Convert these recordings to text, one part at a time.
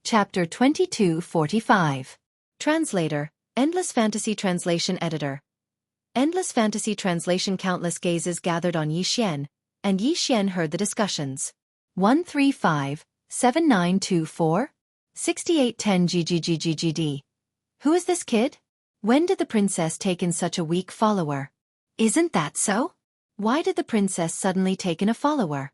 Chapter 2245. Translator, Endless Fantasy Translation Editor. Endless Fantasy Translation. Countless gazes gathered on Yi Xian, and Yi Xian heard the discussions. 135, 7924? 6810 GGGGGD. Who is this kid? When did the princess take in such a weak follower? Isn't that so? Why did the princess suddenly take in a follower?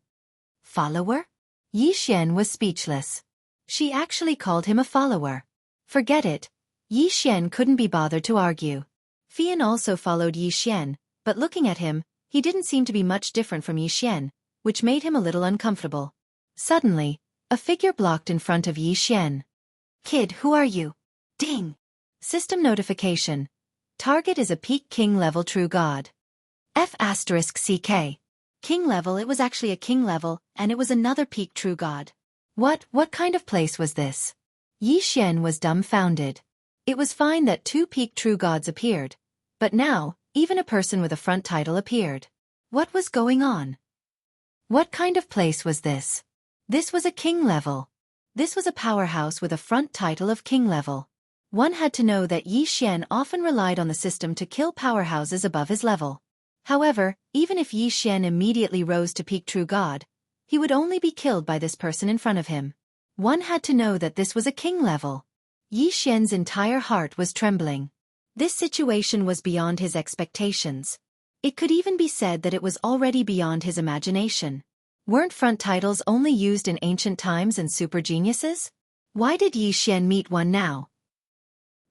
Follower? Yi Xian was speechless. She actually called him a follower. Forget it. Yi Xian couldn't be bothered to argue. Fian also followed Yi Xian, but looking at him, he didn't seem to be much different from Yi Xian, which made him a little uncomfortable. Suddenly, a figure blocked in front of Yi Xian. Kid, who are you? Ding! System notification. Target is a peak king level true god. F***CK. King level. It was actually a king level, and it was another peak true god. What kind of place was this? Yi Xian was dumbfounded. It was fine that two peak true gods appeared, but now, even a person with a front title appeared. What was going on? What kind of place was this? This was a king level. This was a powerhouse with a front title of king level. One had to know that Yi Xian often relied on the system to kill powerhouses above his level. However, even if Yi Xian immediately rose to peak true god, he would only be killed by this person in front of him. One had to know that this was a king level. Yi Xian's entire heart was trembling. This situation was beyond his expectations. It could even be said that it was already beyond his imagination. Weren't front titles only used in ancient times and super geniuses? Why did Yi Xian meet one now?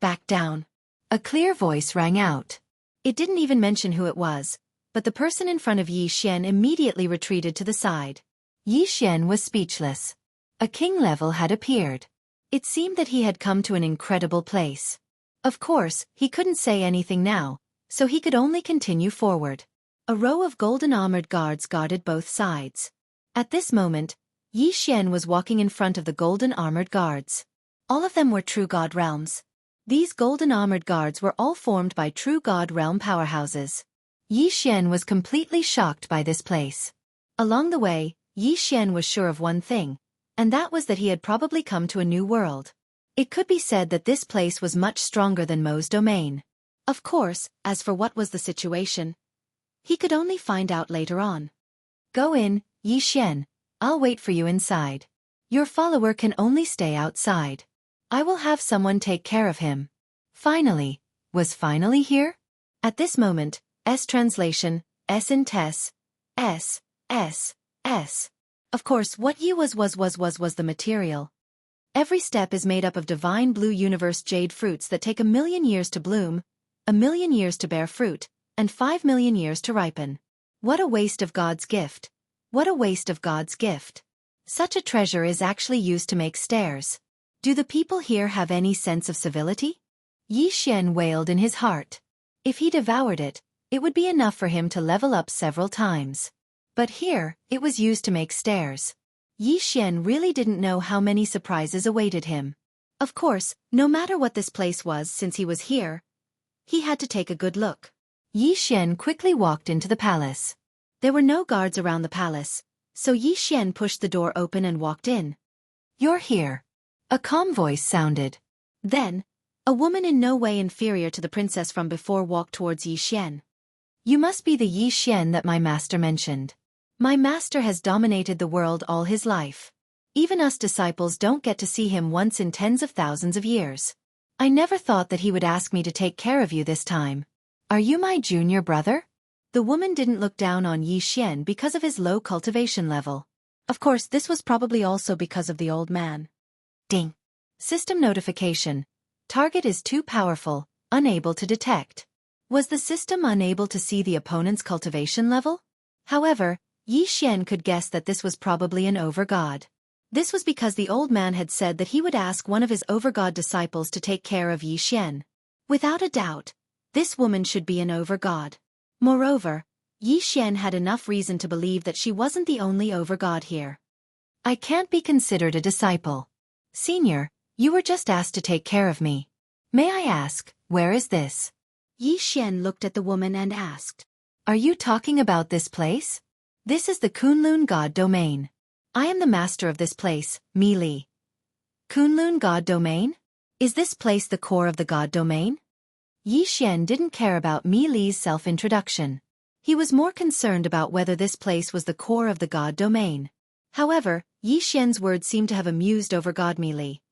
Back down. A clear voice rang out. It didn't even mention who it was, but the person in front of Yi Xian immediately retreated to the side. Yi Xian was speechless. A king level had appeared. It seemed that he had come to an incredible place. Of course, he couldn't say anything now, so he could only continue forward. A row of golden armored guards guarded both sides. At this moment, Yi Xian was walking in front of the golden armored guards. All of them were true god realms. These golden armored guards were all formed by true god realm powerhouses. Yi Xian was completely shocked by this place. Along the way, Yi Xian was sure of one thing, and that was that he had probably come to a new world. It could be said that this place was much stronger than Mo's domain. Of course, as for what was the situation, he could only find out later on. Go in, Yi Xian. I'll wait for you inside. Your follower can only stay outside. I will have someone take care of him. Finally. Was finally here? At this moment, translation, in Tess, S. Of course, what Yi was the material. Every step is made up of divine blue universe jade fruits that take 1,000,000 years to bloom, 1,000,000 years to bear fruit, and 5,000,000 years to ripen. What a waste of God's gift. What a waste of God's gift. Such a treasure is actually used to make stairs. Do the people here have any sense of civility? Yi Xian wailed in his heart. If he devoured it, it would be enough for him to level up several times. But here, it was used to make stairs. Yi Xian really didn't know how many surprises awaited him. Of course, no matter what this place was, since he was here, he had to take a good look. Yi Xian quickly walked into the palace. There were no guards around the palace, so Yi Xian pushed the door open and walked in. You're here. A calm voice sounded. Then, a woman in no way inferior to the princess from before walked towards Yi Xian. You must be the Yi Xian that my master mentioned. My master has dominated the world all his life. Even us disciples don't get to see him once in tens of thousands of years. I never thought that he would ask me to take care of you this time. Are you my junior brother? The woman didn't look down on Yi Xian because of his low cultivation level. Of course, this was probably also because of the old man. Ding. System notification. Target is too powerful, unable to detect. Was the system unable to see the opponent's cultivation level? However, Yi Xian could guess that this was probably an overgod. This was because the old man had said that he would ask one of his overgod disciples to take care of Yi Xian. Without a doubt, this woman should be an overgod. Moreover, Yi Xian had enough reason to believe that she wasn't the only overgod here. I can't be considered a disciple. Senior, you were just asked to take care of me. May I ask, where is this? Yi Xian looked at the woman and asked. Are you talking about this place? This is the Kunlun God domain. I am the master of this place, Mi Li. Kunlun God Domain? Is this place the core of the God Domain? Yi Xian didn't care about Mi Li's self-introduction. He was more concerned about whether this place was the core of the God Domain. However, Yi Xian's words seemed to have amused over God Mi Li.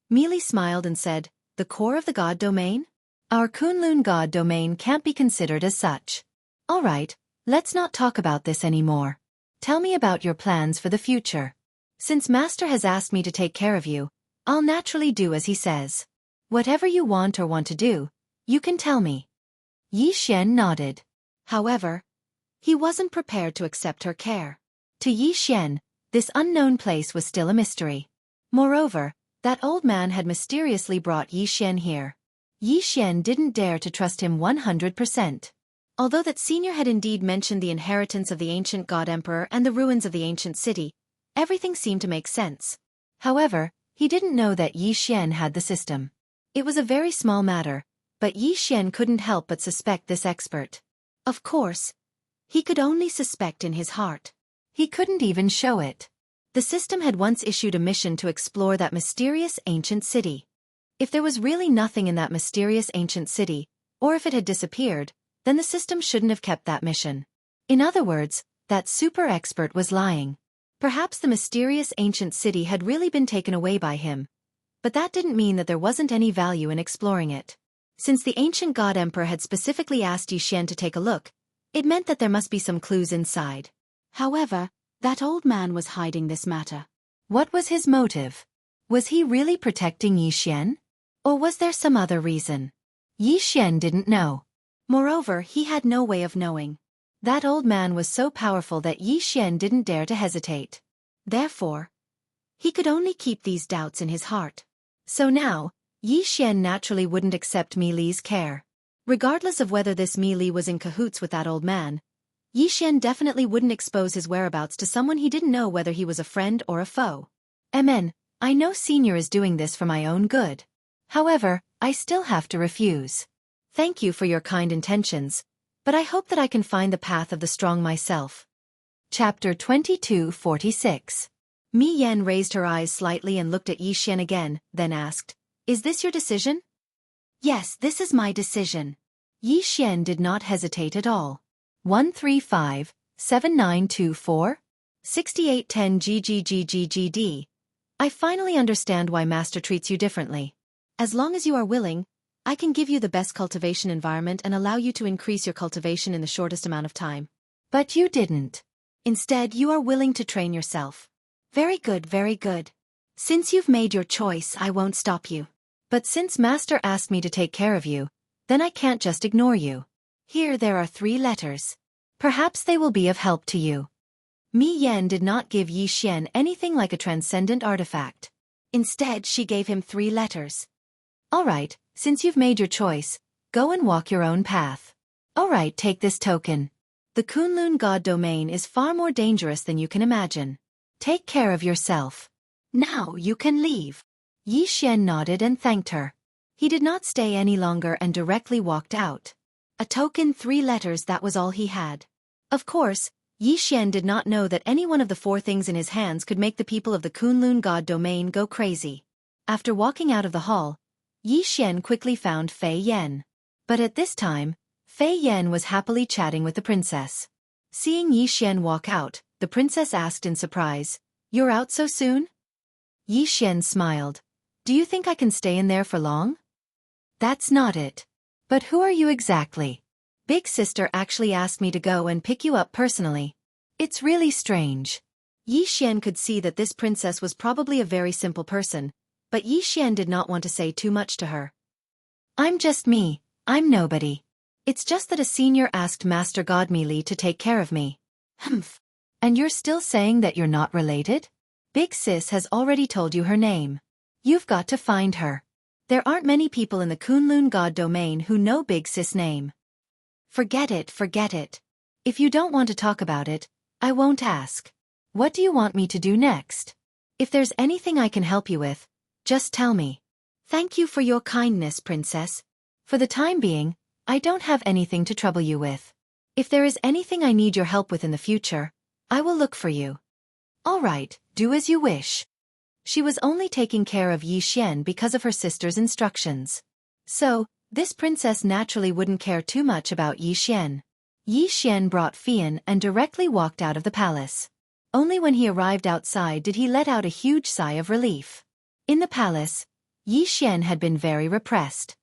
Mi Li smiled and said, "The core of the God Domain? Our Kunlun God Domain can't be considered as such. All right, let's not talk about this anymore. Tell me about your plans for the future. Since Master has asked me to take care of you, I'll naturally do as he says. Whatever you want to do, you can tell me." Yi Xian nodded. However, he wasn't prepared to accept her care. To Yi Xian, this unknown place was still a mystery. Moreover, that old man had mysteriously brought Yi Xian here. Yi Xian didn't dare to trust him 100%. Although that senior had indeed mentioned the inheritance of the ancient god emperor and the ruins of the ancient city, everything seemed to make sense. However, he didn't know that Yi Xian had the system. It was a very small matter, but Yi Xian couldn't help but suspect this expert. Of course, he could only suspect in his heart. He couldn't even show it. The system had once issued a mission to explore that mysterious ancient city. If there was really nothing in that mysterious ancient city, or if it had disappeared, then the system shouldn't have kept that mission. In other words, that super expert was lying. Perhaps the mysterious ancient city had really been taken away by him. But that didn't mean that there wasn't any value in exploring it. Since the ancient god emperor had specifically asked Yi Xian to take a look, it meant that there must be some clues inside. However, that old man was hiding this matter. What was his motive? Was he really protecting Yi Xian? Or was there some other reason? Yi Xian didn't know. Moreover, he had no way of knowing. That old man was so powerful that Yi Xian didn't dare to hesitate. Therefore, he could only keep these doubts in his heart. So now, Yi Xian naturally wouldn't accept Mi Li's care. Regardless of whether this Mi Li was in cahoots with that old man, Yi Xian definitely wouldn't expose his whereabouts to someone he didn't know whether he was a friend or a foe. I know Senior is doing this for my own good. However, I still have to refuse. Thank you for your kind intentions, but I hope that I can find the path of the strong myself. Chapter 2246. Mi Yan raised her eyes slightly and looked at Yi Xian again, then asked, "Is this your decision?" "Yes, this is my decision." Yi Xian did not hesitate at all. 135-7924? 6810 GGGGGD. I finally understand why Master treats you differently. As long as you are willing, I can give you the best cultivation environment and allow you to increase your cultivation in the shortest amount of time. But you didn't. Instead, you are willing to train yourself. Very good, very good. Since you've made your choice, I won't stop you. But since Master asked me to take care of you, then I can't just ignore you. Here there are 3 letters. Perhaps they will be of help to you. Mi Yan did not give Yi Xian anything like a transcendent artifact. Instead, she gave him 3 letters. All right, since you've made your choice, go and walk your own path. All right, take this token. The Kunlun God Domain is far more dangerous than you can imagine. Take care of yourself. Now you can leave. Yi Xian nodded and thanked her. He did not stay any longer and directly walked out. A token, 3 letters, that was all he had. Of course, Yi Xian did not know that any one of the 4 things in his hands could make the people of the Kunlun God Domain go crazy. After walking out of the hall, Yi Xian quickly found Fei Yan. But at this time, Fei Yan was happily chatting with the princess. Seeing Yi Xian walk out, the princess asked in surprise, "You're out so soon?" Yi Xian smiled. "Do you think I can stay in there for long?" "That's not it. But who are you exactly?" "Big sister actually asked me to go and pick you up personally. It's really strange." Yi Xian could see that this princess was probably a very simple person, but Yi Xian did not want to say too much to her. "I'm just me, I'm nobody. It's just that a senior asked Master God Mi Li to take care of me." "Humph. And you're still saying that you're not related? Big sis has already told you her name. You've got to find her. There aren't many people in the Kunlun God Domain who know Big sis' name." Forget it, forget it. If you don't want to talk about it, I won't ask. What do you want me to do next? If there's anything I can help you with, just tell me. "Thank you for your kindness, princess. For the time being, I don't have anything to trouble you with. If there is anything I need your help with in the future, I will look for you." "All right, do as you wish." She was only taking care of Xian because of her sister's instructions. So, this princess naturally wouldn't care too much about Xian. Xian brought Fian and directly walked out of the palace. Only when he arrived outside did he let out a huge sigh of relief. In the palace, Xian had been very repressed.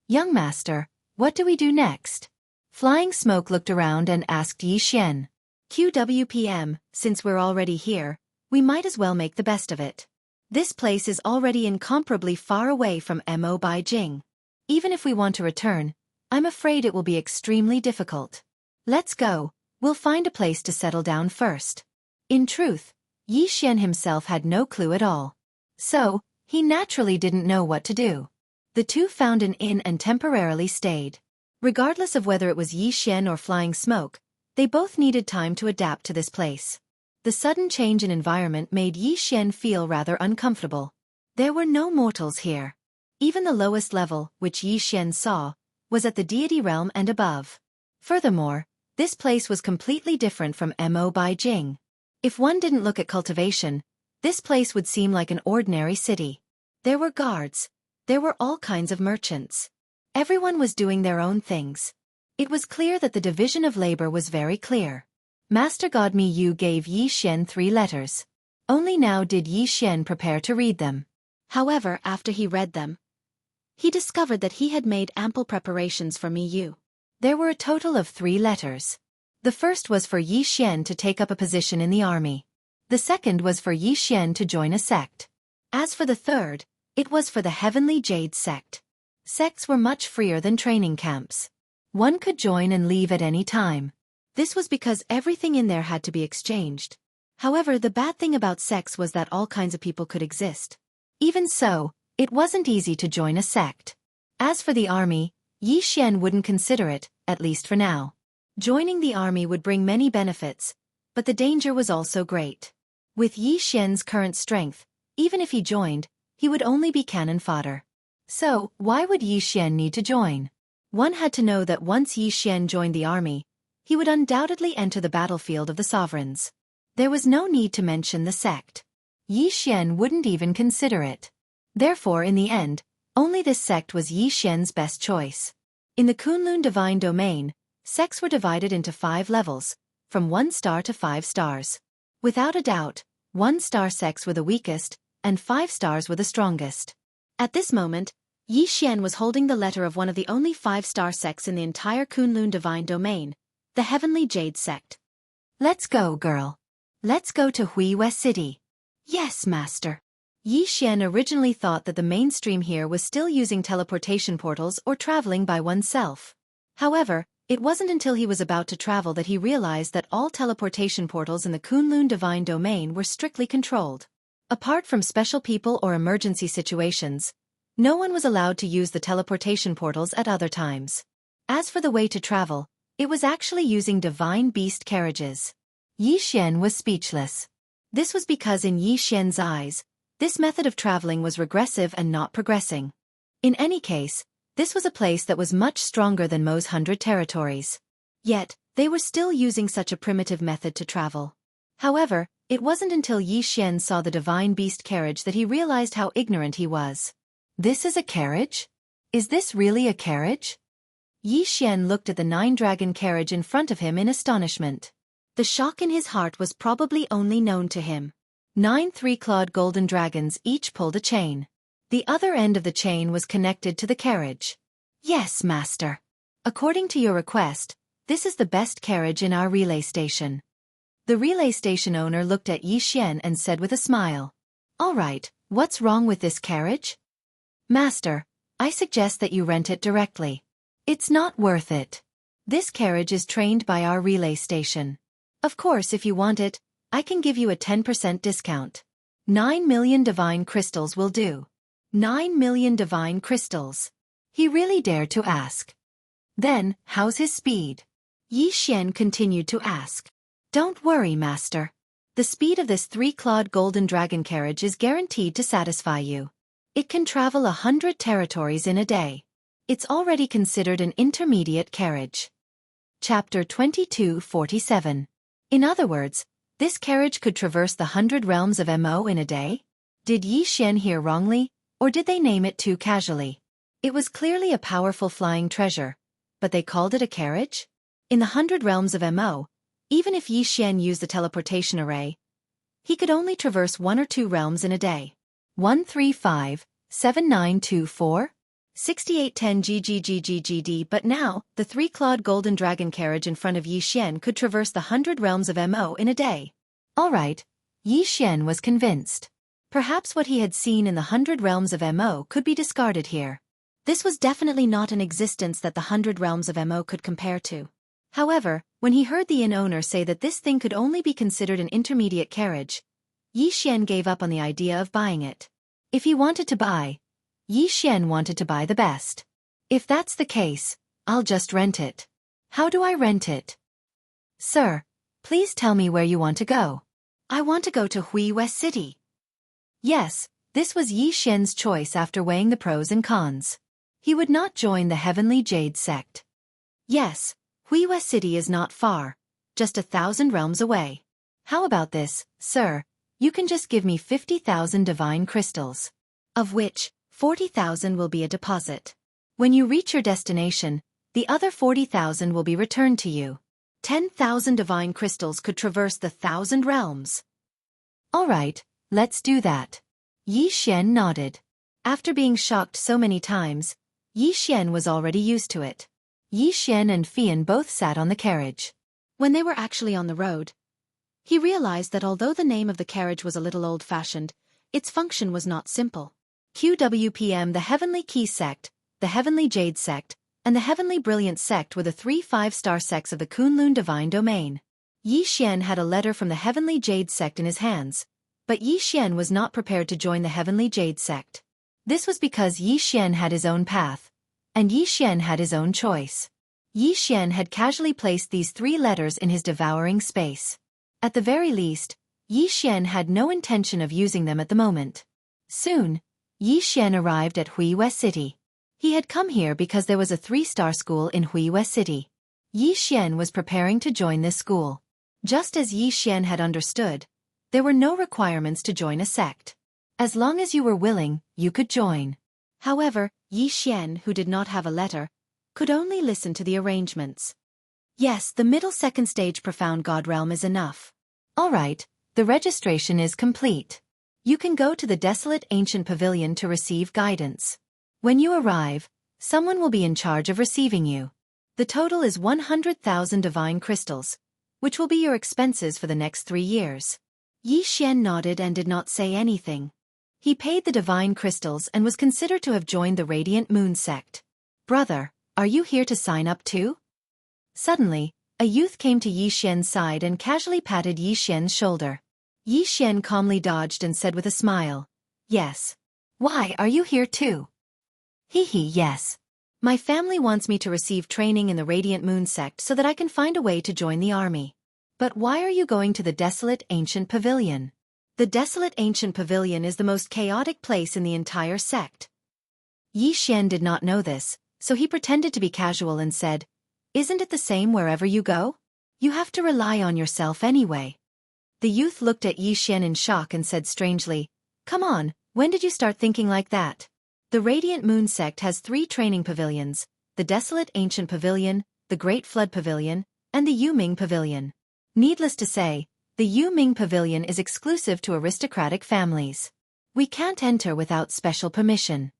"Young master, what do we do next?" Flying Smoke looked around and asked Xian. "QWPM, since we're already here, we might as well make the best of it. This place is already incomparably far away from Mo Beijing. Even if we want to return, I'm afraid it will be extremely difficult. Let's go, we'll find a place to settle down first." In truth, Xian himself had no clue at all. So, he naturally didn't know what to do. The two found an inn and temporarily stayed. Regardless of whether it was Xian or Flying Smoke, they both needed time to adapt to this place. The sudden change in environment made Xian feel rather uncomfortable. There were no mortals here. Even the lowest level, which Xian saw, was at the deity realm and above. Furthermore, this place was completely different from Mo Beijing. If one didn't look at cultivation, this place would seem like an ordinary city. There were guards. There were all kinds of merchants. Everyone was doing their own things. It was clear that the division of labor was very clear. Master God Mi Yu gave Xian 3 letters. Only now did Xian prepare to read them. However, after he read them, he discovered that he had made ample preparations for Mi Yu. There were a total of 3 letters. The first was for Xian to take up a position in the army. The second was for Xian to join a sect. As for the third, it was for the Heavenly Jade sect. Sects were much freer than training camps. One could join and leave at any time. This was because everything in there had to be exchanged. However, the bad thing about sects was that all kinds of people could exist. Even so, it wasn't easy to join a sect. As for the army, Xian wouldn't consider it, at least for now. Joining the army would bring many benefits, but the danger was also great. With Xian's current strength, even if he joined, he would only be cannon fodder. So, why would Xian need to join? One had to know that once Xian joined the army, he would undoubtedly enter the battlefield of the sovereigns. There was no need to mention the sect. Xian wouldn't even consider it. Therefore, in the end, only this sect was Xian's best choice. In the Kunlun Divine Domain, sects were divided into 5 levels, from 1 star to 5 stars. Without a doubt, 1-star sects were the weakest, and 5 stars were the strongest. At this moment, Xian was holding the letter of one of the only 5-star sects in the entire Kunlun Divine Domain, the Heavenly Jade sect. "Let's go, girl. Let's go to Huiwei City." "Yes, master." Xian originally thought that the mainstream here was still using teleportation portals or traveling by oneself. However, it wasn't until he was about to travel that he realized that all teleportation portals in the Kunlun Divine Domain were strictly controlled. Apart from special people or emergency situations, no one was allowed to use the teleportation portals at other times. As for the way to travel, it was actually using divine beast carriages. Xian was speechless. This was because in Xian's eyes, this method of traveling was regressive and not progressing. In any case, this was a place that was much stronger than Mo's 100 territories. Yet, they were still using such a primitive method to travel. However, it wasn't until Xian saw the divine beast carriage that he realized how ignorant he was. "This is a carriage? Is this really a carriage?" Xian looked at the 9-dragon carriage in front of him in astonishment. The shock in his heart was probably only known to him. 9 3-clawed golden dragons each pulled a chain. The other end of the chain was connected to the carriage. "Yes, master. According to your request, this is the best carriage in our relay station." The relay station owner looked at Xian and said with a smile, "All right, what's wrong with this carriage?" "Master, I suggest that you rent it directly. It's not worth it. This carriage is trained by our relay station. Of course, if you want it, I can give you a 10% discount. 9 million divine crystals will do." 9 million divine crystals. He really dared to ask. "Then, how's his speed?" Xian continued to ask. "Don't worry, master. The speed of this 3-clawed golden dragon carriage is guaranteed to satisfy you. It can travel 100 territories in a day. It's already considered an intermediate carriage." Chapter 2247. In other words, this carriage could traverse the 100 realms of Mo in a day? Did Yi Xian hear wrongly, or did they name it too casually? It was clearly a powerful flying treasure, but they called it a carriage? In the 100 realms of Mo, even if Yi Xian used the teleportation array, he could only traverse 1 or 2 realms in a day. 135, 7924? 6810 GGGGGD. But now, the 3-clawed golden dragon carriage in front of Yi Xian could traverse the 100 realms of Mo in a day. Alright, Yi Xian was convinced. Perhaps what he had seen in the 100 realms of Mo could be discarded here. This was definitely not an existence that the 100 realms of Mo could compare to. However, when he heard the inn owner say that this thing could only be considered an intermediate carriage, Yi Xian gave up on the idea of buying it. If he wanted to buy, Yi Xian wanted to buy the best. If that's the case, I'll just rent it. How do I rent it? Sir, please tell me where you want to go. I want to go to Wuxia City. Yes, this was Yi Xian's choice after weighing the pros and cons. He would not join the Heavenly Jade sect. Yes, Wuxia City is not far, just 1,000 realms away. How about this, sir? You can just give me 50,000 divine crystals, of which 40,000 will be a deposit. When you reach your destination, the other 40,000 will be returned to you. 10,000 divine crystals could traverse the 1,000 realms. Alright, let's do that. Yi Xian nodded. After being shocked so many times, Yi Xian was already used to it. Yi Xian and Fian both sat on the carriage. When they were actually on the road, he realized that although the name of the carriage was a little old-fashioned, its function was not simple. QWPM, the Heavenly Key sect, the Heavenly Jade sect, and the Heavenly Brilliant sect were the 3 5-star sects of the Kunlun Divine Domain. Yi Xian had a letter from the Heavenly Jade sect in his hands, but Yi Xian was not prepared to join the Heavenly Jade sect. This was because Yi Xian had his own path, and Yi Xian had his own choice. Yi Xian had casually placed these 3 letters in his devouring space. At the very least, Yi Xian had no intention of using them at the moment. Soon, Yi Xian arrived at Wuxia City. He had come here because there was a 3-star school in Wuxia City. Yi Xian was preparing to join this school. Just as Yi Xian had understood, there were no requirements to join a sect. As long as you were willing, you could join. However, Yi Xian, who did not have a letter, could only listen to the arrangements. Yes, the middle 2nd stage profound god realm is enough. Alright, the registration is complete. You can go to the desolate ancient pavilion to receive guidance. When you arrive, someone will be in charge of receiving you. The total is 100,000 divine crystals, which will be your expenses for the next 3 years. Yi Xian nodded and did not say anything. He paid the divine crystals and was considered to have joined the Radiant Moon sect. Brother, are you here to sign up too? Suddenly, a youth came to Yi Xian's side and casually patted Yi Xian's shoulder. Yi Xian calmly dodged and said with a smile, "Yes. Why, are you here too?" Yes. My family wants me to receive training in the Radiant Moon sect so that I can find a way to join the army. But why are you going to the desolate ancient pavilion? The desolate ancient pavilion is the most chaotic place in the entire sect. Yi Xian did not know this, so he pretended to be casual and said, "Isn't it the same wherever you go? You have to rely on yourself anyway." The youth looked at Yi Xian in shock and said strangely, "Come on, when did you start thinking like that?" The Radiant Moon sect has 3 training pavilions, the Desolate Ancient Pavilion, the Great Flood Pavilion, and the Yuming Pavilion. Needless to say, the Yuming Pavilion is exclusive to aristocratic families. We can't enter without special permission.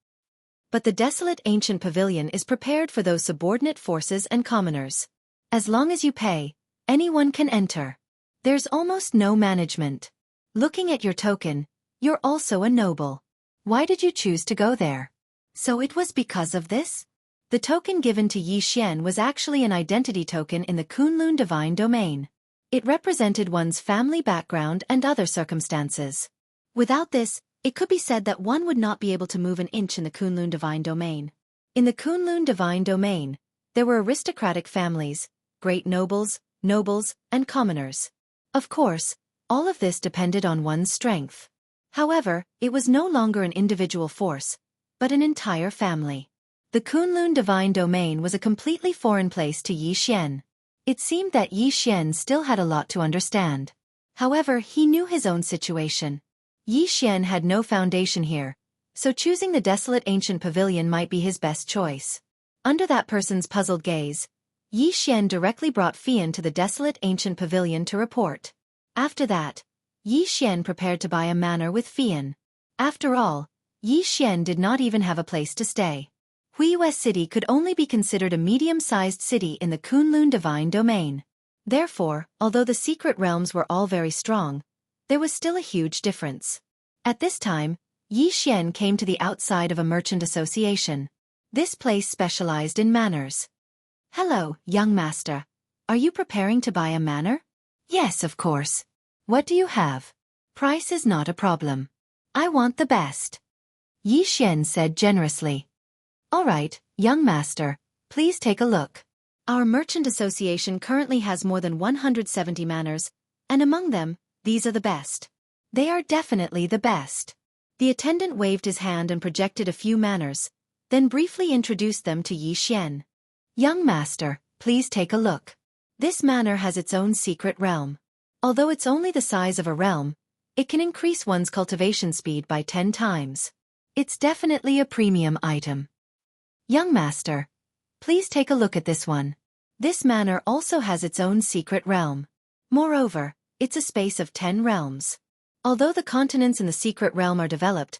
But the Desolate Ancient Pavilion is prepared for those subordinate forces and commoners. As long as you pay, anyone can enter. There's almost no management. Looking at your token, you're also a noble. Why did you choose to go there? So it was because of this? The token given to Yi Xian was actually an identity token in the Kunlun Divine Domain. It represented one's family background and other circumstances. Without this, it could be said that one would not be able to move an inch in the Kunlun Divine Domain. In the Kunlun Divine Domain, there were aristocratic families, great nobles, and commoners. Of course, all of this depended on one's strength. However, it was no longer an individual force, but an entire family. The Kunlun Divine Domain was a completely foreign place to Yi Xian. It seemed that Yi Xian still had a lot to understand. However, he knew his own situation. Yi Xian had no foundation here, so choosing the desolate ancient pavilion might be his best choice. Under that person's puzzled gaze, Yi Xian directly brought Fian to the desolate ancient pavilion to report. After that, Yi Xian prepared to buy a manor with Fian. After all, Yi Xian did not even have a place to stay. Huiyue City could only be considered a medium-sized city in the Kunlun divine domain. Therefore, although the secret realms were all very strong, there was still a huge difference. At this time, Yi Xian came to the outside of a merchant association. This place specialized in manors. Hello, young master. Are you preparing to buy a manor? Yes, of course. What do you have? Price is not a problem. I want the best. Yi Xian said generously. All right, young master, please take a look. Our merchant association currently has more than 170 manors, and among them, these are the best. They are definitely the best. The attendant waved his hand and projected a few manors, then briefly introduced them to Yi Xian. Young master, please take a look. This manor has its own secret realm. Although it's only the size of a realm, it can increase one's cultivation speed by 10 times. It's definitely a premium item. Young master, please take a look at this one. This manor also has its own secret realm. Moreover, it's a space of 10 realms. Although the continents in the secret realm are developed,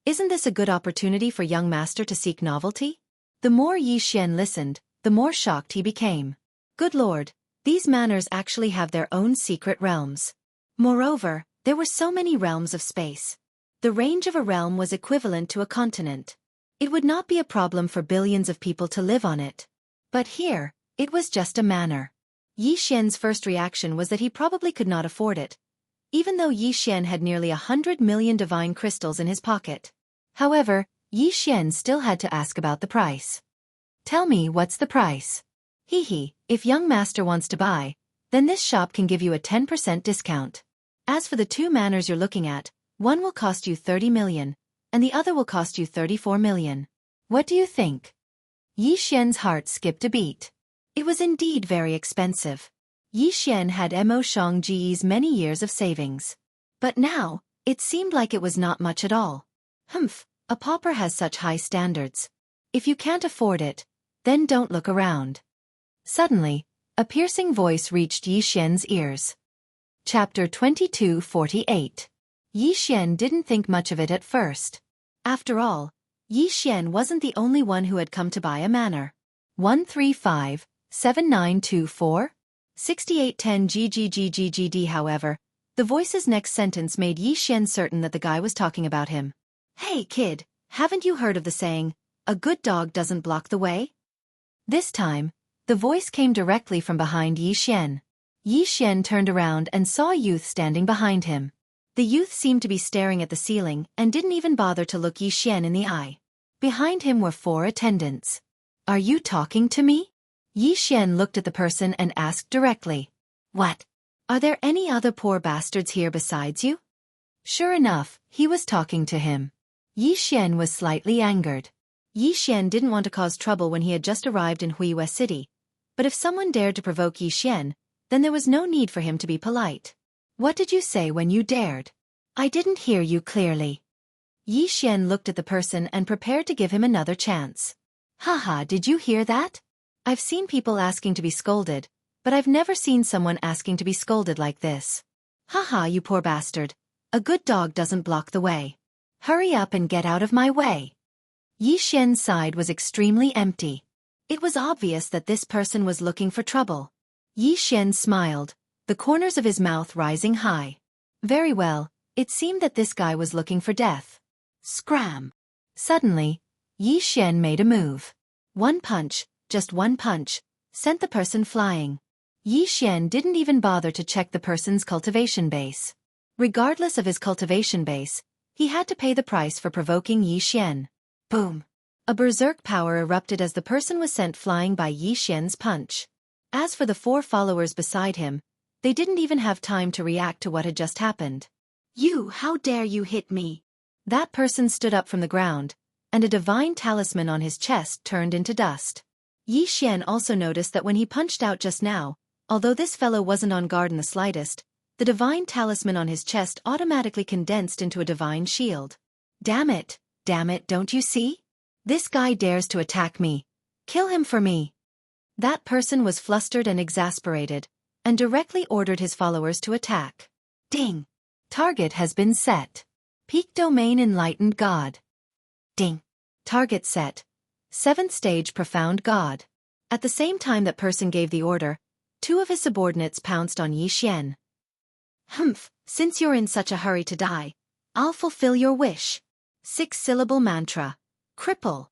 isn't this a good opportunity for young master to seek novelty? The more Yi Xian listened, the more shocked he became. Good lord, these manors actually have their own secret realms. Moreover, there were so many realms of space. The range of a realm was equivalent to a continent. It would not be a problem for billions of people to live on it. But here, it was just a manor. Yi Xian's first reaction was that he probably could not afford it, even though Yi Xian had nearly 100 million divine crystals in his pocket. However, Yi Xian still had to ask about the price. Tell me what's the price? Hee, if young master wants to buy, then this shop can give you a 10% discount. As for the two manors you're looking at, one will cost you 30 million, and the other will cost you 34 million. What do you think? Yi Xian's heart skipped a beat. It was indeed very expensive. Yi Xian had Mo Shangji's many years of savings. But now, it seemed like it was not much at all. Humph, a pauper has such high standards. If you can't afford it, then don't look around. Suddenly, a piercing voice reached Yi Xian's ears. Chapter 2248. Yi Xian didn't think much of it at first. After all, Yi Xian wasn't the only one who had come to buy a manor. 135-7924? 6810 GGGGGD. However, the voice's next sentence made Yi Xian certain that the guy was talking about him. Hey kid, haven't you heard of the saying, a good dog doesn't block the way? This time, the voice came directly from behind Yi Xian. Yi Xian turned around and saw a youth standing behind him. The youth seemed to be staring at the ceiling and didn't even bother to look Yi Xian in the eye. Behind him were 4 attendants. Are you talking to me? Yi Xian looked at the person and asked directly. What? Are there any other poor bastards here besides you? Sure enough, he was talking to him. Yi Xian was slightly angered. Yi Xian didn't want to cause trouble when he had just arrived in Huiyue City, but if someone dared to provoke Yi Xian, then there was no need for him to be polite. What did you say when you dared? I didn't hear you clearly. Yi Xian looked at the person and prepared to give him another chance. Haha, did you hear that? I've seen people asking to be scolded, but I've never seen someone asking to be scolded like this. Haha, you poor bastard. A good dog doesn't block the way. Hurry up and get out of my way. Yi Xian's side was extremely empty. It was obvious that this person was looking for trouble. Yi Xian smiled, the corners of his mouth rising high. Very well, it seemed that this guy was looking for death. Scram! Suddenly, Yi Xian made a move. One punch, just one punch, sent the person flying. Yi Xian didn't even bother to check the person's cultivation base. Regardless of his cultivation base, he had to pay the price for provoking Yi Xian. Boom! A berserk power erupted as the person was sent flying by Yi Xian's punch. As for the 4 followers beside him, they didn't even have time to react to what had just happened. You, how dare you hit me? That person stood up from the ground, and a divine talisman on his chest turned into dust. Yi Xian also noticed that when he punched out just now, although this fellow wasn't on guard in the slightest, The divine talisman on his chest automatically condensed into a divine shield. Damn it, don't you see? This guy dares to attack me. Kill him for me. That person was flustered and exasperated, and directly ordered his followers to attack. Ding! Target has been set. Peak Domain Enlightened God. Ding! Target set. 7th stage Profound God. At the same time that person gave the order, 2 of his subordinates pounced on Yixian. Humph, since you're in such a hurry to die, I'll fulfill your wish. 6-syllable mantra. Cripple.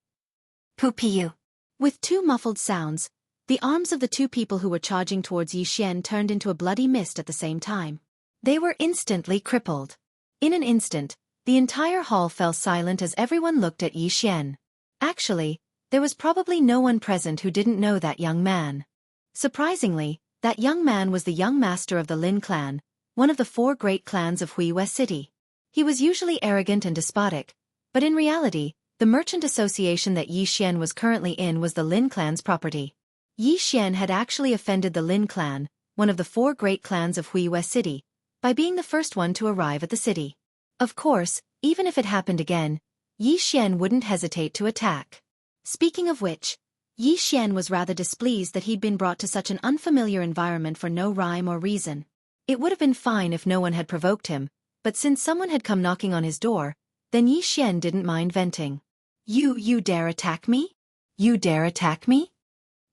Poopiu. With 2 muffled sounds, the arms of the 2 people who were charging towards Yixian turned into a bloody mist at the same time. They were instantly crippled. In an instant, the entire hall fell silent as everyone looked at Yixian. Actually, there was probably no one present who didn't know that young man. Surprisingly, that young man was the young master of the Lin clan, one of the 4 great clans of Wuxia city. He was usually arrogant and despotic, but in reality, the merchant association that Yixian was currently in was the Lin clan's property. Yixian had actually offended the Lin clan, one of the 4 great clans of Wuxia city, by being the first one to arrive at the city. Of course, even if it happened again, Yixian wouldn't hesitate to attack. Speaking of which, Yixian was rather displeased that he'd been brought to such an unfamiliar environment for no rhyme or reason. It would have been fine if no one had provoked him, but since someone had come knocking on his door, then Yixian didn't mind venting. You dare attack me? You dare attack me?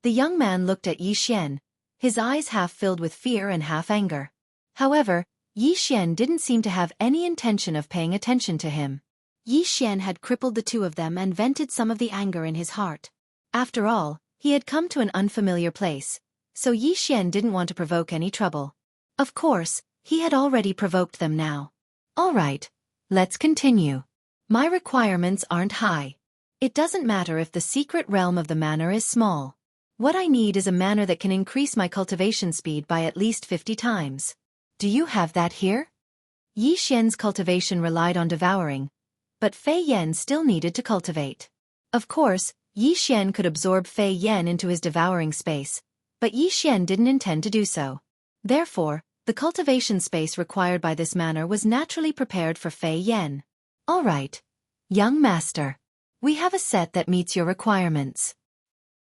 The young man looked at Yixian, his eyes half filled with fear and half anger. However, Yixian didn't seem to have any intention of paying attention to him. Yixian had crippled the 2 of them and vented some of the anger in his heart. After all, he had come to an unfamiliar place, so Yixian didn't want to provoke any trouble. Of course, he had already provoked them now. All right, let's continue. My requirements aren't high. It doesn't matter if the secret realm of the manor is small. What I need is a manor that can increase my cultivation speed by at least 50 times. Do you have that here? Yixian's cultivation relied on devouring, but Fei Yan still needed to cultivate. Of course, Yixian could absorb Fei Yan into his devouring space, but Yixian didn't intend to do so. Therefore, the cultivation space required by this manor was naturally prepared for Fei Yan. All right, young master. We have a set that meets your requirements.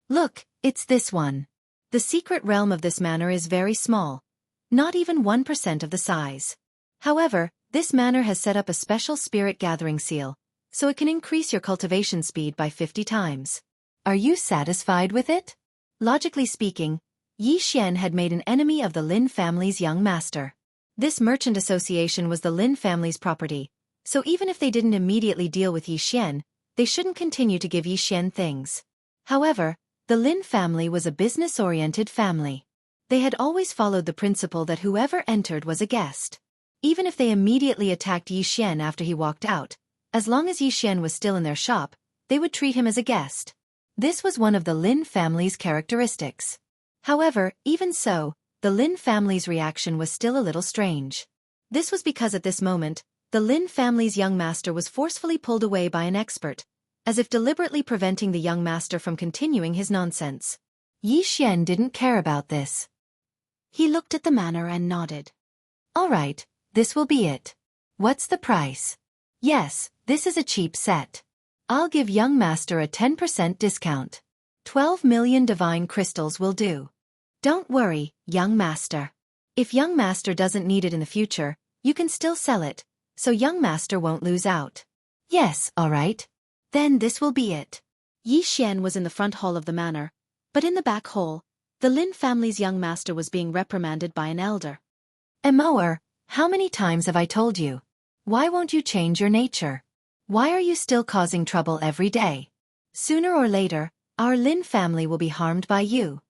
Look, it's this one. The secret realm of this manor is very small. Not even 1% of the size. However, this manor has set up a special spirit gathering seal, so it can increase your cultivation speed by 50 times. Are you satisfied with it? Logically speaking, Yixian had made an enemy of the Lin family's young master. This merchant association was the Lin family's property, so even if they didn't immediately deal with Yixian, they shouldn't continue to give Yixian things. However, the Lin family was a business-oriented family. They had always followed the principle that whoever entered was a guest. Even if they immediately attacked Yixian after he walked out, as long as Yixian was still in their shop, they would treat him as a guest. This was one of the Lin family's characteristics. However, even so, the Lin family's reaction was still a little strange. This was because at this moment, the Lin family's young master was forcefully pulled away by an expert, as if deliberately preventing the young master from continuing his nonsense. Yixian didn't care about this. He looked at the manor and nodded. All right, this will be it. What's the price? Yes, this is a cheap set. I'll give young master a 10% discount. 12 million divine crystals will do. Don't worry, young master. If young master doesn't need it in the future, you can still sell it, so young master won't lose out. Yes, all right. Then this will be it. Yixian was in the front hall of the manor, but in the back hall, the Lin family's young master was being reprimanded by an elder. Emoer, how many times have I told you? Why won't you change your nature? Why are you still causing trouble every day? Sooner or later, our Lin family will be harmed by you.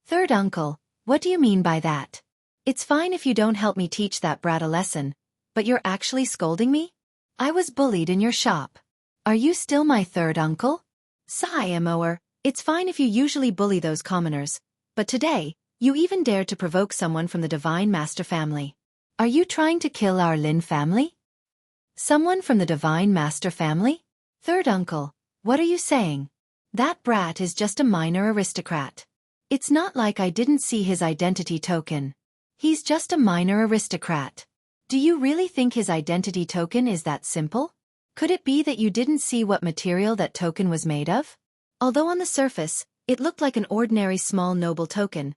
Third uncle, what do you mean by that? It's fine if you don't help me teach that brat a lesson, but you're actually scolding me? I was bullied in your shop. Are you still my third uncle? Sigh, Emoer, it's fine if you usually bully those commoners, but today, you even dared to provoke someone from the Divine Master family. Are you trying to kill our Lin family? Someone from the Divine Master family? Third uncle, what are you saying? That brat is just a minor aristocrat. It's not like I didn't see his identity token. He's just a minor aristocrat. Do you really think his identity token is that simple? Could it be that you didn't see what material that token was made of? Although on the surface, it looked like an ordinary small noble token,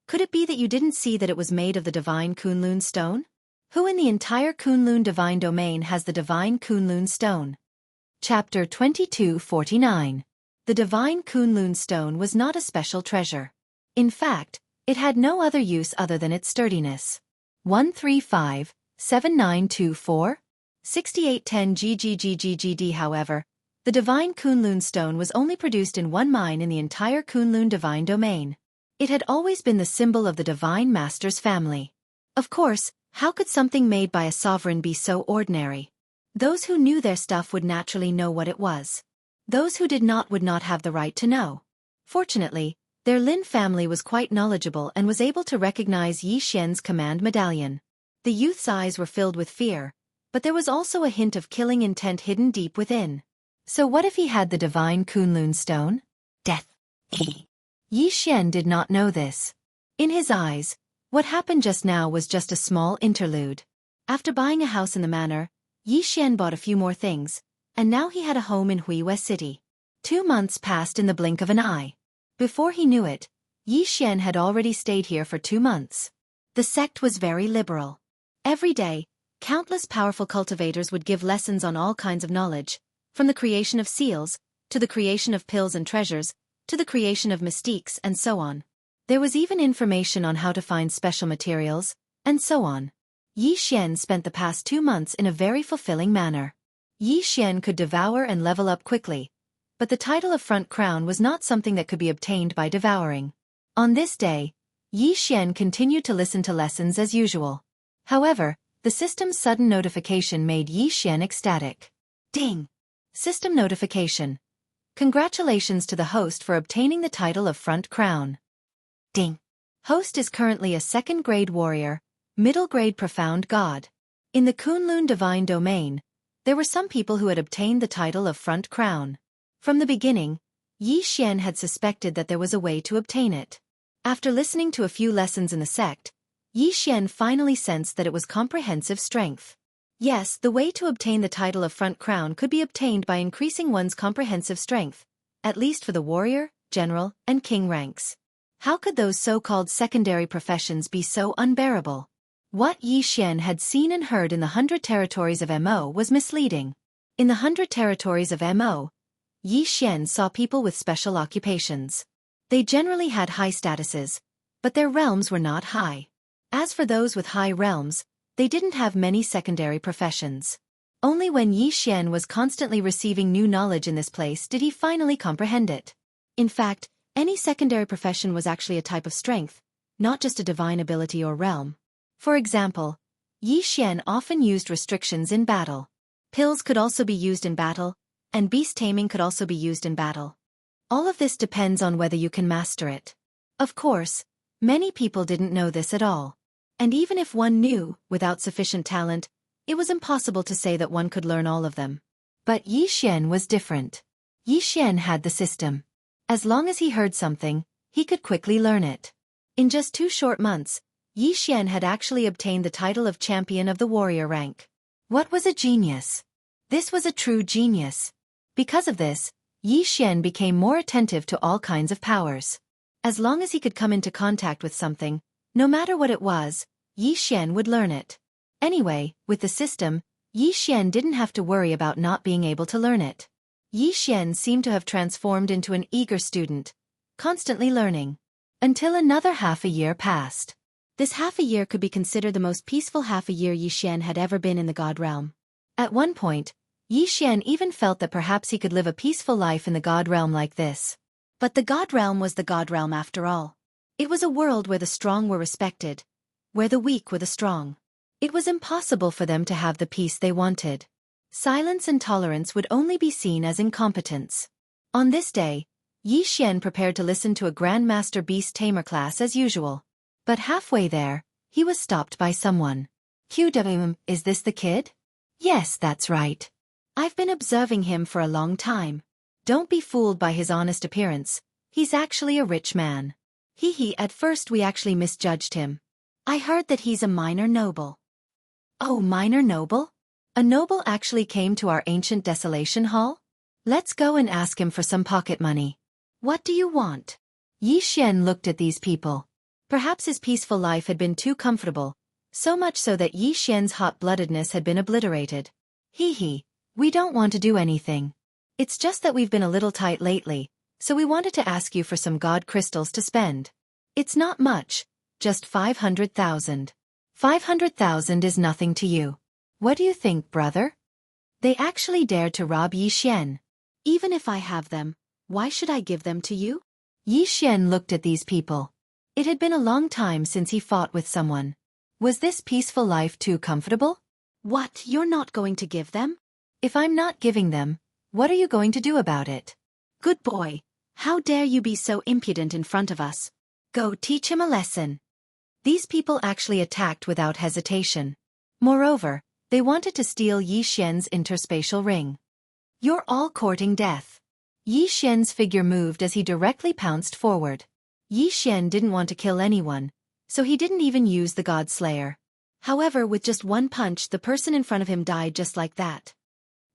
could it be that you didn't see that it was made of the divine Kunlun stone? Who in the entire Kunlun divine domain has the divine Kunlun stone? Chapter 2249. The divine Kunlun stone was not a special treasure. In fact, it had no other use other than its sturdiness. 135-7924? 6810 GGGGGD. However, the divine Kunlun stone was only produced in one mine in the entire Kunlun divine domain. It had always been the symbol of the divine master's family. Of course, how could something made by a sovereign be so ordinary? Those who knew their stuff would naturally know what it was. Those who did not would not have the right to know. Fortunately, their Lin family was quite knowledgeable and was able to recognize Yi Xian's command medallion. The youth's eyes were filled with fear, but there was also a hint of killing intent hidden deep within. So what if he had the divine Kunlun stone? Death. Yi Xian did not know this. In his eyes, what happened just now was just a small interlude. After buying a house in the manor, Yi Xian bought a few more things, and now he had a home in Huiwei City. 2 months passed in the blink of an eye. Before he knew it, Yi Xian had already stayed here for 2 months. The sect was very liberal. Every day, countless powerful cultivators would give lessons on all kinds of knowledge, from the creation of seals, to the creation of pills and treasures, to the creation of mystiques and so on. There was even information on how to find special materials, and so on. Yi Xian spent the past 2 months in a very fulfilling manner. Yi Xian could devour and level up quickly, but the title of Front Crown was not something that could be obtained by devouring. On this day, Yi Xian continued to listen to lessons as usual. However, the system's sudden notification made Yi Xian ecstatic. Ding! System notification. Congratulations to the host for obtaining the title of Front Crown. Ding! Host is currently a 2nd-grade warrior, middle-grade profound god. In the Kunlun divine domain, there were some people who had obtained the title of Front Crown. From the beginning, Yi Xian had suspected that there was a way to obtain it. After listening to a few lessons in the sect, Yi Xian finally sensed that it was comprehensive strength. Yes, the way to obtain the title of Front Crown could be obtained by increasing one's comprehensive strength, at least for the warrior, general, and king ranks. How could those so-called secondary professions be so unbearable? What Yi Xian had seen and heard in the 100 territories of Mo was misleading. In the 100 territories of Mo, Yi Xian saw people with special occupations. They generally had high statuses, but their realms were not high. As for those with high realms, they didn't have many secondary professions. Only when Yi Xian was constantly receiving new knowledge in this place did he finally comprehend it. In fact, any secondary profession was actually a type of strength, not just a divine ability or realm. For example, Yi Xian often used restrictions in battle. Pills could also be used in battle, and beast taming could also be used in battle. All of this depends on whether you can master it. Of course, many people didn't know this at all. And even if one knew, without sufficient talent, it was impossible to say that one could learn all of them. But Yi Xian was different. Yi Xian had the system. As long as he heard something, he could quickly learn it. In just 2 short months, Yi Xian had actually obtained the title of champion of the warrior rank. What was a genius? This was a true genius. Because of this, Yi Xian became more attentive to all kinds of powers. As long as he could come into contact with something, no matter what it was, Yi Xian would learn it. Anyway, with the system, Yi Xian didn't have to worry about not being able to learn it. Yi Xian seemed to have transformed into an eager student, constantly learning. Until another half a year passed. This half a year could be considered the most peaceful half a year Yi Xian had ever been in the God realm. At one point, Yi Xian even felt that perhaps he could live a peaceful life in the God realm like this. But the God realm was the God realm after all. It was a world where the strong were respected, where the weak were the strong. It was impossible for them to have the peace they wanted. Silence and tolerance would only be seen as incompetence. On this day, Yi Xian prepared to listen to a Grandmaster Beast Tamer class as usual. But halfway there, he was stopped by someone. QWM, is this the kid? Yes, that's right. I've been observing him for a long time. Don't be fooled by his honest appearance. He's actually a rich man. At first we actually misjudged him. I heard that he's a minor noble. Oh, minor noble? A noble actually came to our ancient desolation hall? Let's go and ask him for some pocket money. What do you want? Yi Xian looked at these people. Perhaps his peaceful life had been too comfortable, so much so that Yi Xian's hot-bloodedness had been obliterated. Hee, we don't want to do anything. It's just that we've been a little tight lately, so we wanted to ask you for some god crystals to spend. It's not much, just 500,000. 500,000 is nothing to you. What do you think, brother? They actually dared to rob Yi Xian. Even if I have them, why should I give them to you? Yi Xian looked at these people. It had been a long time since he fought with someone. Was this peaceful life too comfortable? What, you're not going to give them? If I'm not giving them, what are you going to do about it? Good boy. How dare you be so impudent in front of us? Go teach him a lesson. These people actually attacked without hesitation. Moreover, they wanted to steal Yi Xian's interspatial ring. You're all courting death. Yi Xian's figure moved as he directly pounced forward. Yi Xian didn't want to kill anyone, so he didn't even use the God Slayer. However, with just one punch, the person in front of him died just like that.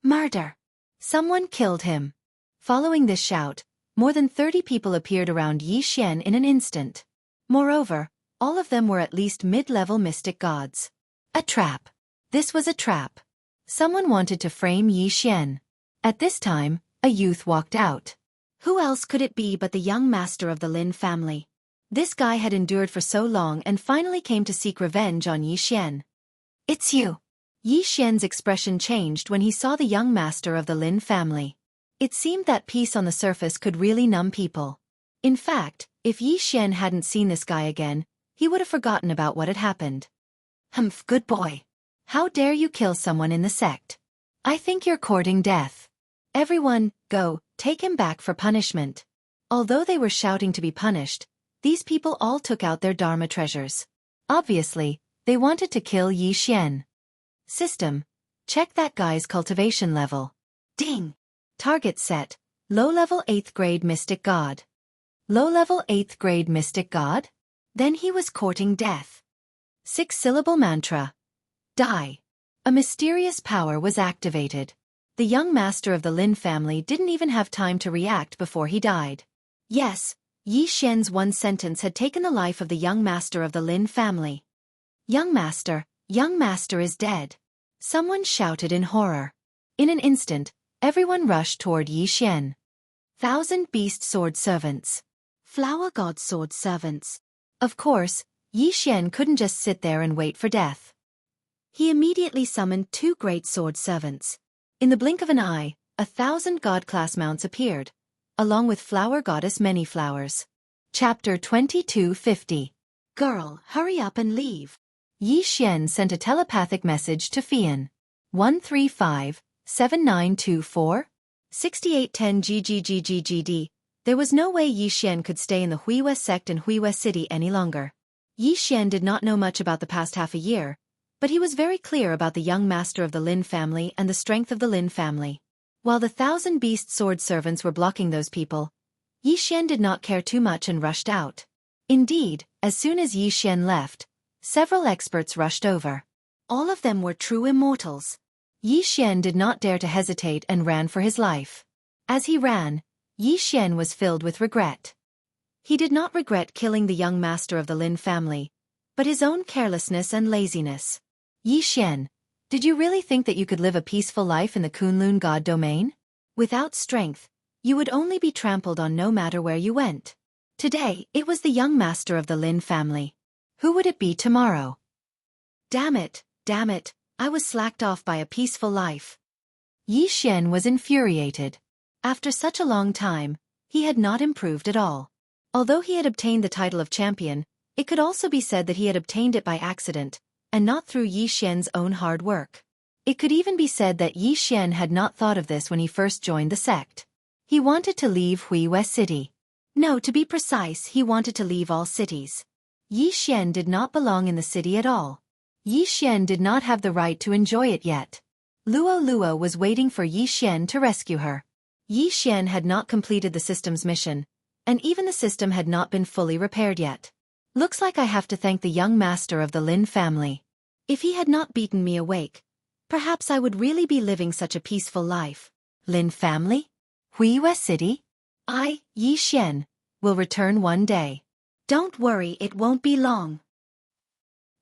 Murder! Someone killed him. Following this shout, more than 30 people appeared around Yi Xian in an instant. Moreover, all of them were at least mid-level mystic gods. A trap. This was a trap. Someone wanted to frame Yi Xian. At this time, a youth walked out. Who else could it be but the young master of the Lin family? This guy had endured for so long and finally came to seek revenge on Yi Xian. It's you. Yi Xian's expression changed when he saw the young master of the Lin family. It seemed that peace on the surface could really numb people. In fact, if Yi Xian hadn't seen this guy again, he would have forgotten about what had happened. Humph, good boy. How dare you kill someone in the sect? I think you're courting death. Everyone, go, take him back for punishment. Although they were shouting to be punished, these people all took out their Dharma treasures. Obviously, they wanted to kill Yi Xian. System. Check that guy's cultivation level. Ding! Target set. Low-level 8th grade Mystic God. Low-level 8th grade Mystic God? Then he was courting death. 6-syllable mantra. Die. A mysterious power was activated. The young master of the Lin family didn't even have time to react before he died. Yes, Yi Xian's one sentence had taken the life of the young master of the Lin family. Young master is dead. Someone shouted in horror. In an instant, everyone rushed toward Yi Xian. 1,000 beast sword servants. Flower god sword servants. Of course, Yi Xian couldn't just sit there and wait for death. He immediately summoned 2 great sword servants. In the blink of an eye, 1,000 god-class mounts appeared, along with flower goddess Many Flowers. Chapter 2250. Girl, hurry up and leave. Yi Xian sent a telepathic message to Fian. 135-7924? 6810 GGGGGD. There was no way Yi Xian could stay in the Huiwe sect in Huiwe City any longer. Yi Xian did not know much about the past half a year, but he was very clear about the young master of the Lin family and the strength of the Lin family. While the 1,000 beast sword servants were blocking those people, Yi Xian did not care too much and rushed out. Indeed, as soon as Yi Xian left, several experts rushed over. All of them were true immortals. Yi Xian did not dare to hesitate and ran for his life. As he ran, Yi Xian was filled with regret. He did not regret killing the young master of the Lin family, but his own carelessness and laziness. Yi Xian, did you really think that you could live a peaceful life in the Kunlun God domain? Without strength, you would only be trampled on no matter where you went. Today, it was the young master of the Lin family. Who would it be tomorrow? Damn it, I was slacked off by a peaceful life. Yi Xian was infuriated. After such a long time, he had not improved at all. Although he had obtained the title of champion, it could also be said that he had obtained it by accident, and not through Yi Xian's own hard work. It could even be said that Yi Xian had not thought of this when he first joined the sect. He wanted to leave Huiwe City. No, to be precise, he wanted to leave all cities. Yi Xian did not belong in the city at all. Yi Xian did not have the right to enjoy it yet. Luo was waiting for Yi Xian to rescue her. Yi Xian had not completed the system's mission, and even the system had not been fully repaired yet. Looks like I have to thank the young master of the Lin family. If he had not beaten me awake, perhaps I would really be living such a peaceful life. Lin family? Huiyue City? Yi Xian, will return one day. Don't worry, it won't be long.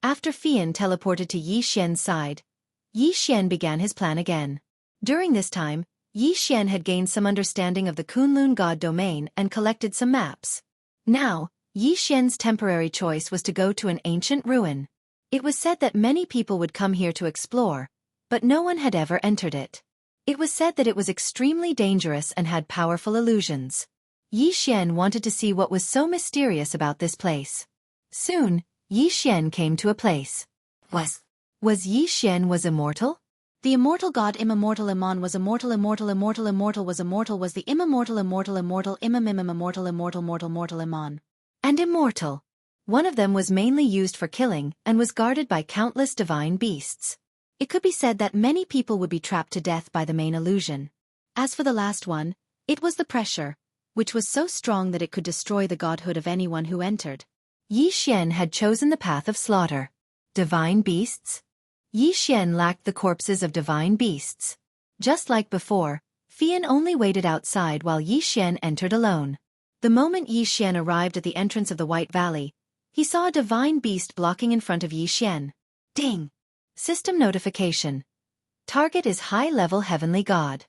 After Fian teleported to Yi Xian's side, Yi Xian began his plan again. During this time, Yi Xian had gained some understanding of the Kunlun God domain and collected some maps. Now, Yi Xian's temporary choice was to go to an ancient ruin. It was said that many people would come here to explore, but no one had ever entered it. It was said that it was extremely dangerous and had powerful illusions. Yi Xian wanted to see what was so mysterious about this place. Soon, Yi Xian came to a place. Was Yi Xian was immortal? The immortal god immortal Iman was immortal was immortal was the immortal immortal Iman. And immortal. One of them was mainly used for killing and was guarded by countless divine beasts. It could be said that many people would be trapped to death by the main illusion. As for the last one, it was the pressure, which was so strong that it could destroy the godhood of anyone who entered. Yi Xian had chosen the path of slaughter. Divine beasts? Yi Xian lacked the corpses of divine beasts. Just like before, Fian only waited outside while Yi Xian entered alone. The moment Yi Xian arrived at the entrance of the White Valley, he saw a divine beast blocking in front of Yi Xian. Ding! System notification. Target is high-level Heavenly God.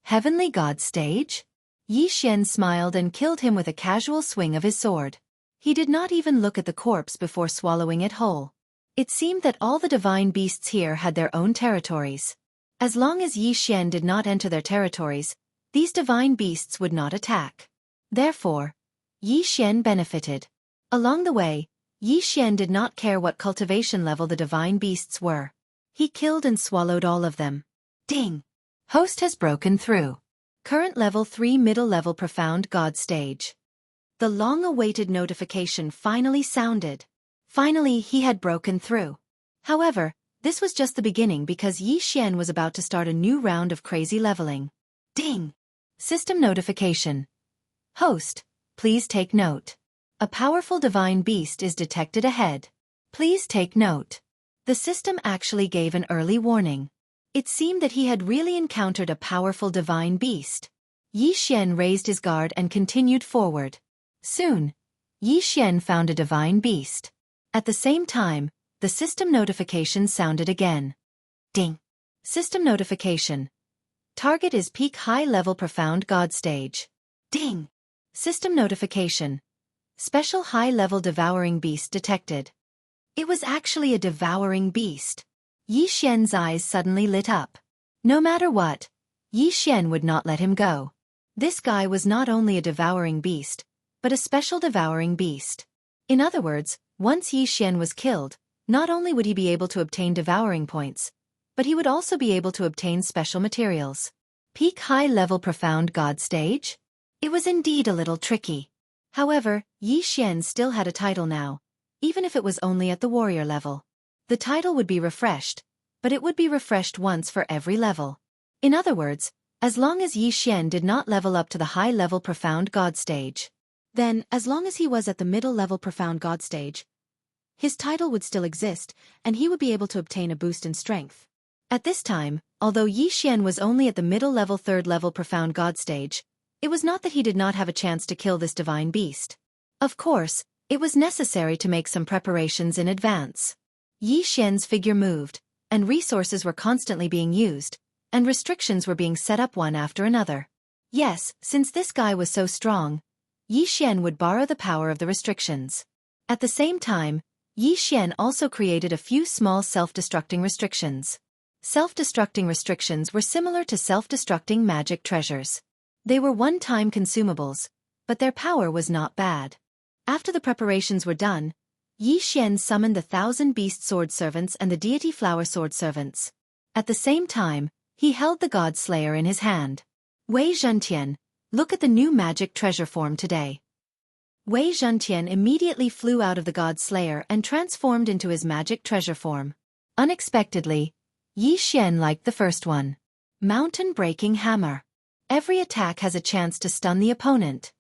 Heavenly God stage? Yi Xian smiled and killed him with a casual swing of his sword. He did not even look at the corpse before swallowing it whole. It seemed that all the divine beasts here had their own territories. As long as Yi Xian did not enter their territories, these divine beasts would not attack. Therefore, Yi Xian benefited. Along the way, Yi Xian did not care what cultivation level the divine beasts were. He killed and swallowed all of them. Ding! Host has broken through. Current level 3 middle level profound God stage. The long-awaited notification finally sounded. Finally, he had broken through. However, this was just the beginning because Yi Xian was about to start a new round of crazy leveling. Ding! System notification. Host, please take note. A powerful divine beast is detected ahead. Please take note. The system actually gave an early warning. It seemed that he had really encountered a powerful divine beast. Yi Xian raised his guard and continued forward. Soon, Yi Xian found a divine beast. At the same time, the system notification sounded again. Ding! System notification. Target is peak high-level profound God stage. Ding! System notification. Special high-level devouring beast detected. It was actually a devouring beast. Yi Xian's eyes suddenly lit up. No matter what, Yi Xian would not let him go. This guy was not only a devouring beast, but a special devouring beast. In other words, once Yi Xian was killed, not only would he be able to obtain devouring points, but he would also be able to obtain special materials. Peak high-level profound God stage? It was indeed a little tricky. However, Yi Xian still had a title now, even if it was only at the warrior level. The title would be refreshed, but it would be refreshed once for every level. In other words, as long as Yi Xian did not level up to the high-level profound God stage, then, as long as he was at the middle-level profound God stage, his title would still exist, and he would be able to obtain a boost in strength. At this time, although Yi Xian was only at the middle-level third-level profound God stage, it was not that he did not have a chance to kill this divine beast. Of course, it was necessary to make some preparations in advance. Yi Xian's figure moved, and resources were constantly being used, and restrictions were being set up one after another. Yes, since this guy was so strong, Yi Xian would borrow the power of the restrictions. At the same time, Yi Xian also created a few small self-destructing restrictions. Self-destructing restrictions were similar to self-destructing magic treasures. They were one-time consumables, but their power was not bad. After the preparations were done, Yi Xian summoned the 1,000 beast sword servants and the deity flower sword servants. At the same time, he held the god slayer in his hand. Wei Zhentian, look at the new magic treasure form today. Wei Zhentian immediately flew out of the god slayer and transformed into his magic treasure form. Unexpectedly, Yi Xian liked the first one. Mountain-breaking hammer. Every attack has a chance to stun the opponent.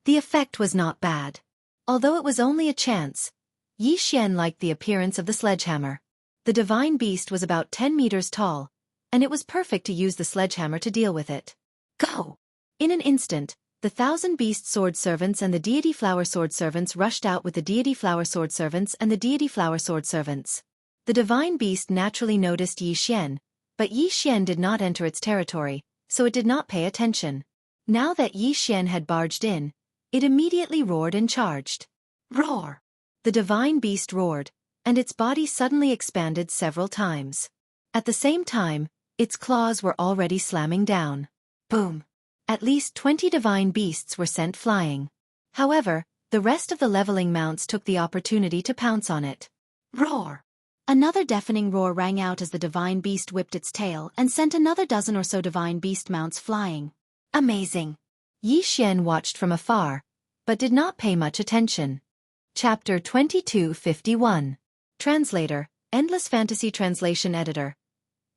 The effect was not bad. Although it was only a chance, Xian liked the appearance of the sledgehammer. The divine beast was about 10 meters tall, and it was perfect to use the sledgehammer to deal with it. Go! In an instant, the 1,000 beast sword servants and the deity flower sword servants rushed out with the deity flower sword servants and the deity flower sword servants. The divine beast naturally noticed Xian, but Xian did not enter its territory, so it did not pay attention. Now that Xian had barged in, it immediately roared and charged. Roar! The divine beast roared, and its body suddenly expanded several times. At the same time, its claws were already slamming down. Boom! At least 20 divine beasts were sent flying. However, the rest of the leveling mounts took the opportunity to pounce on it. Roar! Another deafening roar rang out as the divine beast whipped its tail and sent another dozen or so divine beast mounts flying. Amazing! Xian watched from afar, but did not pay much attention. Chapter 2251. Translator, Endless Fantasy Translation Editor.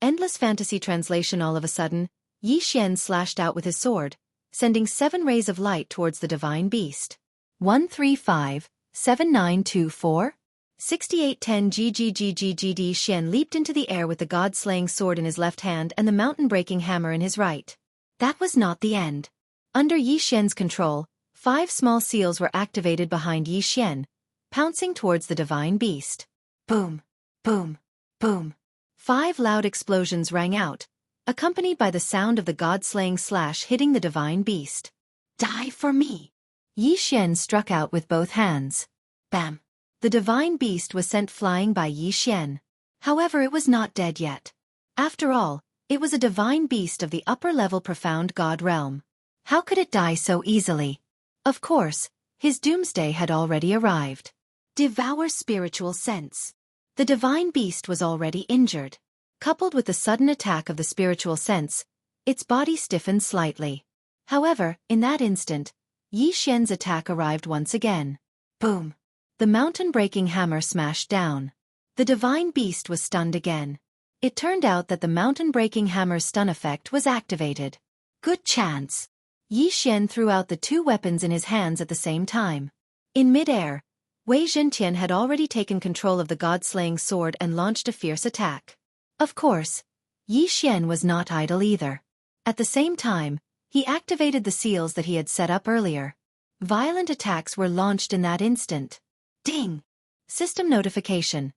Endless Fantasy Translation. All of a sudden, Xian slashed out with his sword, sending 7 rays of light towards the divine beast. 135, 7924? 6810 GGGGGD. Xian leaped into the air with the god-slaying sword in his left hand and the mountain-breaking hammer in his right. That was not the end. Under Xian's control, 5 small seals were activated behind Xian, pouncing towards the divine beast. Boom! Boom! Boom! 5 loud explosions rang out, accompanied by the sound of the god-slaying slash hitting the divine beast. Die for me! Xian struck out with both hands. Bam! The divine beast was sent flying by Xian. However, it was not dead yet. After all, it was a divine beast of the upper-level profound god realm. How could it die so easily? Of course, his doomsday had already arrived. Devour spiritual sense. The divine beast was already injured. Coupled with the sudden attack of the spiritual sense, its body stiffened slightly. However, in that instant, Xian's attack arrived once again. Boom! The mountain-breaking hammer smashed down. The divine beast was stunned again. It turned out that the mountain-breaking hammer's stun effect was activated. Good chance! Xian threw out the 2 weapons in his hands at the same time. In mid-air, Wei Zhentian had already taken control of the god-slaying sword and launched a fierce attack. Of course, Xian was not idle either. At the same time, he activated the seals that he had set up earlier. Violent attacks were launched in that instant. Ding! System notification.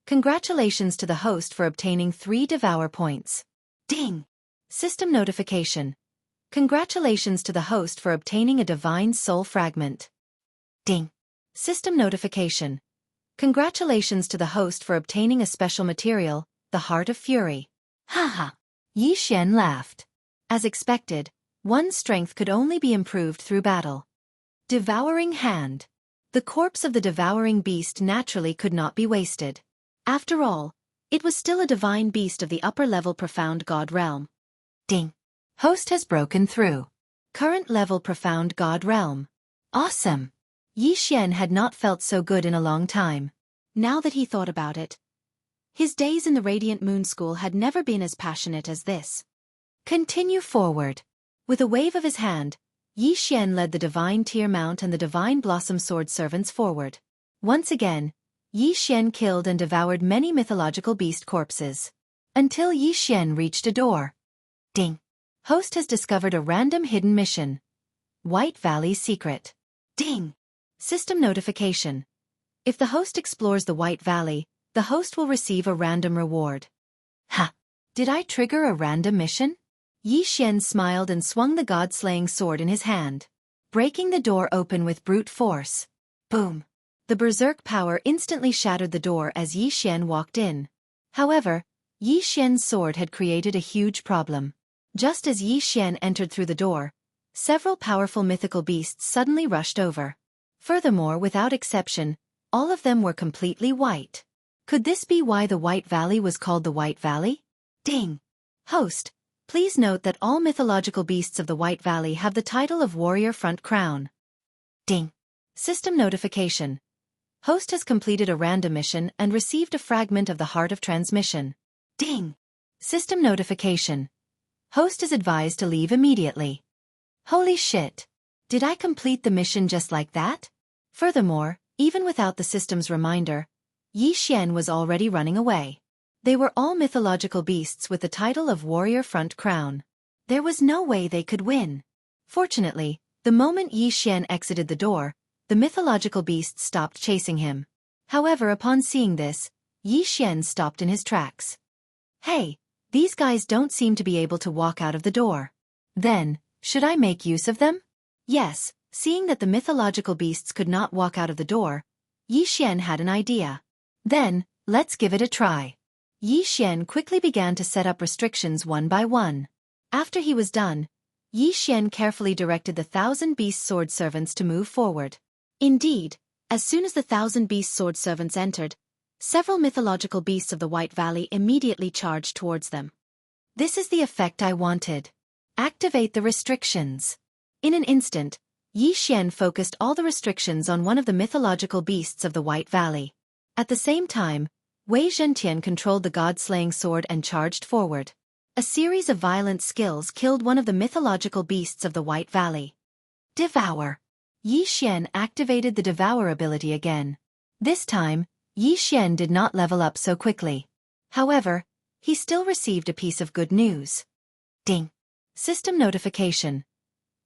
Congratulations to the host for obtaining 3 devour points. Ding! System notification. Congratulations to the host for obtaining a divine soul fragment. Ding! System notification. Congratulations to the host for obtaining a special material, the Heart of Fury. Haha! Xian laughed. As expected, one's strength could only be improved through battle. Devouring Hand. The corpse of the devouring beast naturally could not be wasted. After all, it was still a divine beast of the upper-level profound god realm. Ding! Host has broken through. Current level profound god realm. Awesome! Xian had not felt so good in a long time. Now that he thought about it, his days in the Radiant Moon School had never been as passionate as this. Continue forward. With a wave of his hand, Xian led the Divine Tear Mount and the Divine Blossom Sword servants forward. Once again, Xian killed and devoured many mythological beast corpses. Until Xian reached a door. Ding! Host has discovered a random hidden mission. White Valley's secret. Ding! System notification. If the host explores the White Valley, the host will receive a random reward. Ha! Did I trigger a random mission? Xian smiled and swung the god-slaying sword in his hand, breaking the door open with brute force. Boom! The berserk power instantly shattered the door as Xian walked in. However, Xian's sword had created a huge problem. Just as Xian entered through the door, several powerful mythical beasts suddenly rushed over. Furthermore, without exception, all of them were completely white. Could this be why the White Valley was called the White Valley? Ding! Host, please note that all mythological beasts of the White Valley have the title of Warrior Front Crown. Ding! System notification. Host has completed a random mission and received a fragment of the Heart of Transmission. Ding! System notification. Host is advised to leave immediately. Holy shit! Did I complete the mission just like that? Furthermore, even without the system's reminder, Xian was already running away. They were all mythological beasts with the title of Warrior Front Crown. There was no way they could win. Fortunately, the moment Xian exited the door, the mythological beasts stopped chasing him. However, upon seeing this, Xian stopped in his tracks. Hey, these guys don't seem to be able to walk out of the door. Then, should I make use of them? Yes, seeing that the mythological beasts could not walk out of the door, Xian had an idea. Then, let's give it a try. Xian quickly began to set up restrictions one by one. After he was done, Xian carefully directed the 1,000 beast sword servants to move forward. Indeed, as soon as the 1,000 beast sword servants entered, several mythological beasts of the White Valley immediately charged towards them. This is the effect I wanted. Activate the restrictions. In an instant, Xian focused all the restrictions on one of the mythological beasts of the White Valley. At the same time, Wei Zhentian controlled the god-slaying sword and charged forward. A series of violent skills killed one of the mythological beasts of the White Valley. Devour. Xian activated the Devour ability again. This time, Xian did not level up so quickly. However, he still received a piece of good news. Ding. System notification.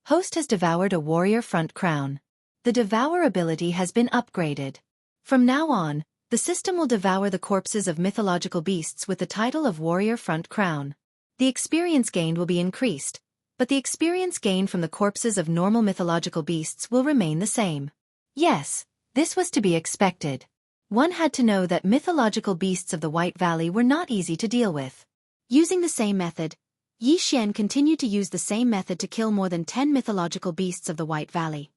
Host has devoured a Warrior Front Crown. The Devour ability has been upgraded. From now on, the system will devour the corpses of mythological beasts with the title of Warrior Front Crown. The experience gained will be increased, but the experience gained from the corpses of normal mythological beasts will remain the same. Yes, this was to be expected. One had to know that mythological beasts of the White Valley were not easy to deal with. Using the same method, Xian continued to use the same method to kill more than 10 mythological beasts of the White Valley.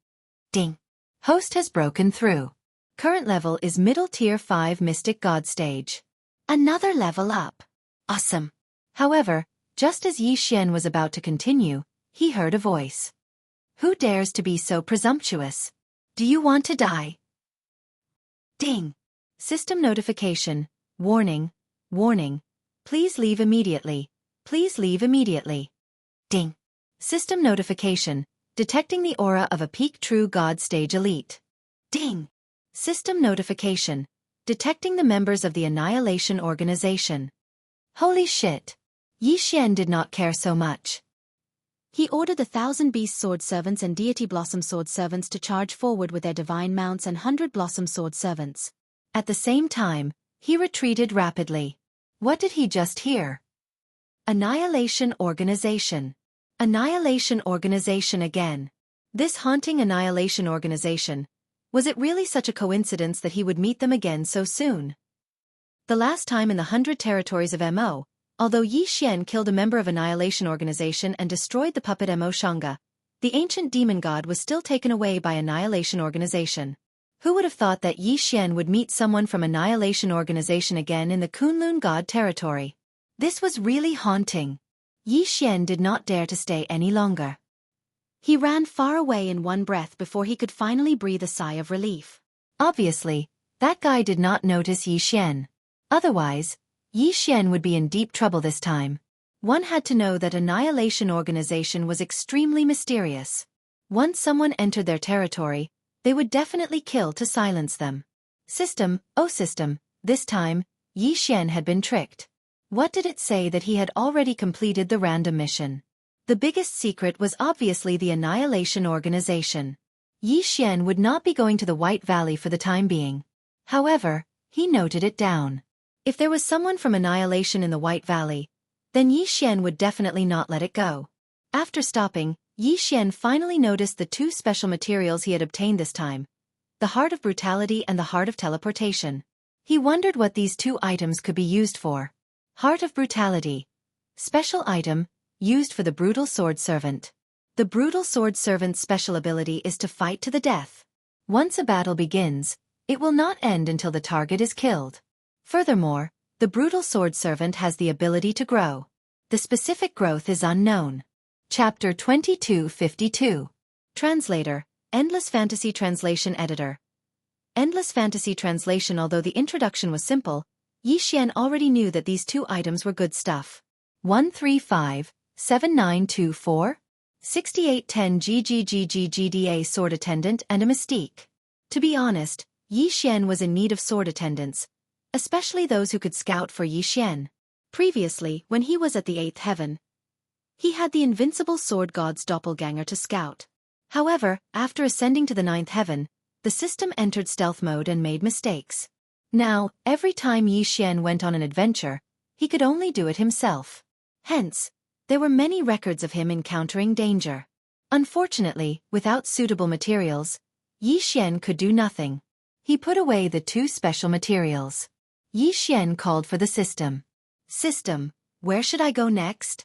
Ding. Host has broken through. Current level is Middle Tier 5 Mystic God Stage. Another level up. Awesome. However, just as Xian was about to continue, he heard a voice. Who dares to be so presumptuous? Do you want to die? Ding. System notification. Warning. Warning. Please leave immediately. Please leave immediately. Ding. System notification. Detecting the aura of a peak true God stage elite. Ding. System notification. Detecting the members of the Annihilation Organization. Holy shit. Xian did not care so much. He ordered the 1,000 Beast Sword Servants and Deity Blossom Sword Servants to charge forward with their divine mounts and 100 Blossom Sword Servants. At the same time, he retreated rapidly. What did he just hear? Annihilation Organization. Annihilation Organization again. This haunting Annihilation Organization. Was it really such a coincidence that he would meet them again so soon? The last time in the 100 territories of Mo, although Xian killed a member of Annihilation Organization and destroyed the puppet Mo Xianxia, the ancient demon god was still taken away by Annihilation Organization. Who would have thought that Xian would meet someone from Annihilation Organization again in the Kunlun god territory? This was really haunting. Xian did not dare to stay any longer. He ran far away in one breath before he could finally breathe a sigh of relief. Obviously, that guy did not notice Xian. Otherwise, Xian would be in deep trouble this time. One had to know that Annihilation Organization was extremely mysterious. Once someone entered their territory, they would definitely kill to silence them. System, oh system, this time, Xian had been tricked. What did it say that he had already completed the random mission? The biggest secret was obviously the Annihilation Organization. Xian would not be going to the White Valley for the time being. However, he noted it down. If there was someone from Annihilation in the White Valley, then Xian would definitely not let it go. After stopping, Xian finally noticed the two special materials he had obtained this time, the Heart of Brutality and the Heart of Teleportation. He wondered what these two items could be used for. Heart of Brutality. Special item, used for the Brutal Sword Servant. The Brutal Sword Servant's special ability is to fight to the death. Once a battle begins, it will not end until the target is killed. Furthermore, the Brutal Sword Servant has the ability to grow. The specific growth is unknown. Chapter 2252. Translator, Endless Fantasy Translation Editor. Endless Fantasy Translation. Although the introduction was simple, Xian already knew that these two items were good stuff. 135-7924? 6810 GGGGGDA Sword Attendant and a Mystique. To be honest, Yi Xian was in need of sword attendants, especially those who could scout for Yi Xian. Previously, when he was at the 8th heaven, he had the invincible sword god's doppelganger to scout. However, after ascending to the 9th heaven, the system entered stealth mode and made mistakes. Now, every time Yi Xian went on an adventure, he could only do it himself. Hence, there were many records of him encountering danger. Unfortunately, without suitable materials, Yi Xian could do nothing. He put away the 2 special materials. Yi Xian called for the system. System, where should I go next?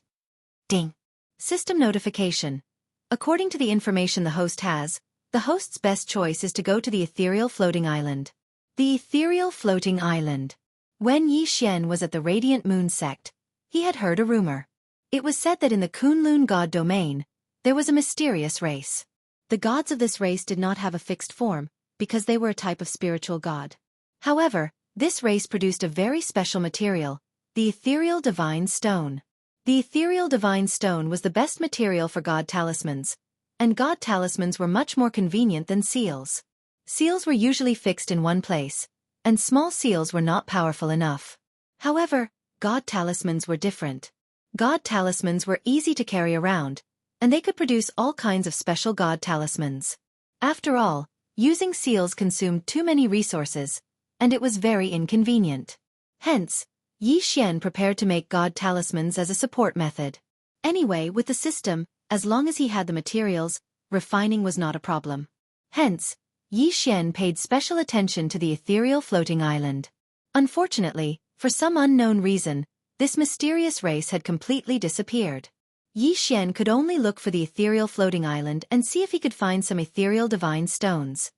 Ding. System notification. According to the information the host has, the host's best choice is to go to the ethereal floating island. The ethereal floating island. When Yi Xian was at the Radiant Moon sect, he had heard a rumor. It was said that in the Kunlun god domain, there was a mysterious race. The gods of this race did not have a fixed form, because they were a type of spiritual god. However, this race produced a very special material, the ethereal divine stone. The ethereal divine stone was the best material for god talismans, and god talismans were much more convenient than seals. Seals were usually fixed in one place, and small seals were not powerful enough. However, god talismans were different. God talismans were easy to carry around, and they could produce all kinds of special god talismans. After all, using seals consumed too many resources, and it was very inconvenient. Hence, Yi Xian prepared to make god talismans as a support method. Anyway, with the system, as long as he had the materials, refining was not a problem. Hence, Yi Xian paid special attention to the ethereal floating island. Unfortunately, for some unknown reason, this mysterious race had completely disappeared. Yi Xian could only look for the ethereal floating island and see if he could find some ethereal divine stones.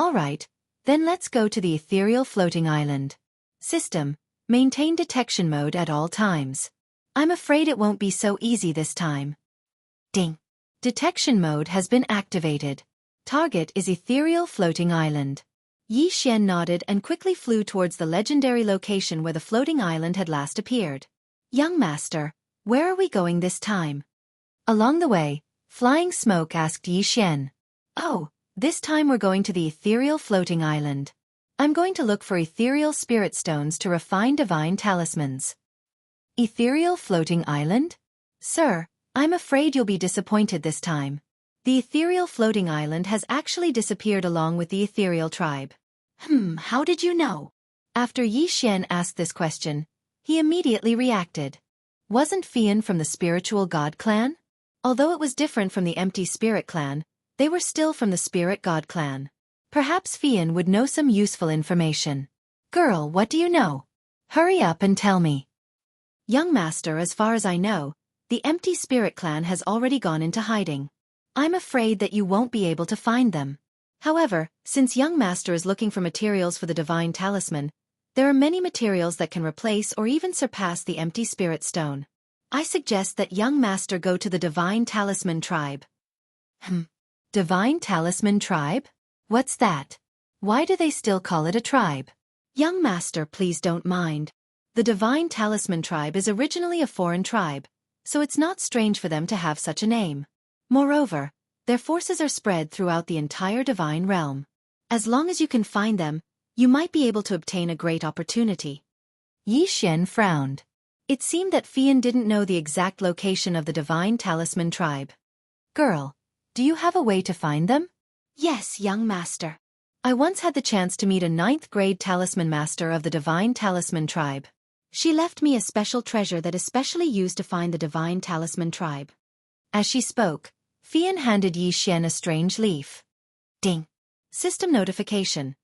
Alright, then let's go to the ethereal floating island. System, maintain detection mode at all times. I'm afraid it won't be so easy this time. Ding. Detection mode has been activated. Target is ethereal floating island. Yi Xian nodded and quickly flew towards the legendary location where the floating island had last appeared. Young master, where are we going this time? Along the way, Flying Smoke asked Yi Xian. Oh, this time we're going to the ethereal floating island. I'm going to look for ethereal spirit stones to refine divine talismans. Ethereal floating island? Sir, I'm afraid you'll be disappointed this time. The ethereal floating island has actually disappeared along with the ethereal tribe. How did you know? After Yi Xian asked this question, he immediately reacted. Wasn't Fian from the spiritual god clan? Although it was different from the empty spirit clan, they were still from the spirit god clan. Perhaps Fian would know some useful information. Girl, what do you know? Hurry up and tell me. Young master, as far as I know, the empty spirit clan has already gone into hiding. I'm afraid that you won't be able to find them. However, since young master is looking for materials for the divine talisman, there are many materials that can replace or even surpass the empty spirit stone. I suggest that young master go to the divine talisman tribe. Divine talisman tribe? What's that? Why do they still call it a tribe? Young master, please don't mind. The divine talisman tribe is originally a foreign tribe, so it's not strange for them to have such a name. Moreover, their forces are spread throughout the entire divine realm. As long as you can find them, you might be able to obtain a great opportunity. Yi Xian frowned. It seemed that Fian didn't know the exact location of the divine talisman tribe. Girl, do you have a way to find them? Yes, young master. I once had the chance to meet a 9th grade talisman master of the divine talisman tribe. She left me a special treasure that is specially used to find the divine talisman tribe. As she spoke, Fian handed Yi Xian a strange leaf. Ding. System notification.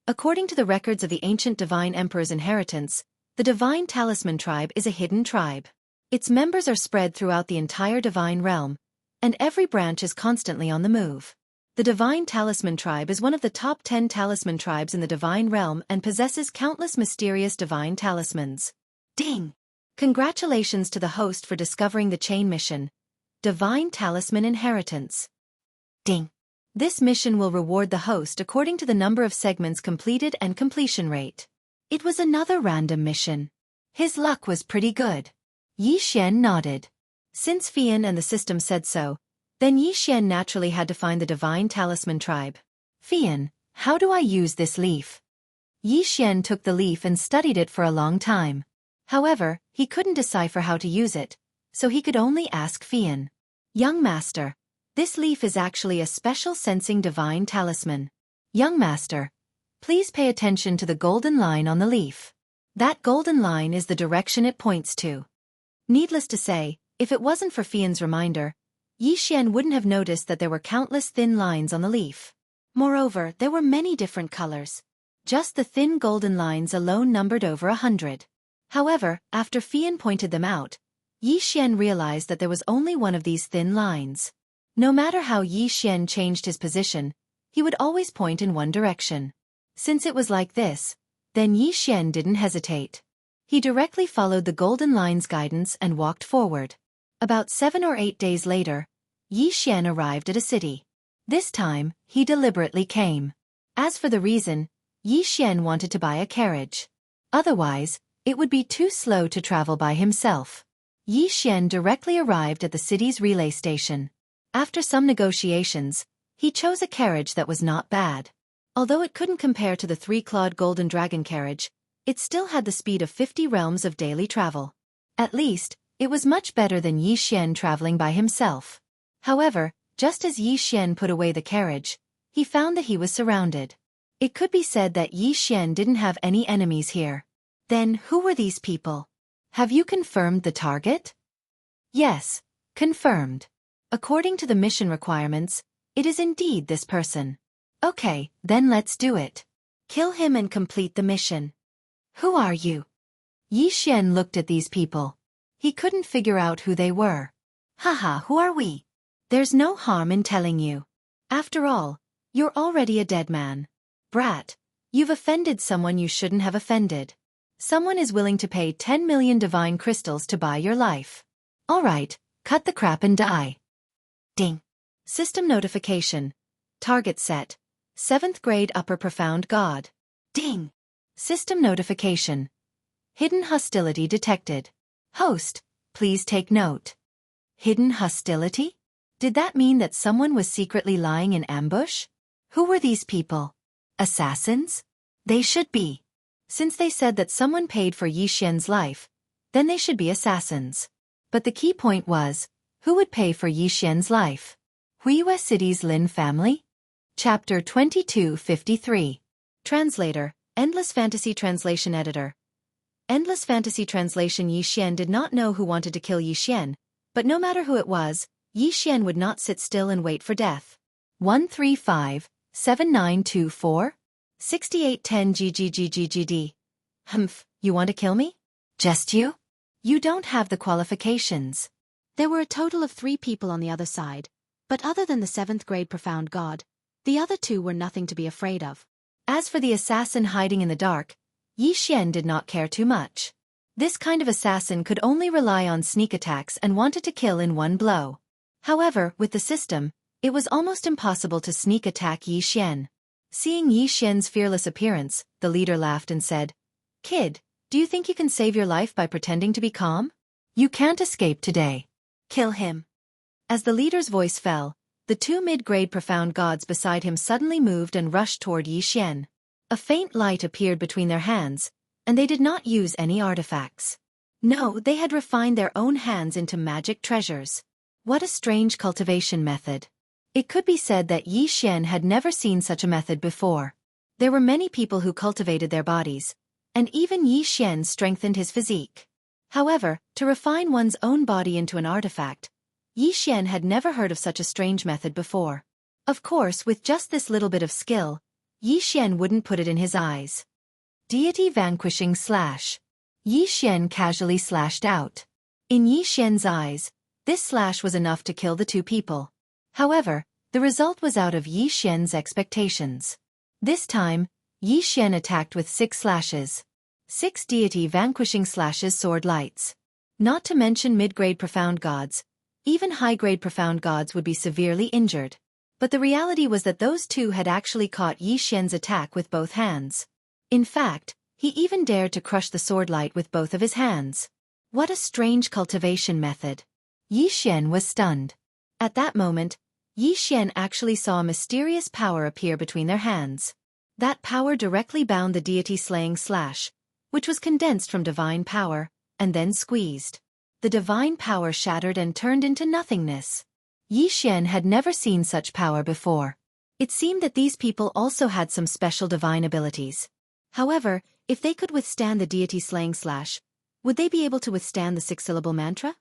According to the records of the ancient divine emperor's inheritance, the divine talisman tribe is a hidden tribe. Its members are spread throughout the entire divine realm, and every branch is constantly on the move. The divine talisman tribe is one of the top 10 talisman tribes in the divine realm and possesses countless mysterious divine talismans. Ding! Congratulations to the host for discovering the chain mission, Divine Talisman Inheritance. Ding! This mission will reward the host according to the number of segments completed and completion rate. It was another random mission. His luck was pretty good. Yi Xian nodded. Since Fian and the system said so, then Yi Xian naturally had to find the divine talisman tribe. Fian, How do I use this leaf? Yi Xian took the leaf and studied it for a long time. However, he couldn't decipher how to use it, so he could only ask Fian. Young master, this leaf is actually a special sensing divine talisman. Young master, please pay attention to the golden line on the leaf. That golden line is the direction it points to. Needless to say, if it wasn't for Fian's reminder, Yi Xian wouldn't have noticed that there were countless thin lines on the leaf. Moreover, there were many different colors. Just the thin golden lines alone numbered over 100. However, after Fian pointed them out, Yi Xian realized that there was only one of these thin lines. No matter how Yi Xian changed his position, he would always point in one direction. Since it was like this, then Yi Xian didn't hesitate. He directly followed the golden line's guidance and walked forward. About 7 or 8 days later, Yi Xian arrived at a city. This time, he deliberately came. As for the reason, Yi Xian wanted to buy a carriage. Otherwise, it would be too slow to travel by himself. Yi Xian directly arrived at the city's relay station. After some negotiations, he chose a carriage that was not bad. Although it couldn't compare to the 3-clawed golden dragon carriage, it still had the speed of 50 realms of daily travel. At least, it was much better than Yi Xian traveling by himself. However, just as Yi Xian put away the carriage, he found that he was surrounded. It could be said that Yi Xian didn't have any enemies here. Then who were these people? Have you confirmed the target? Yes, confirmed. According to the mission requirements, it is indeed this person. Okay, then let's do it. Kill him and complete the mission. Who are you? Yi Xian looked at these people. He couldn't figure out who they were. Haha, who are we? There's no harm in telling you. After all, you're already a dead man. Brat, you've offended someone you shouldn't have offended. Someone is willing to pay 10 million divine crystals to buy your life. Alright, cut the crap and die. Ding. System notification. Target set. 7th grade upper profound god. Ding. System notification. Hidden hostility detected. Host, please take note. Hidden hostility? Did that mean that someone was secretly lying in ambush? Who were these people? Assassins? They should be. Since they said that someone paid for Yi Xian's life, then they should be assassins. But the key point was, who would pay for Yi Xian's life? Huiyue City's Lin family? Chapter 2253. Translator, Endless Fantasy Translation Editor. Endless Fantasy Translation. Yi Xian did not know who wanted to kill Yi Xian, but no matter who it was, Yi Xian would not sit still and wait for death. 135-7924? 6810 GGGGGD. Humph, you want to kill me? Just you? You don't have the qualifications. There were a total of 3 people on the other side, but other than the 7th grade profound god, the other 2 were nothing to be afraid of. As for the assassin hiding in the dark, Yi Xian did not care too much. This kind of assassin could only rely on sneak attacks and wanted to kill in one blow. However, with the system, it was almost impossible to sneak attack Yi Xian. Seeing Yi Xian's fearless appearance, the leader laughed and said, "Kid, do you think you can save your life by pretending to be calm? You can't escape today. Kill him." As the leader's voice fell, the 2 mid-grade profound gods beside him suddenly moved and rushed toward Yi Xian. A faint light appeared between their hands, and they did not use any artifacts. No, they had refined their own hands into magic treasures. What a strange cultivation method. It could be said that Yi Xian had never seen such a method before. There were many people who cultivated their bodies, and even Yi Xian strengthened his physique. However, to refine one's own body into an artifact, Yi Xian had never heard of such a strange method before. Of course, with just this little bit of skill, Yi Xian wouldn't put it in his eyes. Deity vanquishing slash. Yi Xian casually slashed out. In Yi Xian's eyes, this slash was enough to kill the 2 people. However, the result was out of Yi Xian's expectations. This time, Yi Xian attacked with 6 slashes. 6 deity vanquishing slashes sword lights. Not to mention mid-grade profound gods, even high-grade profound gods would be severely injured. But the reality was that those 2 had actually caught Yi Xian's attack with both hands. In fact, he even dared to crush the sword light with both of his hands. What a strange cultivation method. Yi Xian was stunned. At that moment, Yi Xian actually saw a mysterious power appear between their hands. That power directly bound the deity slaying slash, which was condensed from divine power, and then squeezed. The divine power shattered and turned into nothingness. Yi Xian had never seen such power before. It seemed that these people also had some special divine abilities. However, if they could withstand the deity slaying slash, would they be able to withstand the six-syllable mantra?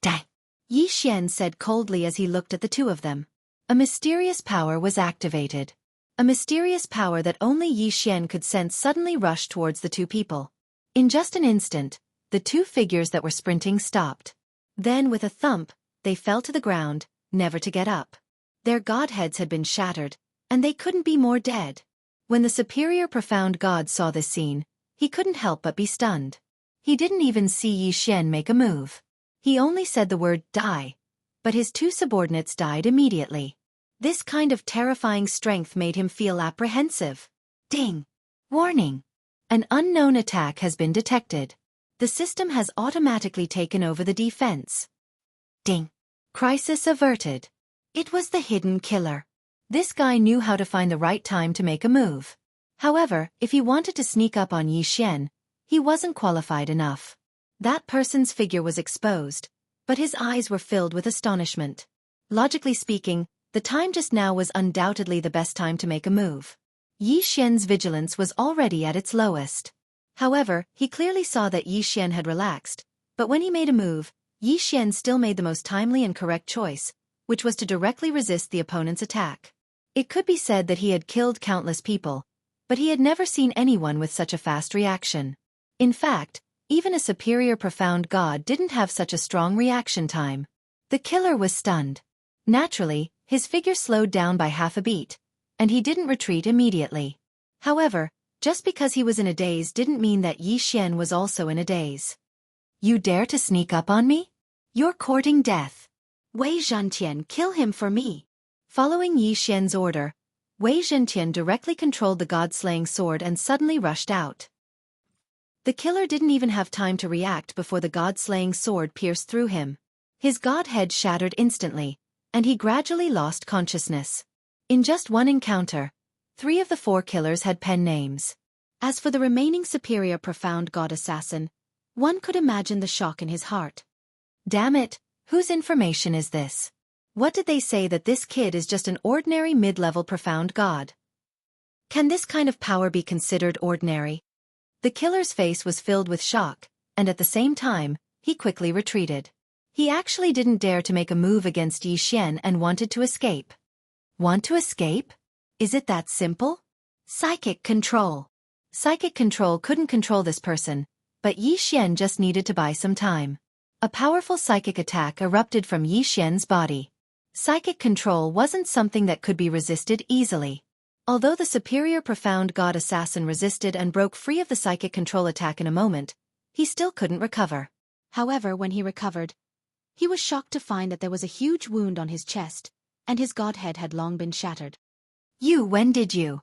Dang! Yi Xian said coldly as he looked at the two of them. A mysterious power was activated. A mysterious power that only Yi Xian could sense suddenly rushed towards the two people. In just an instant, the two figures that were sprinting stopped. Then with a thump, they fell to the ground, never to get up. Their godheads had been shattered, and they couldn't be more dead. When the superior profound god saw this scene, he couldn't help but be stunned. He didn't even see Yi Xian make a move. He only said the word die, but his two subordinates died immediately. This kind of terrifying strength made him feel apprehensive. Ding! Warning! An unknown attack has been detected. The system has automatically taken over the defense. Ding! Crisis averted. It was the hidden killer. This guy knew how to find the right time to make a move. However, if he wanted to sneak up on Yi Xian, he wasn't qualified enough. That person's figure was exposed, but his eyes were filled with astonishment. Logically speaking, the time just now was undoubtedly the best time to make a move. Yi Xian's vigilance was already at its lowest. However, he clearly saw that Yi Xian had relaxed, but when he made a move, Yi Xian still made the most timely and correct choice, which was to directly resist the opponent's attack. It could be said that he had killed countless people, but he had never seen anyone with such a fast reaction. In fact, even a superior profound god didn't have such a strong reaction time. The killer was stunned. Naturally, his figure slowed down by half a beat, and he didn't retreat immediately. However, just because he was in a daze didn't mean that Yi Xian was also in a daze. You dare to sneak up on me? You're courting death. Wei Zhentian, kill him for me. Following Yi Xian's order, Wei Zhentian directly controlled the god-slaying sword and suddenly rushed out. The killer didn't even have time to react before the god-slaying sword pierced through him. His godhead shattered instantly, and he gradually lost consciousness. In just one encounter, 3 of the 4 killers had pen names. As for the remaining superior profound god assassin, one could imagine the shock in his heart. Damn it, whose information is this? What did they say that this kid is just an ordinary mid-level profound god? Can this kind of power be considered ordinary? The killer's face was filled with shock, and at the same time, he quickly retreated. He actually didn't dare to make a move against Yi Xian and wanted to escape. Want to escape? Is it that simple? Psychic control. Psychic control couldn't control this person, but Yi Xian just needed to buy some time. A powerful psychic attack erupted from Yi Xian's body. Psychic control wasn't something that could be resisted easily. Although the superior profound god assassin resisted and broke free of the psychic control attack in a moment, he still couldn't recover. However, when he recovered, he was shocked to find that there was a huge wound on his chest, and his godhead had long been shattered. When did you?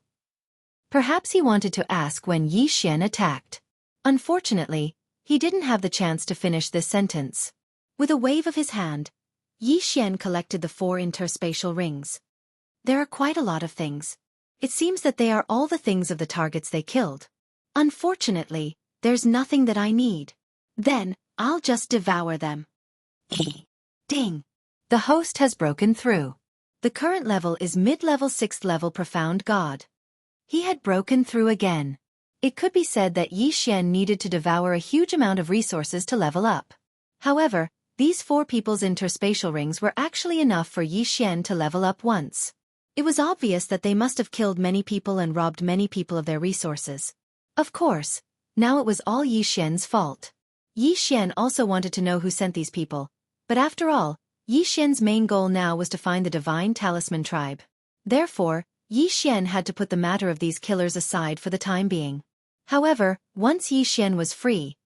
Perhaps he wanted to ask when Yi Xian attacked. Unfortunately, he didn't have the chance to finish this sentence. With a wave of his hand, Yi Xian collected the 4 interspatial rings. There are quite a lot of things. It seems that they are all the things of the targets they killed. Unfortunately, there's nothing that I need. Then, I'll just devour them. Ding! The host has broken through. The current level is mid-level 6th level profound god. He had broken through again. It could be said that Yi Xian needed to devour a huge amount of resources to level up. However, these 4 people's interspatial rings were actually enough for Yi Xian to level up once. It was obvious that they must have killed many people and robbed many people of their resources. Of course, now it was all Yi Xian's fault. Yi Xian also wanted to know who sent these people, but after all, Yi Xian's main goal now was to find the divine talisman tribe. Therefore, Yi Xian had to put the matter of these killers aside for the time being. However, once Yi Xian was free,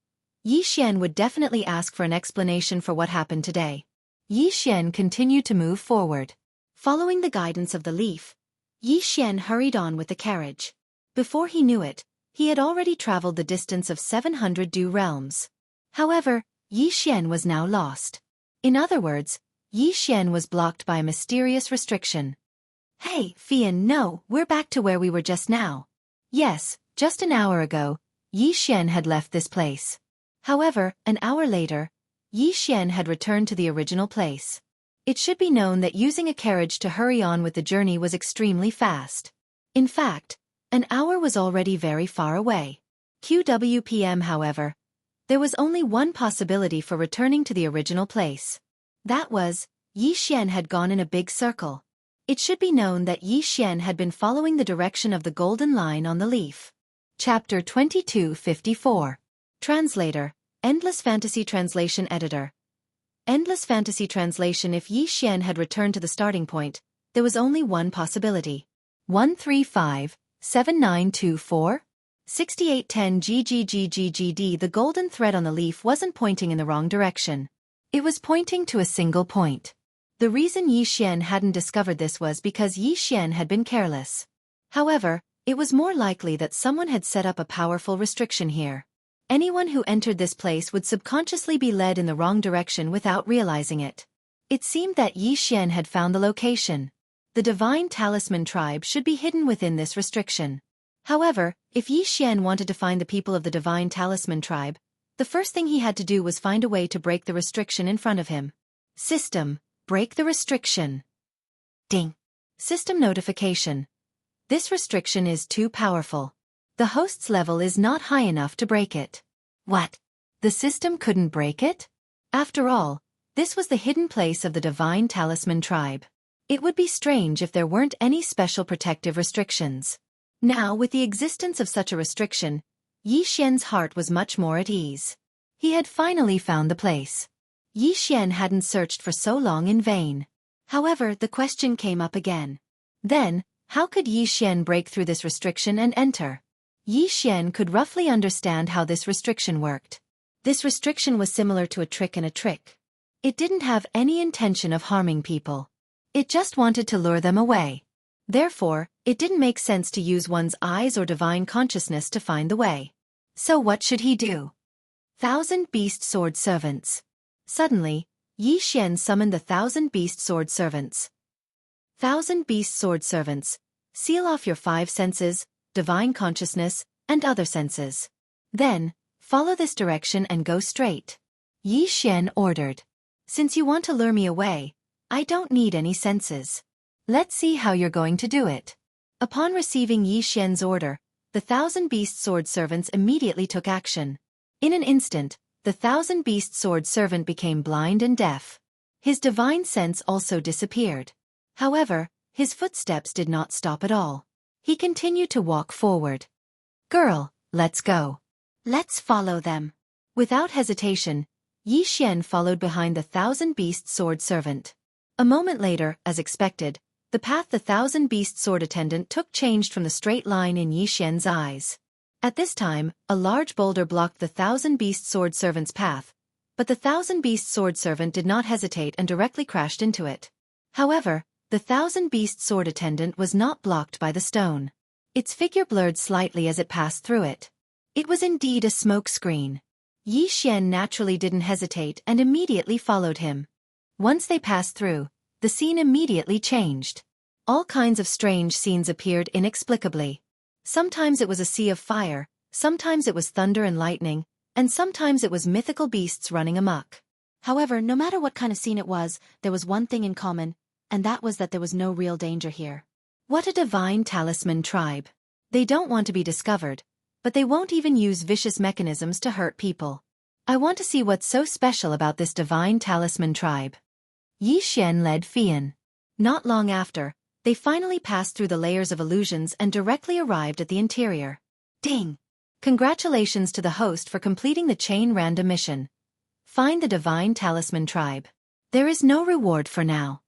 Yi Xian would definitely ask for an explanation for what happened today. Yi Xian continued to move forward. Following the guidance of the leaf, Yi Xian hurried on with the carriage. Before he knew it, he had already traveled the distance of 700 Du realms. However, Yi Xian was now lost. In other words, Yi Xian was blocked by a mysterious restriction. Hey, Fian, no, we're back to where we were just now. Yes, just an hour ago, Yi Xian had left this place. However, an hour later, Yi Xian had returned to the original place. It should be known that using a carriage to hurry on with the journey was extremely fast. In fact, an hour was already very far away. QWPM, however, there was only one possibility for returning to the original place. That was, Yi Xian had gone in a big circle. It should be known that Yi Xian had been following the direction of the golden line on the leaf. Chapter 2254. Translator, Endless Fantasy Translation Editor. Endless Fantasy Translation. If Yi Xian had returned to the starting point, there was only one possibility. 135-7924? 6810 GGGGGD. The golden thread on the leaf wasn't pointing in the wrong direction. It was pointing to a single point. The reason Yi Xian hadn't discovered this was because Yi Xian had been careless. However, it was more likely that someone had set up a powerful restriction here. Anyone who entered this place would subconsciously be led in the wrong direction without realizing it. It seemed that Yi Xian had found the location. The Divine Talisman tribe should be hidden within this restriction. However, if Yi Xian wanted to find the people of the Divine Talisman tribe, the first thing he had to do was find a way to break the restriction in front of him. System, break the restriction. Ding. System notification. This restriction is too powerful. The host's level is not high enough to break it. What? The system couldn't break it? After all, this was the hidden place of the Divine Talisman tribe. It would be strange if there weren't any special protective restrictions. Now, with the existence of such a restriction, Yi Xian's heart was much more at ease. He had finally found the place. Yi Xian hadn't searched for so long in vain. However, the question came up again. Then, how could Yi Xian break through this restriction and enter? Yi Xian could roughly understand how this restriction worked. This restriction was similar to a trick in a trick. It didn't have any intention of harming people. It just wanted to lure them away. Therefore, it didn't make sense to use one's eyes or divine consciousness to find the way. So what should he do? 1,000 Beast Sword Servants. Suddenly, Yi Xian summoned the 1,000 Beast Sword Servants. 1,000 Beast Sword Servants, seal off your 5 senses, divine consciousness, and other senses. Then, follow this direction and go straight. Yi Xian ordered. Since you want to lure me away, I don't need any senses. Let's see how you're going to do it. Upon receiving Yi Xian's order, the 1,000 Beast Sword Servants immediately took action. In an instant, the 1,000 Beast Sword Servant became blind and deaf. His divine sense also disappeared. However, his footsteps did not stop at all. He continued to walk forward. Girl, let's go. Let's follow them. Without hesitation, Yi Xian followed behind the 1,000 Beast Sword Servant. A moment later, as expected, the path the 1,000 Beast Sword Attendant took changed from the straight line in Yi Xian's eyes. At this time, a large boulder blocked the 1,000 Beast Sword Servant's path, but the 1,000 Beast Sword Servant did not hesitate and directly crashed into it. However, the 1,000 Beast Sword Attendant was not blocked by the stone. Its figure blurred slightly as it passed through it. It was indeed a smoke screen. Yi Xian naturally didn't hesitate and immediately followed him. Once they passed through, the scene immediately changed. All kinds of strange scenes appeared inexplicably. Sometimes it was a sea of fire, sometimes it was thunder and lightning, and sometimes it was mythical beasts running amok. However, no matter what kind of scene it was, there was one thing in common, and that was that there was no real danger here. What a divine talisman tribe. They don't want to be discovered, but they won't even use vicious mechanisms to hurt people. I want to see what's so special about this divine talisman tribe. Yi Xian led Fian. Not long after, they finally passed through the layers of illusions and directly arrived at the interior. Ding! Congratulations to the host for completing the chain random mission. Find the Divine Talisman tribe. There is no reward for now.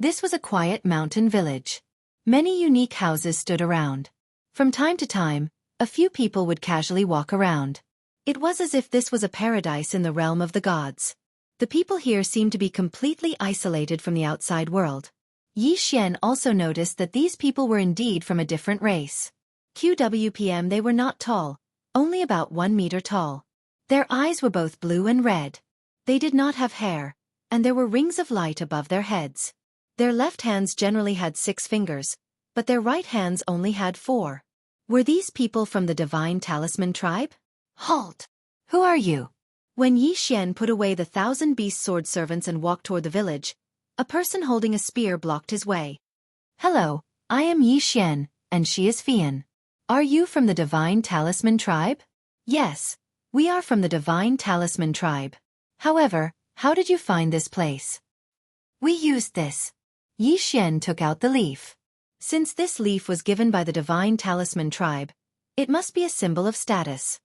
This was a quiet mountain village. Many unique houses stood around. From time to time, a few people would casually walk around. It was as if this was a paradise in the realm of the gods. The people here seemed to be completely isolated from the outside world. Yi Xian also noticed that these people were indeed from a different race. QWPM, they were not tall, only about 1 meter tall. Their eyes were both blue and red. They did not have hair, and there were rings of light above their heads. Their left hands generally had 6 fingers, but their right hands only had 4. Were these people from the Divine Talisman tribe? Halt! Who are you? When Yi Xian put away the 1,000-beast sword servants and walked toward the village, a person holding a spear blocked his way. Hello, I am Yi Xian, and she is Fian. Are you from the Divine Talisman tribe? Yes, we are from the Divine Talisman tribe. However, how did you find this place? We used this. Yi Xian took out the leaf. Since this leaf was given by the Divine Talisman tribe, it must be a symbol of status.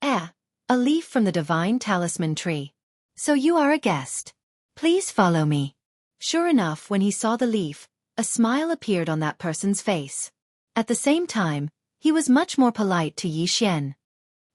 A leaf from the Divine Talisman tree. So you are a guest. Please follow me. Sure enough, when he saw the leaf, a smile appeared on that person's face. At the same time, he was much more polite to Yi Xian.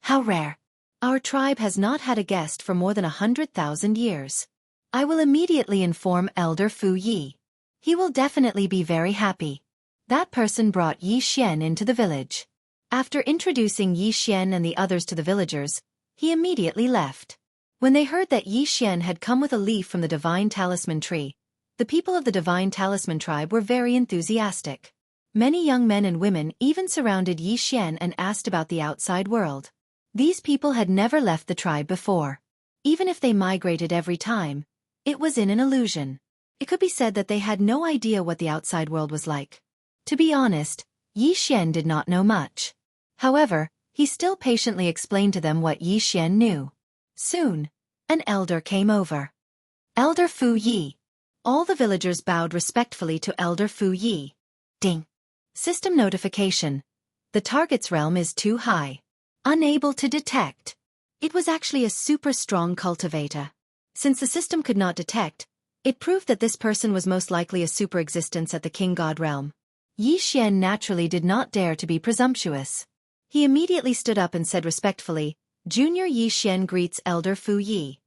How rare. Our tribe has not had a guest for more than 100,000 years. I will immediately inform Elder Fu Yi. He will definitely be very happy. That person brought Yi Xian into the village. After introducing Yi Xian and the others to the villagers, he immediately left. When they heard that Yi Xian had come with a leaf from the Divine Talisman tree, the people of the Divine Talisman tribe were very enthusiastic. Many young men and women even surrounded Yi Xian and asked about the outside world. These people had never left the tribe before. Even if they migrated every time, it was in an illusion. It could be said that they had no idea what the outside world was like. To be honest, Yi Xian did not know much. However, he still patiently explained to them what Yi Xian knew. Soon, an elder came over. Elder Fu Yi. All the villagers bowed respectfully to Elder Fu Yi. Ding. System notification. The target's realm is too high. Unable to detect. It was actually a super strong cultivator. Since the system could not detect, it proved that this person was most likely a super existence at the King God realm. Yi Xian naturally did not dare to be presumptuous. He immediately stood up and said respectfully, Junior Yi Xian greets Elder Fu Yi.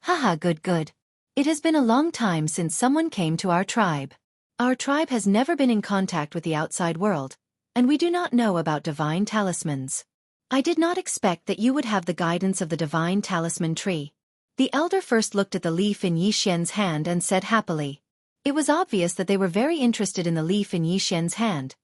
Haha, good. It has been a long time since someone came to our tribe. Our tribe has never been in contact with the outside world, and we do not know about divine talismans. I did not expect that you would have the guidance of the Divine Talisman tree. The elder first looked at the leaf in Yi Xian's hand and said happily. It was obvious that they were very interested in the leaf in Yi Xian's hand,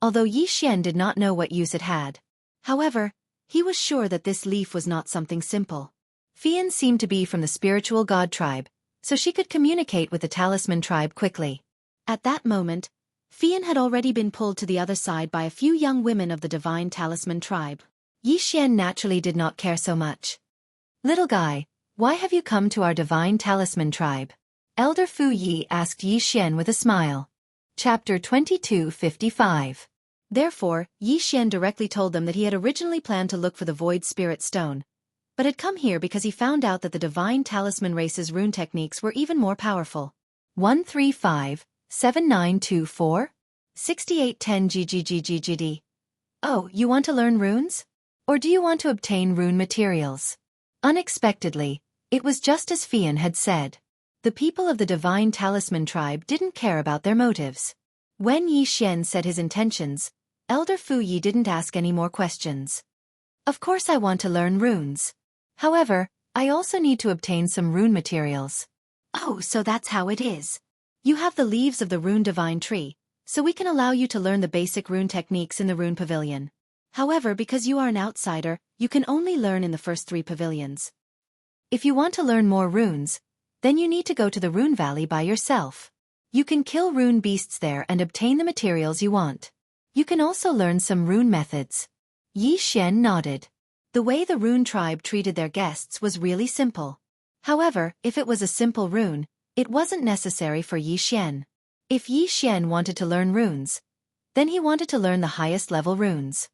although Yi Xian did not know what use it had. However, he was sure that this leaf was not something simple. Fian seemed to be from the spiritual god tribe, so she could communicate with the talisman tribe quickly. At that moment, Fian had already been pulled to the other side by a few young women of the Divine Talisman tribe. Yi Xian naturally did not care so much. Little guy, why have you come to our Divine Talisman tribe? Elder Fu Yi asked Yi Xian with a smile. Chapter 22:55. Therefore, Yi Xian directly told them that he had originally planned to look for the Void Spirit Stone, but had come here because he found out that the Divine Talisman race's rune techniques were even more powerful. 135-7924? 6810 GGGGGD. Oh, you want to learn runes? Or do you want to obtain rune materials? Unexpectedly, it was just as Fian had said. The people of the Divine Talisman tribe didn't care about their motives. When Yi Xian said his intentions, Elder Fu Yi didn't ask any more questions. Of course I want to learn runes. However, I also need to obtain some rune materials. Oh, so that's how it is. You have the leaves of the rune divine tree, so we can allow you to learn the basic rune techniques in the rune pavilion. However, because you are an outsider, you can only learn in the first 3 pavilions. If you want to learn more runes, then you need to go to the Rune Valley by yourself. You can kill rune beasts there and obtain the materials you want. You can also learn some rune methods. Yi Xian nodded. The way the rune tribe treated their guests was really simple. However, if it was a simple rune, it wasn't necessary for Yi Xian. If Yi Xian wanted to learn runes, then he wanted to learn the highest level runes.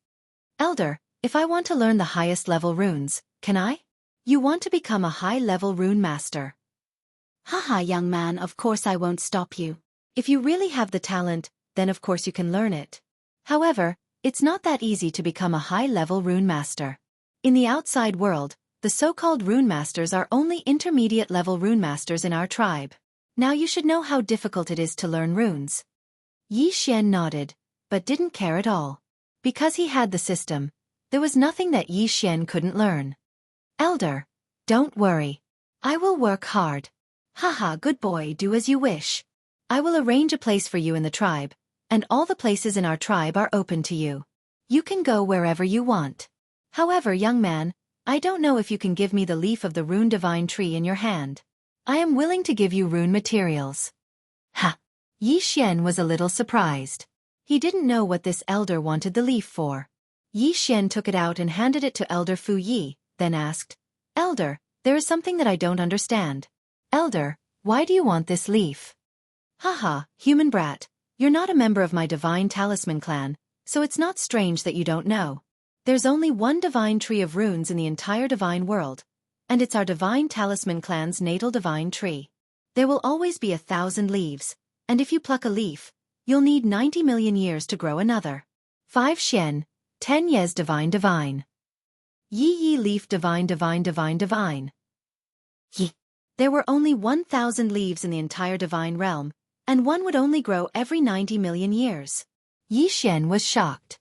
Elder, if I want to learn the highest level runes, can I? You want to become a high-level rune master. Haha, young man, of course I won't stop you. If you really have the talent, then of course you can learn it. However, it's not that easy to become a high-level rune master. In the outside world, the so-called rune masters are only intermediate-level rune masters in our tribe. Now you should know how difficult it is to learn runes. Yi Xian nodded, but didn't care at all. Because he had the system, there was nothing that Yi Xian couldn't learn. Elder, don't worry. I will work hard. Haha, good boy, do as you wish. I will arrange a place for you in the tribe, and all the places in our tribe are open to you. You can go wherever you want. However, young man, I don't know if you can give me the leaf of the rune divine tree in your hand. I am willing to give you rune materials. Ha! Yi Xian was a little surprised. He didn't know what this elder wanted the leaf for. Yi Xian took it out and handed it to Elder Fu Yi, then asked, Elder, there is something that I don't understand. Elder, why do you want this leaf? Haha, human brat, you're not a member of my divine talisman clan, so it's not strange that you don't know. There's only one divine tree of runes in the entire divine world, and it's our divine talisman clan's natal divine tree. There will always be 1,000 leaves, and if you pluck a leaf, you'll need 90 million years to grow another. 5 Xian, 10 Yes divine. Yi leaf divine. Yi. There were only 1,000 leaves in the entire divine realm, and one would only grow every 90 million years. Yi Xian was shocked.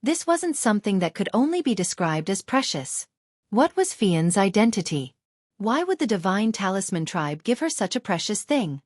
This wasn't something that could only be described as precious. What was Fian's identity? Why would the divine talisman tribe give her such a precious thing?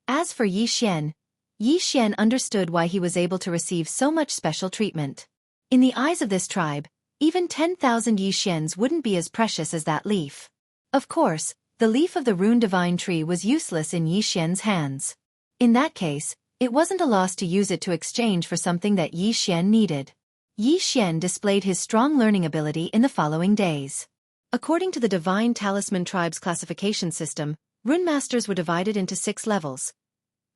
As for Yi Xian understood why he was able to receive so much special treatment. In the eyes of this tribe, even 10,000 Yi Xians wouldn't be as precious as that leaf. Of course, the leaf of the rune divine tree was useless in Yi Xian's hands. In that case, it wasn't a loss to use it to exchange for something that Yi Xian needed. Yi Xian displayed his strong learning ability in the following days. According to the Divine Talisman Tribe's classification system, rune masters were divided into 6 levels: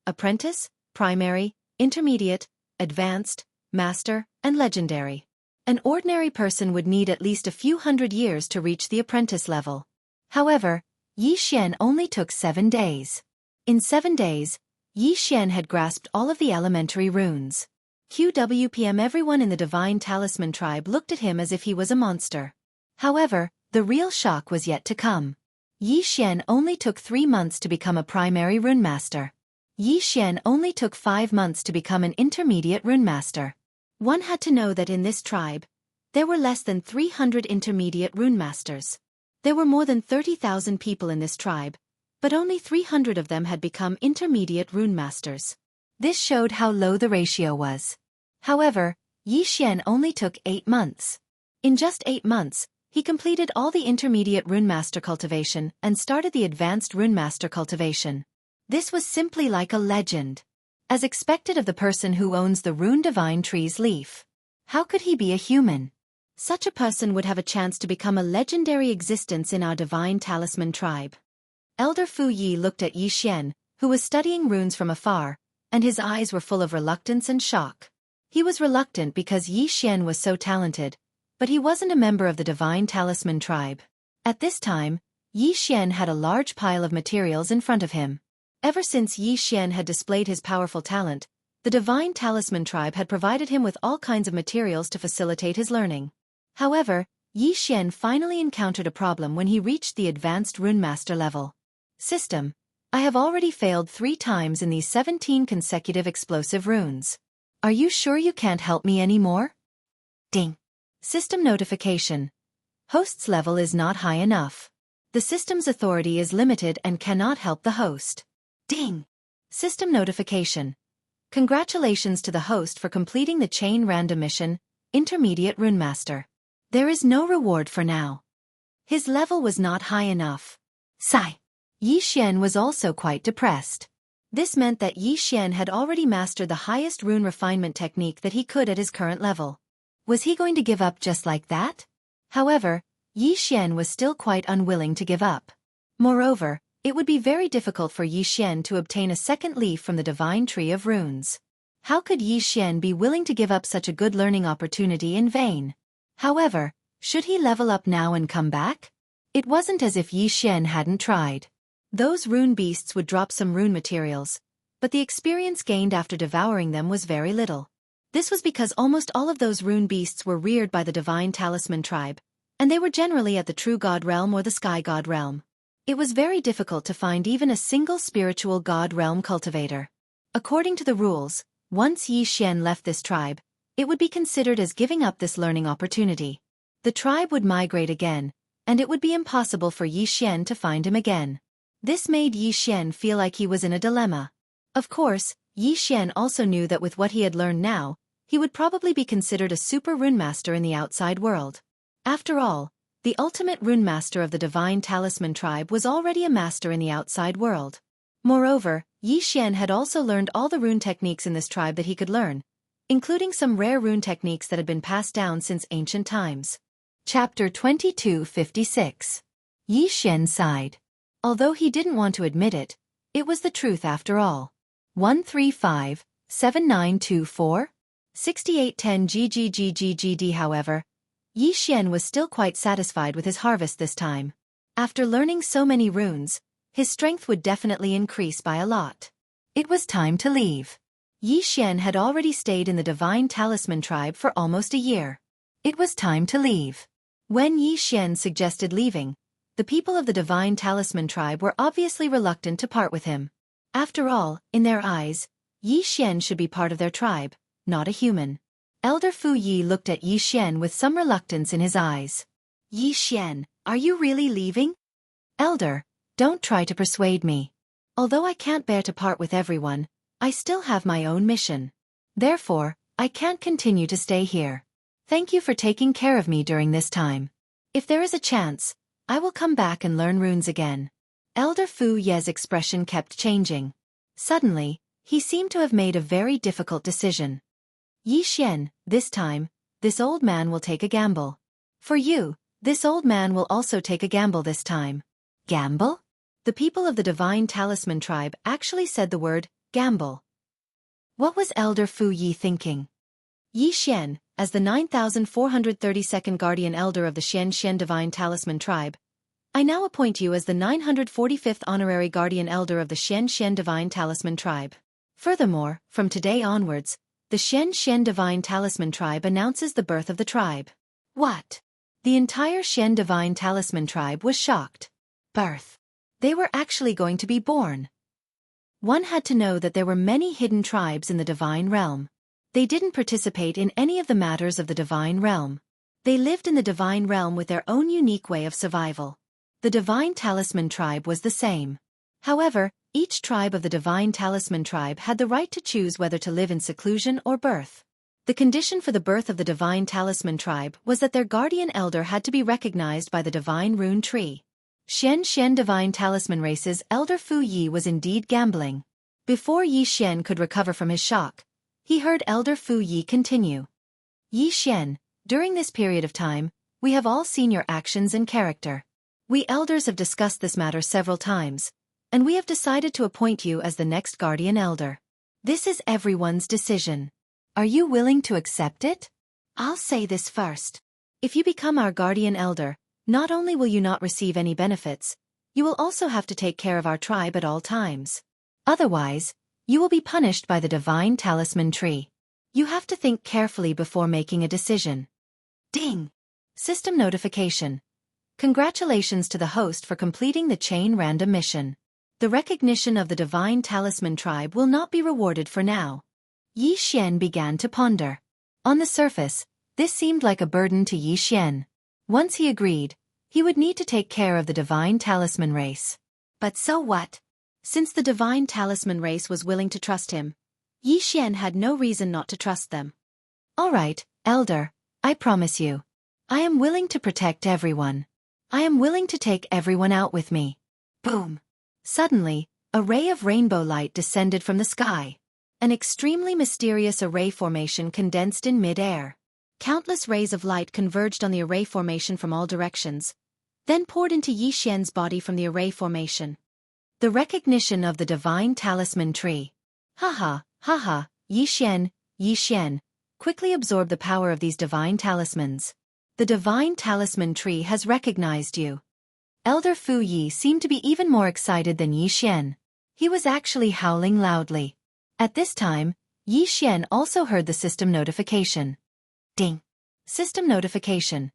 apprentice, primary, intermediate, advanced, master, and legendary. An ordinary person would need at least a few hundred years to reach the apprentice level. However, Yi Xian only took 7 days. In 7 days, Yi Xian had grasped all of the elementary runes. QWPM. Everyone in the Divine Talisman tribe looked at him as if he was a monster. However, the real shock was yet to come. Yi Xian only took 3 months to become a primary rune master. Yi Xian only took 5 months to become an intermediate rune master. One had to know that in this tribe, there were less than 300 intermediate rune masters. There were more than 30,000 people in this tribe, but only 300 of them had become intermediate rune masters. This showed how low the ratio was. However, Yi Xian only took 8 months. In just 8 months, he completed all the intermediate rune master cultivation and started the advanced rune master cultivation. This was simply like a legend. As expected of the person who owns the rune divine tree's leaf. How could he be a human? Such a person would have a chance to become a legendary existence in our divine talisman tribe. Elder Fu Yi looked at Yi Xian, who was studying runes from afar, and his eyes were full of reluctance and shock. He was reluctant because Yi Xian was so talented, but he wasn't a member of the divine talisman tribe. At this time, Yi Xian had a large pile of materials in front of him. Ever since Yi Xian had displayed his powerful talent, the divine talisman tribe had provided him with all kinds of materials to facilitate his learning. However, Yi Xian finally encountered a problem when he reached the advanced rune master level. System: I have already failed 3 times in these 17 consecutive explosive runes. Are you sure you can't help me anymore? Ding. System notification. Host's level is not high enough. The system's authority is limited and cannot help the host. Ding. System notification. Congratulations to the host for completing the chain random mission, Intermediate Rune Master. There is no reward for now. His level was not high enough. Sigh. Yi Xian was also quite depressed. This meant that Yi Xian had already mastered the highest rune refinement technique that he could at his current level. Was he going to give up just like that? However, Yi Xian was still quite unwilling to give up. Moreover, it would be very difficult for Yi Xian to obtain a second leaf from the divine tree of runes. How could Yi Xian be willing to give up such a good learning opportunity in vain? However, should he level up now and come back? It wasn't as if Yi Xian hadn't tried. Those rune beasts would drop some rune materials, but the experience gained after devouring them was very little. This was because almost all of those rune beasts were reared by the divine talisman tribe, and they were generally at the true god realm or the sky god realm. It was very difficult to find even a single spiritual god realm cultivator. According to the rules, once Yi Xian left this tribe, it would be considered as giving up this learning opportunity. The tribe would migrate again, and it would be impossible for Yi Xian to find him again. This made Yi Xian feel like he was in a dilemma. Of course, Yi Xian also knew that with what he had learned now, he would probably be considered a super rune master in the outside world. After all, the ultimate rune master of the Divine Talisman tribe was already a master in the outside world. Moreover, Xian had also learned all the rune techniques in this tribe that he could learn, including some rare rune techniques that had been passed down since ancient times. Chapter 2256. Xian sighed. Although he didn't want to admit it, it was the truth after all. 135-7924? 6810 GGGGGD. However, Xian was still quite satisfied with his harvest this time. After learning so many runes, his strength would definitely increase by a lot. It was time to leave. Xian had already stayed in the Divine Talisman tribe for almost a year. It was time to leave. When Xian suggested leaving, the people of the Divine Talisman tribe were obviously reluctant to part with him. After all, in their eyes, Xian should be part of their tribe, not a human. Elder Fu Yi looked at Xian with some reluctance in his eyes. Xian, are you really leaving? Elder, don't try to persuade me. Although I can't bear to part with everyone, I still have my own mission. Therefore, I can't continue to stay here. Thank you for taking care of me during this time. If there is a chance, I will come back and learn runes again. Elder Fu Ye's expression kept changing. Suddenly, he seemed to have made a very difficult decision. Xian, this time, this old man will take a gamble. For you, this old man will also take a gamble this time. Gamble? The people of the Divine Talisman tribe actually said the word, gamble. What was Elder Fu Yi thinking? Xian, as the 9,432nd Guardian Elder of the Xianxia Divine Talisman tribe, I now appoint you as the 945th Honorary Guardian Elder of the Xianxia Divine Talisman tribe. Furthermore, from today onwards, the Xianxia Divine Talisman tribe announces the birth of the tribe. What? The entire Xian Divine Talisman tribe was shocked. Birth. They were actually going to be born. One had to know that there were many hidden tribes in the divine realm. They didn't participate in any of the matters of the divine realm. They lived in the divine realm with their own unique way of survival. The Divine Talisman tribe was the same. However, each tribe of the Divine Talisman tribe had the right to choose whether to live in seclusion or birth. The condition for the birth of the Divine Talisman tribe was that their guardian elder had to be recognized by the divine rune tree. Xianxia Divine Talisman race's Elder Fu Yi was indeed gambling. Before Xian could recover from his shock, he heard Elder Fu Yi continue. Xian, during this period of time, we have all seen your actions and character. We elders have discussed this matter several times, and we have decided to appoint you as the next guardian elder. This is everyone's decision. Are you willing to accept it? I'll say this first. If you become our guardian elder, not only will you not receive any benefits, you will also have to take care of our tribe at all times. Otherwise, you will be punished by the Divine Talisman tree. You have to think carefully before making a decision. Ding! System notification. Congratulations to the host for completing the chain random mission. The recognition of the Divine Talisman tribe will not be rewarded for now. Xian began to ponder. On the surface, this seemed like a burden to Xian. Once he agreed, he would need to take care of the Divine Talisman race. But so what? Since the Divine Talisman race was willing to trust him, Xian had no reason not to trust them. All right, Elder, I promise you. I am willing to protect everyone. I am willing to take everyone out with me. Boom! Suddenly, a ray of rainbow light descended from the sky. An extremely mysterious array formation condensed in mid-air. Countless rays of light converged on the array formation from all directions, then poured into Xian's body from the array formation. The recognition of the Divine Talisman tree. Haha, haha, Xian, quickly absorb the power of these divine talismans. The Divine Talisman tree has recognized you. Elder Fu Yi seemed to be even more excited than Xian. He was actually howling loudly. At this time, Xian also heard the system notification. Ding! System notification.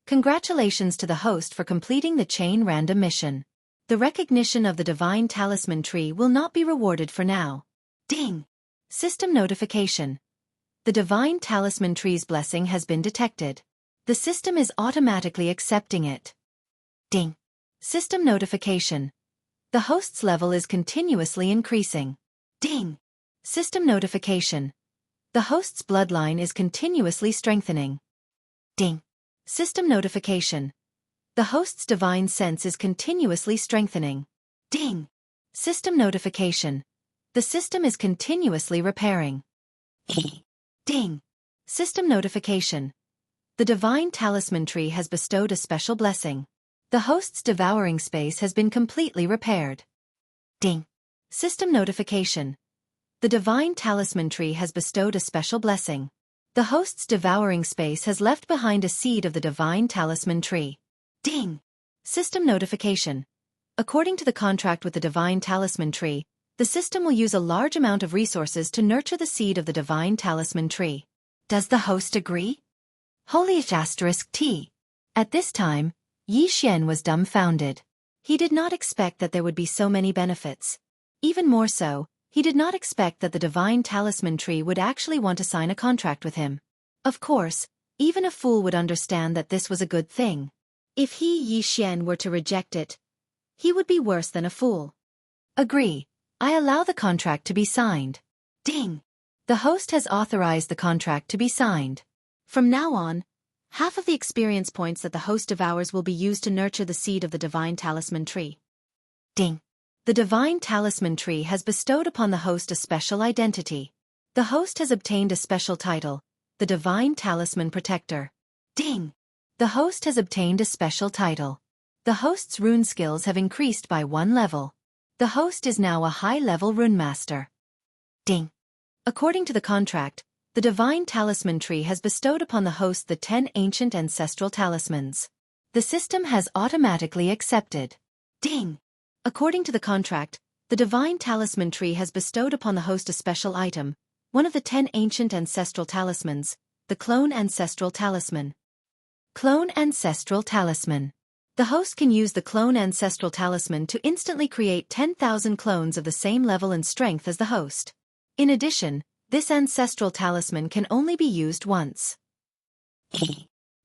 Congratulations to the host for completing the chain random mission. The recognition of the Divine Talisman tree will not be rewarded for now. Ding! System notification. The Divine Talisman tree's blessing has been detected. The system is automatically accepting it. Ding! System notification. The host's level is continuously increasing. Ding! System notification. The host's bloodline is continuously strengthening. Ding. System notification. The host's divine sense is continuously strengthening. Ding. System notification. The system is continuously repairing. Ding. System notification. The divine talisman tree has bestowed a special blessing. The host's devouring space has been completely repaired. Ding. System notification. The divine talisman tree has bestowed a special blessing. The host's devouring space has left behind a seed of the divine talisman tree. Ding. System notification. According to the contract with the divine talisman tree, the system will use a large amount of resources to nurture the seed of the divine talisman tree. Does the host agree? Holy *T. At this time, Xianxia was dumbfounded. He did not expect that there would be so many benefits. Even more so, he did not expect that the divine talisman tree would actually want to sign a contract with him. Of course, even a fool would understand that this was a good thing. If Xianxia were to reject it, he would be worse than a fool. Agree. I allow the contract to be signed. Ding. The host has authorized the contract to be signed. From now on, half of the experience points that the host devours will be used to nurture the seed of the divine talisman tree. Ding. The divine talisman tree has bestowed upon the host a special identity. The host has obtained a special title, the divine talisman protector. Ding. The host has obtained a special title. The host's rune skills have increased by 1 level. The host is now a high-level rune master. Ding. According to the contract, the divine talisman tree has bestowed upon the host the 10 ancient ancestral talismans. The system has automatically accepted. Ding. According to the contract, the divine talisman tree has bestowed upon the host a special item, one of the 10 ancient ancestral talismans, the clone ancestral talisman. Clone ancestral talisman. The host can use the clone ancestral talisman to instantly create 10,000 clones of the same level and strength as the host. In addition, this ancestral talisman can only be used once.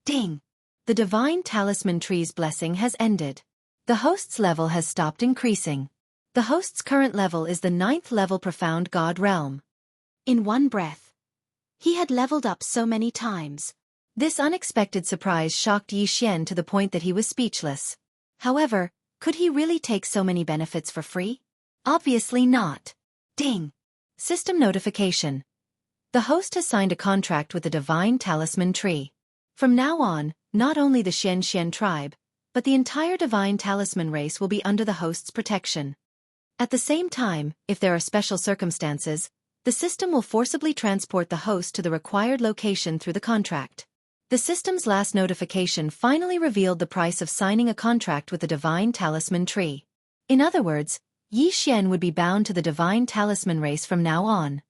Ding. The divine talisman tree's blessing has ended. The host's level has stopped increasing. The host's current level is the 9th level profound god realm. In one breath, he had leveled up so many times. This unexpected surprise shocked Xianxia to the point that he was speechless. However, could he really take so many benefits for free? Obviously not. Ding. System notification. The host has signed a contract with the divine talisman tree. From now on, not only the Xianxia tribe, but the entire divine talisman race will be under the host's protection. At the same time, if there are special circumstances, the system will forcibly transport the host to the required location through the contract. The system's last notification finally revealed the price of signing a contract with the divine talisman tree. In other words, Xianxia would be bound to the divine talisman race from now on.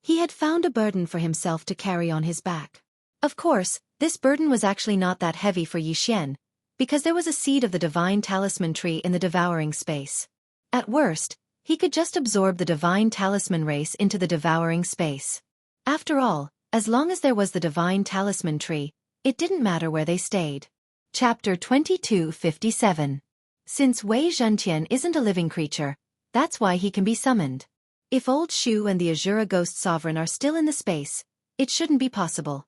He had found a burden for himself to carry on his back. Of course, this burden was actually not that heavy for Xianxia, because there was a seed of the divine talisman tree in the devouring space. At worst, he could just absorb the divine talisman race into the devouring space. After all, as long as there was the divine talisman tree, it didn't matter where they stayed. Chapter 2257. Since Wei Zhentian isn't a living creature, that's why he can be summoned. If Old Shu and the Azura Ghost Sovereign are still in the space, it shouldn't be possible.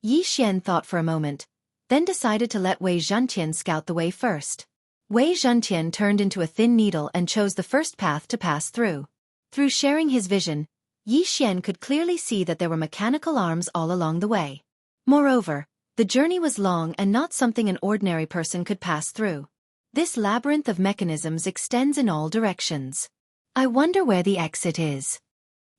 Xianxia thought for a moment, then decided to let Wei Zhentian scout the way first. Wei Zhentian turned into a thin needle and chose the first path to pass through. Through sharing his vision, Xianxia could clearly see that there were mechanical arms all along the way. Moreover, the journey was long and not something an ordinary person could pass through. This labyrinth of mechanisms extends in all directions. I wonder where the exit is.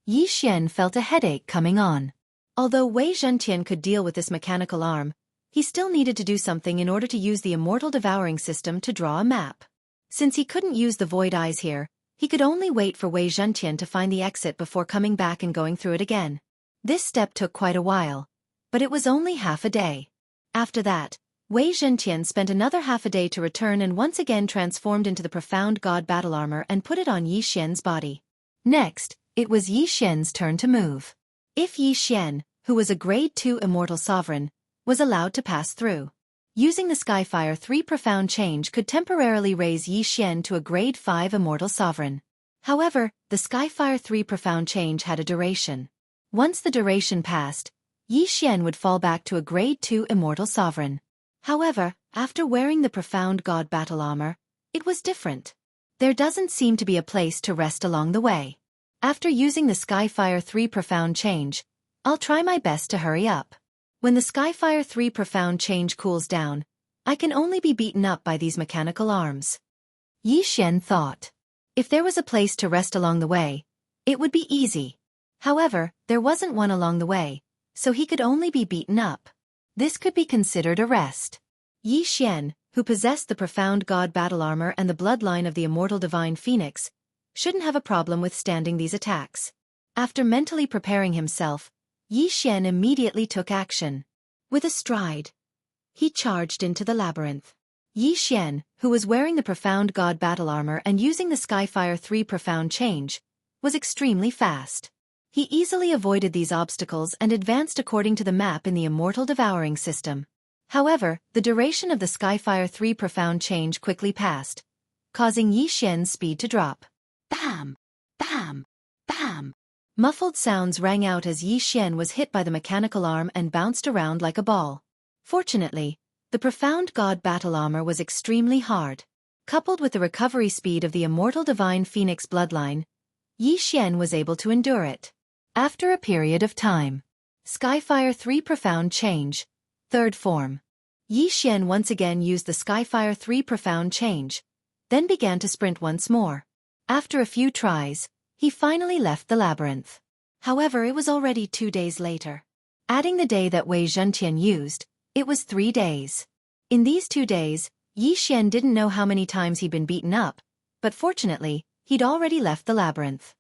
Xianxia felt a headache coming on. Although Wei Zhentian could deal with this mechanical arm, he still needed to do something in order to use the immortal devouring system to draw a map. Since he couldn't use the void eyes here, he could only wait for Wei Zhentian to find the exit before coming back and going through it again. This step took quite a while, but it was only half a day. After that, Wei Zhentian spent another half a day to return and once again transformed into the profound god battle armor and put it on Xianxia's body. Next, it was Xianxia's turn to move. If Xianxia, who was a grade 2 immortal sovereign, was allowed to pass through, using the Skyfire 3 profound change could temporarily raise Xianxia to a grade 5 immortal sovereign. However, the Skyfire 3 profound change had a duration. Once the duration passed, Yi Xian would fall back to a grade 2 immortal sovereign. However, after wearing the profound god battle armor, it was different. There doesn't seem to be a place to rest along the way. After using the Skyfire 3 profound change, I'll try my best to hurry up. When the Skyfire 3 profound change cools down, I can only be beaten up by these mechanical arms. Yi Xian thought. If there was a place to rest along the way, it would be easy. However, there wasn't one along the way, so he could only be beaten up. This could be considered a rest. Yi Xian, who possessed the profound god battle armor and the bloodline of the immortal divine phoenix, shouldn't have a problem withstanding these attacks. After mentally preparing himself, Yi Xian immediately took action. With a stride, he charged into the labyrinth. Yi Xian, who was wearing the profound god battle armor and using the Skyfire 3 profound change, was extremely fast. He easily avoided these obstacles and advanced according to the map in the immortal devouring system. However, the duration of the Skyfire 3 profound change quickly passed, causing Yi Xian's speed to drop. Bam! Bam! Bam! Muffled sounds rang out as Yi Xian was hit by the mechanical arm and bounced around like a ball. Fortunately, the profound god battle armor was extremely hard. Coupled with the recovery speed of the immortal divine phoenix bloodline, Yi Xian was able to endure it. After a period of time. Skyfire 3 profound change. Third form. Yi Xian once again used the Skyfire 3 profound change, then began to sprint once more. After a few tries, he finally left the labyrinth. However, it was already 2 days later. Adding the day that Wei Zhentian used, it was 3 days. In these 2 days, Yi Xian didn't know how many times he'd been beaten up, but fortunately, he'd already left the labyrinth.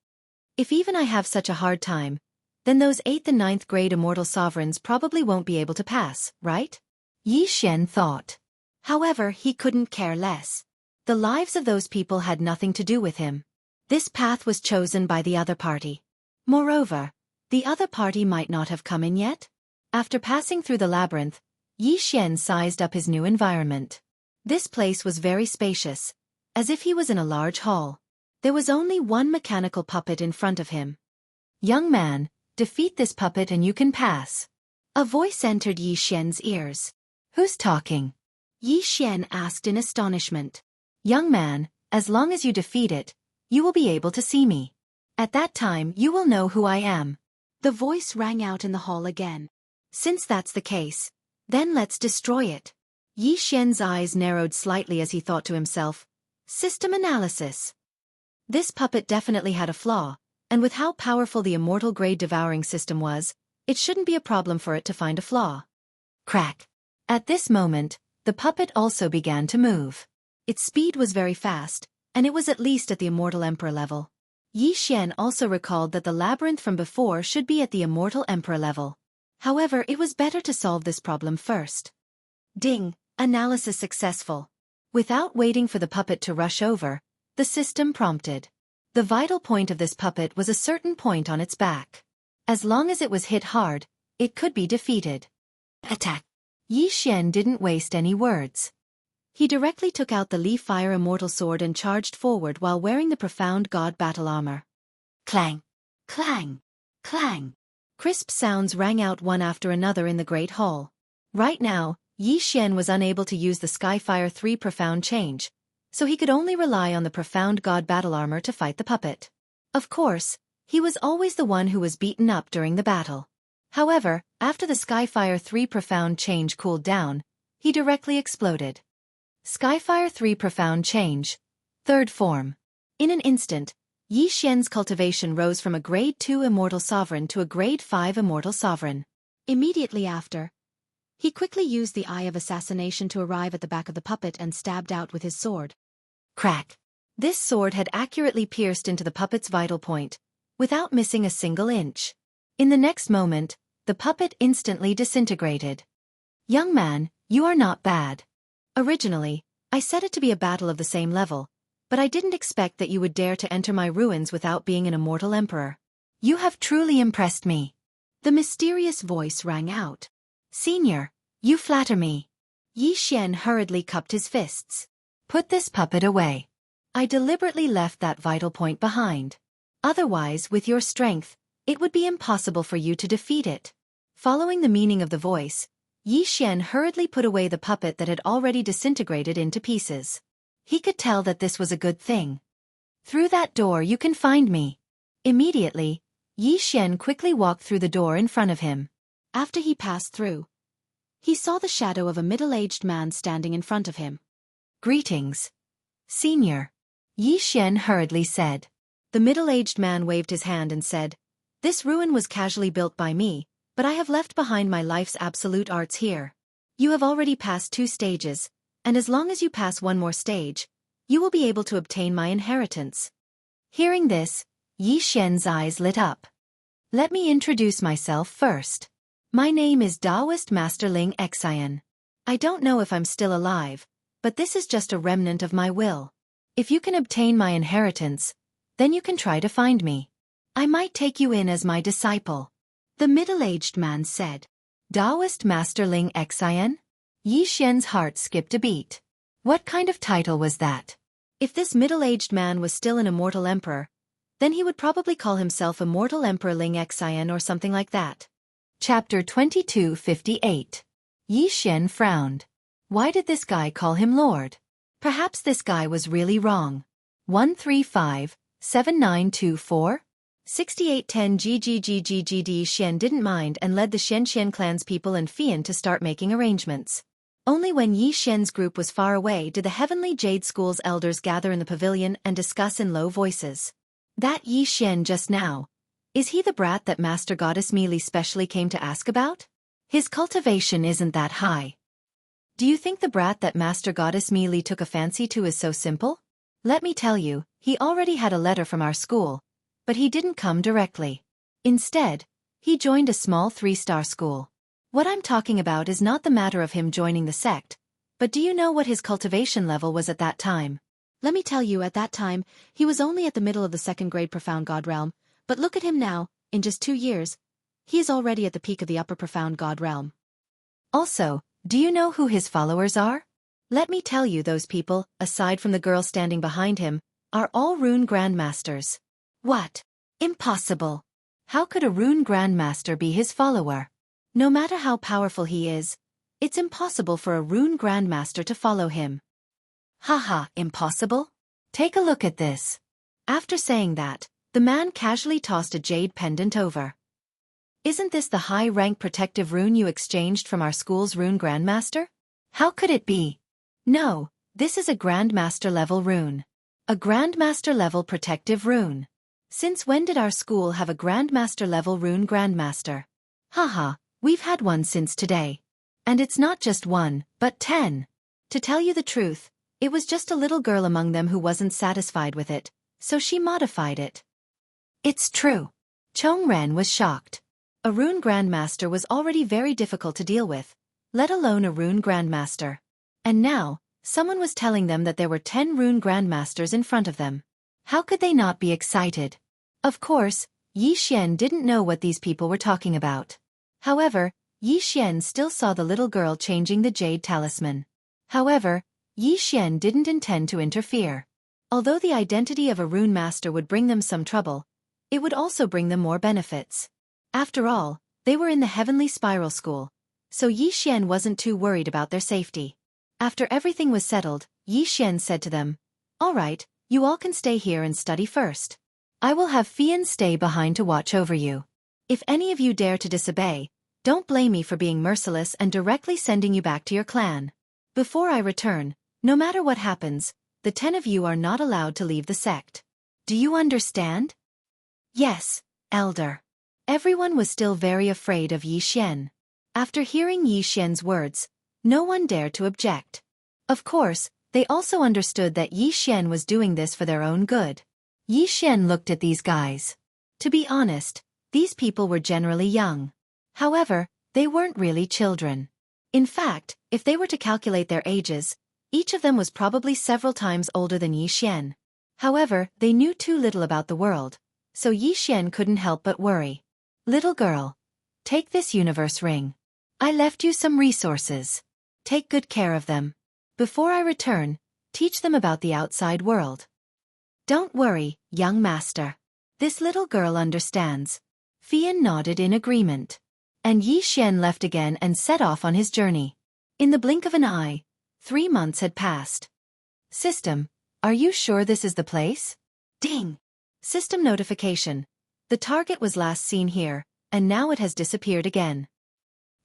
If even I have such a hard time, then those 8th and 9th grade immortal sovereigns probably won't be able to pass, right? Yi Xian thought. However, he couldn't care less. The lives of those people had nothing to do with him. This path was chosen by the other party. Moreover, the other party might not have come in yet. After passing through the labyrinth, Yi Xian sized up his new environment. This place was very spacious, as if he was in a large hall. There was only one mechanical puppet in front of him. Young man, defeat this puppet and you can pass. A voice entered Yi Xian's ears. Who's talking? Yi Xian asked in astonishment. Young man, as long as you defeat it, you will be able to see me. At that time you will know who I am. The voice rang out in the hall again. Since that's the case, then let's destroy it. Yi Xian's eyes narrowed slightly as he thought to himself. System analysis. This puppet definitely had a flaw, and with how powerful the immortal grade devouring system was, it shouldn't be a problem for it to find a flaw. Crack. At this moment, the puppet also began to move. Its speed was very fast, and it was at least at the immortal emperor level. Yi Xian also recalled that the labyrinth from before should be at the immortal emperor level. However, it was better to solve this problem first. Ding! Analysis successful. Without waiting for the puppet to rush over, the system prompted. The vital point of this puppet was a certain point on its back. As long as it was hit hard, it could be defeated. Attack! Yi Xian didn't waste any words. He directly took out the Li Fire Immortal Sword and charged forward while wearing the profound god battle armor. Clang! Clang! Clang! Crisp sounds rang out one after another in the Great Hall. Right now, Yi Xian was unable to use the Skyfire 3 profound change, so he could only rely on the profound god battle armor to fight the puppet. Of course, he was always the one who was beaten up during the battle. However, after the Skyfire 3 profound change cooled down, he directly exploded. Skyfire 3 profound change. Third form. In an instant, Yi Xian's cultivation rose from a grade 2 immortal sovereign to a grade 5 immortal sovereign. Immediately after, he quickly used the Eye of Assassination to arrive at the back of the puppet and stabbed out with his sword. Crack! This sword had accurately pierced into the puppet's vital point, without missing a single inch. In the next moment, the puppet instantly disintegrated. Young man, you are not bad. Originally, I set it to be a battle of the same level, but I didn't expect that you would dare to enter my ruins without being an immortal emperor. You have truly impressed me. The mysterious voice rang out. Senior, you flatter me. Yi Xian hurriedly cupped his fists. Put this puppet away. I deliberately left that vital point behind. Otherwise, with your strength, It would be impossible for you to defeat it. Following the meaning of the voice, Yi Xian hurriedly put away the puppet that had already disintegrated into pieces. He could tell that this was a good thing. Through that door you can find me. Immediately, Yi Xian quickly walked through the door in front of him. After he passed through, he saw the shadow of a middle-aged man standing in front of him. Greetings, Senior, Yi Xian hurriedly said. The middle-aged man waved his hand and said, "This ruin was casually built by me, but I have left behind my life's absolute arts here. You have already passed 2 stages, and as long as you pass 1 more stage, you will be able to obtain my inheritance." Hearing this, Yi Xian's eyes lit up. Let me introduce myself first. My name is Taoist Master Xianxia. I don't know if I'm still alive, but this is just a remnant of my will. If you can obtain my inheritance, then you can try to find me. I might take you in as my disciple. The middle-aged man said. Taoist Master Xianxia? Yi Xian's heart skipped a beat. What kind of title was that? If this middle-aged man was still an immortal emperor, then he would probably call himself Immortal Emperor Xianxia or something like that. Chapter 2258. Yi Xian frowned. Why did this guy call him Lord? Perhaps this guy was really wrong. 135-7924? 6810 GGGGGD. Xian didn't mind and led the Xianxian clan's people and Fian to start making arrangements. Only when Yi Xian's group was far away did the Heavenly Jade School's elders gather in the pavilion and discuss in low voices. That Yi Xian just now. Is he the brat that Master Goddess Meili specially came to ask about? His cultivation isn't that high. Do you think the brat that Master Goddess Meili took a fancy to is so simple? Let me tell you, he already had a letter from our school, but he didn't come directly. Instead, he joined a small 3-star school. What I'm talking about is not the matter of him joining the sect, but do you know what his cultivation level was at that time? Let me tell you, at that time, he was only at the middle of the 2nd grade Profound God Realm, but look at him now, in just 2 years, he is already at the peak of the Upper Profound God Realm. Also, do you know who his followers are? Let me tell you, those people, aside from the girl standing behind him, are all rune grandmasters. What? Impossible. How could a rune grandmaster be his follower? No matter how powerful he is, it's impossible for a rune grandmaster to follow him. Haha, impossible? Take a look at this. After saying that, the man casually tossed a jade pendant over. Isn't this the high-rank protective rune you exchanged from our school's rune grandmaster? How could it be? No, this is a grandmaster-level rune. A grandmaster-level protective rune. Since when did our school have a grandmaster-level rune grandmaster? Haha, we've had one since today. And it's not just 1, but 10. To tell you the truth, it was just a little girl among them who wasn't satisfied with it, so she modified it. It's true. Chongren was shocked. A rune grandmaster was already very difficult to deal with, let alone a rune grandmaster. And now, someone was telling them that there were 10 rune grandmasters in front of them. How could they not be excited? Of course, Yi Xian didn't know what these people were talking about. However, Yi Xian still saw the little girl changing the jade talisman. However, Yi Xian didn't intend to interfere. Although the identity of a rune master would bring them some trouble, it would also bring them more benefits. After all, they were in the Heavenly Spiral School, so Yi Xian wasn't too worried about their safety. After everything was settled, Yi Xian said to them, "All right, you all can stay here and study first. I will have Fian stay behind to watch over you. If any of you dare to disobey, don't blame me for being merciless and directly sending you back to your clan. Before I return, no matter what happens, the 10 of you are not allowed to leave the sect. Do you understand?" Yes, Elder. Everyone was still very afraid of Yi Xian. After hearing Yi Xian's words, no one dared to object. Of course, they also understood that Yi Xian was doing this for their own good. Yi Xian looked at these guys. To be honest, these people were generally young. However, they weren't really children. In fact, if they were to calculate their ages, each of them was probably several times older than Yi Xian. However, they knew too little about the world, so Yi Xian couldn't help but worry. Little girl, take this universe ring. I left you some resources. Take good care of them. Before I return, teach them about the outside world. Don't worry, young master. This little girl understands. Fian nodded in agreement. And Yi Xian left again and set off on his journey. In the blink of an eye, 3 months had passed. System, are you sure this is the place? Ding! System notification. The target was last seen here, and now it has disappeared again.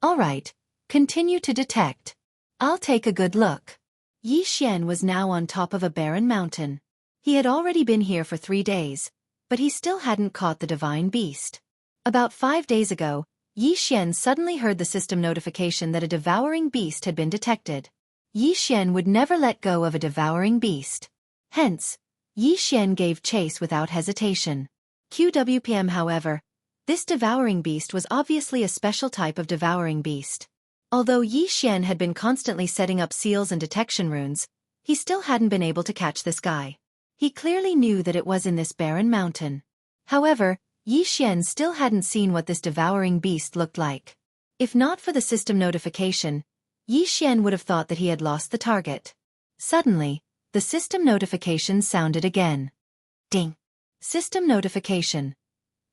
Alright, continue to detect. I'll take a good look. Yi Xian was now on top of a barren mountain. He had already been here for 3 days, but he still hadn't caught the divine beast. About 5 days ago, Yi Xian suddenly heard the system notification that a devouring beast had been detected. Yi Xian would never let go of a devouring beast. Hence, Yi Xian gave chase without hesitation. QWPM, however, this devouring beast was obviously a special type of devouring beast. Although Yi Xian had been constantly setting up seals and detection runes, he still hadn't been able to catch this guy. He clearly knew that it was in this barren mountain. However, Yi Xian still hadn't seen what this devouring beast looked like. If not for the system notification, Yi Xian would have thought that he had lost the target. Suddenly, the system notification sounded again. Ding! System notification.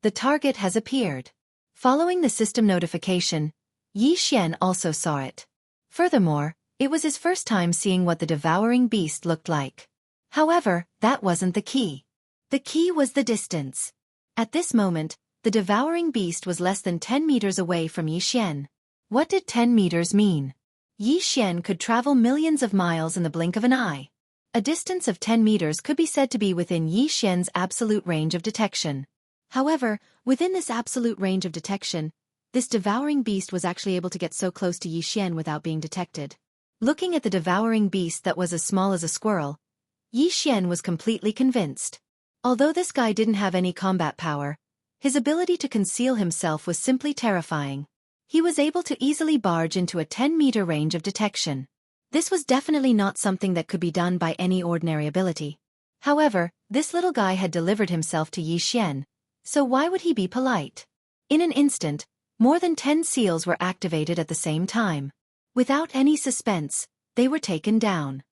The target has appeared. Following the system notification, Yi Xian also saw it. Furthermore, it was his first time seeing what the devouring beast looked like. However, that wasn't the key. The key was the distance. At this moment, the devouring beast was less than 10 meters away from Yi Xian. What did 10 meters mean? Yi Xian could travel millions of miles in the blink of an eye. A distance of 10 meters could be said to be within Yi Xian's absolute range of detection. However, within this absolute range of detection, this devouring beast was actually able to get so close to Yi Xian without being detected. Looking at the devouring beast that was as small as a squirrel, Yi Xian was completely convinced. Although this guy didn't have any combat power, his ability to conceal himself was simply terrifying. He was able to easily barge into a 10-meter range of detection. This was definitely not something that could be done by any ordinary ability. However, this little guy had delivered himself to Yi Xian, so why would he be polite? In an instant, more than 10 seals were activated at the same time. Without any suspense, they were taken down.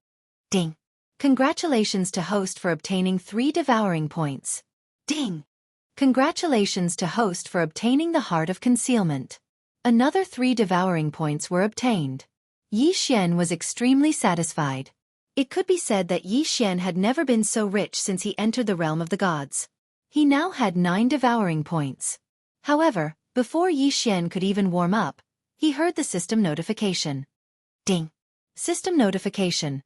Ding! Congratulations to host for obtaining 3 devouring points. Ding! Congratulations to host for obtaining the Heart of Concealment. Another 3 devouring points were obtained. Yi Xian was extremely satisfied. It could be said that Yi Xian had never been so rich since he entered the realm of the gods. He now had 9 devouring points. However, before Yi Xian could even warm up, he heard the system notification. Ding! System notification.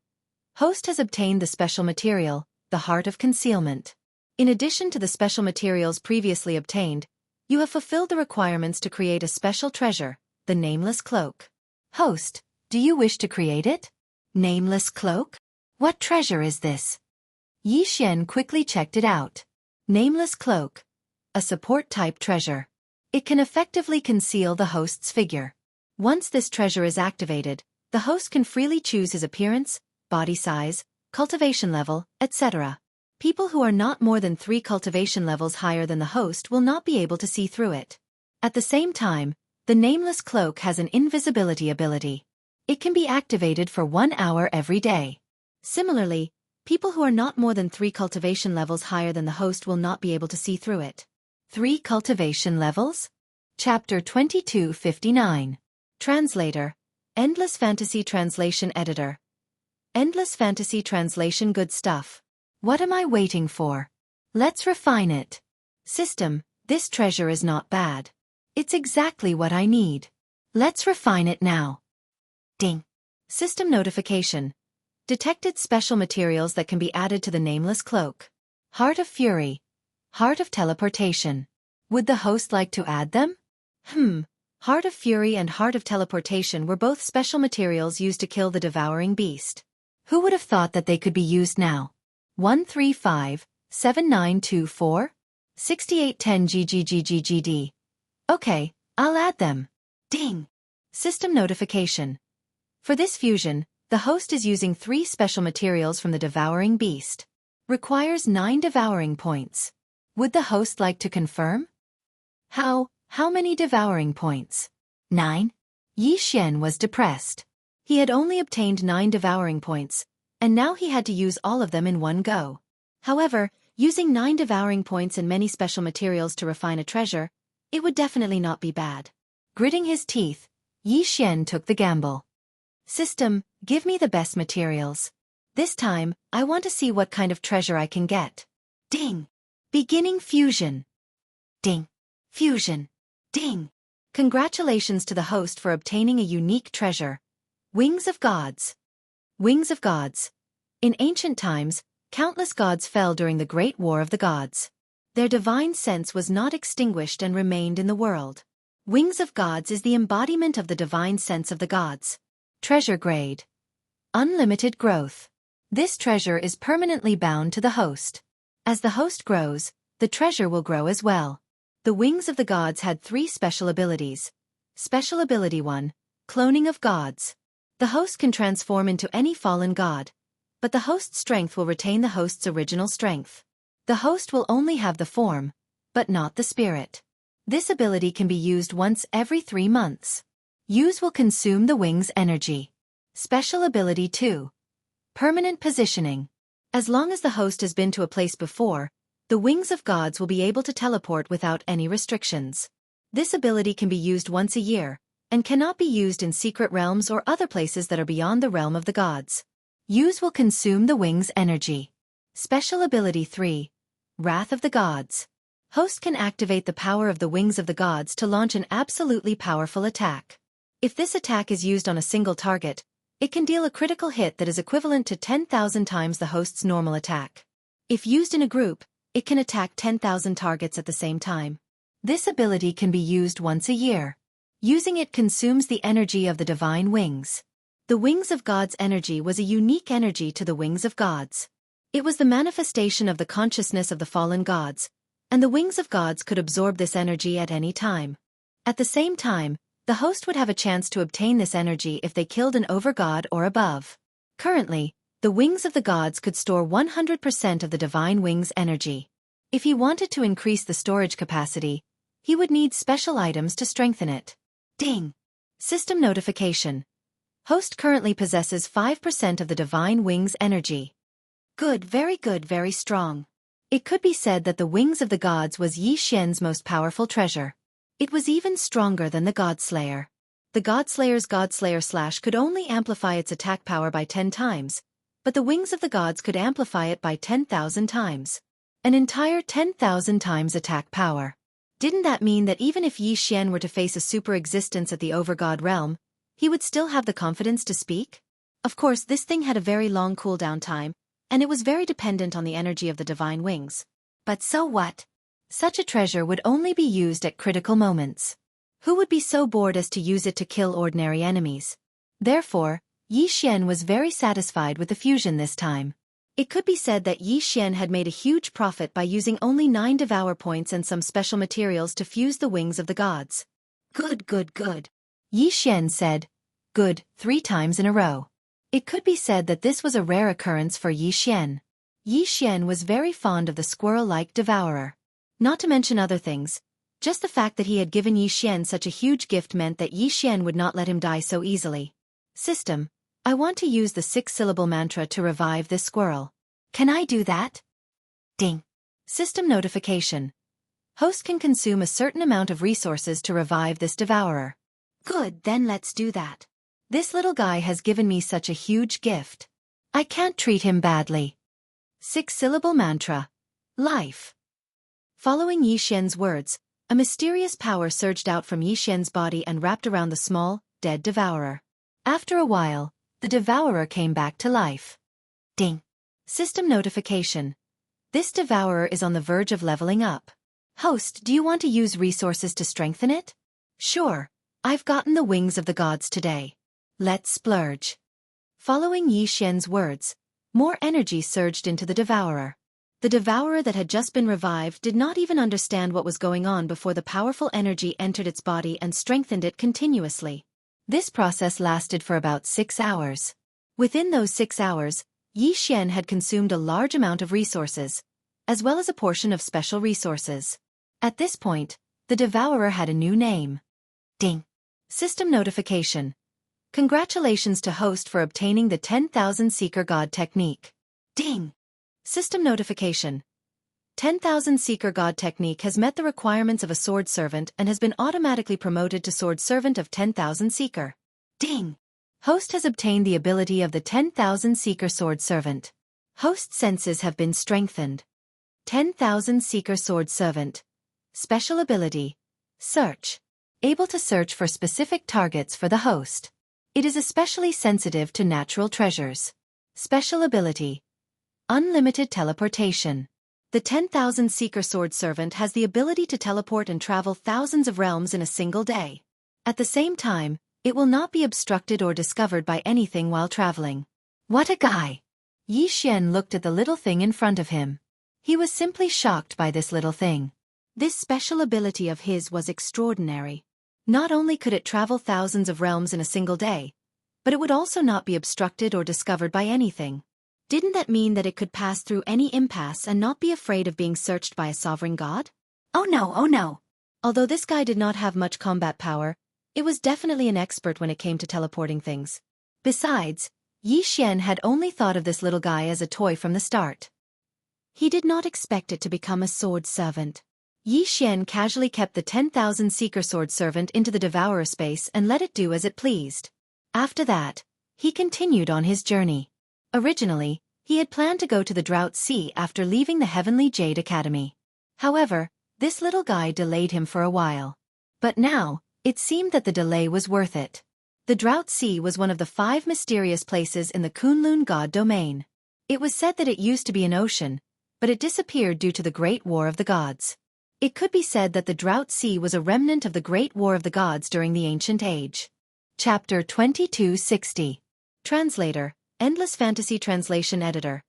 Host has obtained the special material, the Heart of Concealment. In addition to the special materials previously obtained, you have fulfilled the requirements to create a special treasure, the Nameless Cloak. Host, do you wish to create it? Nameless Cloak? What treasure is this? Yi Xian quickly checked it out. Nameless Cloak. A support-type treasure. It can effectively conceal the host's figure. Once this treasure is activated, the host can freely choose his appearance, body size, cultivation level, etc. People who are not more than 3 cultivation levels higher than the host will not be able to see through it. At the same time, the Nameless Cloak has an invisibility ability. It can be activated for 1 hour every day. Similarly, people who are not more than 3 cultivation levels higher than the host will not be able to see through it. 3 cultivation levels? Chapter 2259. Translator. Endless Fantasy Translation Editor. Endless Fantasy Translation. Good stuff. What am I waiting for? Let's refine it. System, this treasure is not bad. It's exactly what I need. Let's refine it now. Ding! System notification. Detected special materials that can be added to the Nameless Cloak. Heart of Fury. Heart of Teleportation. Would the host like to add them? Heart of Fury and Heart of Teleportation were both special materials used to kill the devouring beast. Who would have thought that they could be used now? 135-7924? 6810 GGGGGD. Okay, I'll add them. Ding! System notification. For this fusion, the host is using 3 special materials from the devouring beast. Requires 9 devouring points. Would the host like to confirm? How many devouring points? 9? Yi Xian was depressed. He had only obtained 9 devouring points, and now he had to use all of them in one go. However, using 9 devouring points and many special materials to refine a treasure, It would definitely not be bad. Gritting his teeth, Yi Xian took the gamble. System, give me the best materials. This time, I want to see what kind of treasure I can get. Ding! Beginning fusion. Ding! Fusion. Ding! Congratulations to the host for obtaining a unique treasure. Wings of Gods. Wings of Gods. In ancient times, countless gods fell during the Great War of the Gods. Their divine sense was not extinguished and remained in the world. Wings of Gods is the embodiment of the divine sense of the gods. Treasure grade. Unlimited growth. This treasure is permanently bound to the host. As the host grows, the treasure will grow as well. The Wings of the Gods had 3 special abilities. Special Ability 1, Cloning of Gods. The host can transform into any fallen god, but the host's strength will retain the host's original strength. The host will only have the form, but not the spirit. This ability can be used once every 3 months. Use will consume the wing's energy. Special Ability 2, Permanent Positioning. As long as the host has been to a place before, the Wings of Gods will be able to teleport without any restrictions. This ability can be used once a year, and cannot be used in secret realms or other places that are beyond the realm of the gods. Use will consume the wing's energy. Special Ability 3, Wrath of the Gods. Host can activate the power of the Wings of the Gods to launch an absolutely powerful attack. If this attack is used on a single target, it can deal a critical hit that is equivalent to 10,000 times the host's normal attack. If used in a group, it can attack 10,000 targets at the same time. This ability can be used once a year. Using it consumes the energy of the divine wings. The Wings of Gods' energy was a unique energy to the Wings of Gods. It was the manifestation of the consciousness of the fallen gods, and the Wings of Gods could absorb this energy at any time. At the same time, the host would have a chance to obtain this energy if they killed an overgod or above. Currently, the Wings of the Gods could store 100% of the divine wings' energy. If he wanted to increase the storage capacity, he would need special items to strengthen it. Ding! System notification. Host currently possesses 5% of the divine wings' energy. Good, very strong. It could be said that the Wings of the Gods was Yi Xian's most powerful treasure. It was even stronger than the Godslayer. The Godslayer's Godslayer / could only amplify its attack power by 10 times, but the Wings of the Gods could amplify it by 10,000 times. An entire 10,000 times attack power. Didn't that mean that even if Yi Xian were to face a super existence at the Overgod realm, he would still have the confidence to speak? Of course, this thing had a very long cooldown time, and it was very dependent on the energy of the divine wings. But so what? Such a treasure would only be used at critical moments. Who would be so bored as to use it to kill ordinary enemies? Therefore, Yi Xian was very satisfied with the fusion this time. It could be said that Yi Xian had made a huge profit by using only 9 devour points and some special materials to fuse the Wings of the Gods. Good. Yi Xian said, good, 3 times in a row. It could be said that this was a rare occurrence for Yi Xian. Yi Xian was very fond of the squirrel-like devourer. Not to mention other things, just the fact that he had given Yi Xian such a huge gift meant that Yi Xian would not let him die so easily. System, I want to use the 6-syllable mantra to revive this squirrel. Can I do that? Ding. System notification. Host can consume a certain amount of resources to revive this devourer. Good, then let's do that. This little guy has given me such a huge gift. I can't treat him badly. 6-syllable mantra. Life. Following Yi Xian's words, a mysterious power surged out from Yi Xian's body and wrapped around the small, dead devourer. After a while, the devourer came back to life. Ding. System notification. This devourer is on the verge of leveling up. Host, do you want to use resources to strengthen it? Sure. I've gotten the Wings of the Gods today. Let's splurge. Following Yi Xian's words, more energy surged into the devourer. The devourer that had just been revived did not even understand what was going on before the powerful energy entered its body and strengthened it continuously. This process lasted for about 6 hours. Within those 6 hours, Yi Xian had consumed a large amount of resources, as well as a portion of special resources. At this point, the devourer had a new name. Ding. System notification. Congratulations to host for obtaining the 10,000 Seeker God technique. Ding. System notification. 10,000 Seeker God technique has met the requirements of a sword servant and has been automatically promoted to sword servant of 10,000 Seeker. Ding! Host has obtained the ability of the 10,000 Seeker sword servant. Host senses have been strengthened. 10,000 Seeker sword servant. Special ability. Search. Able to search for specific targets for the host. It is especially sensitive to natural treasures. Special ability. Unlimited teleportation. The 10,000 Seeker sword servant has the ability to teleport and travel thousands of realms in a single day. At the same time, it will not be obstructed or discovered by anything while traveling. What a guy! Yi Xian looked at the little thing in front of him. He was simply shocked by this little thing. This special ability of his was extraordinary. Not only could it travel thousands of realms in a single day, but it would also not be obstructed or discovered by anything. Didn't that mean that it could pass through any impasse and not be afraid of being searched by a sovereign god? Oh no, oh no! Although this guy did not have much combat power, it was definitely an expert when it came to teleporting things. Besides, Yi Xian had only thought of this little guy as a toy from the start. He did not expect it to become a sword servant. Yi Xian casually kept the 10,000 Seeker sword servant into the devourer space and let it do as it pleased. After that, he continued on his journey. Originally, he had planned to go to the Drought Sea after leaving the Heavenly Jade Academy. However, this little guy delayed him for a while. But now, it seemed that the delay was worth it. The Drought Sea was one of the 5 mysterious places in the Kunlun God domain. It was said that it used to be an ocean, but it disappeared due to the Great War of the Gods. It could be said that the Drought Sea was a remnant of the Great War of the Gods during the Ancient Age. Chapter 2260. Translator, Endless Fantasy Translation Editor.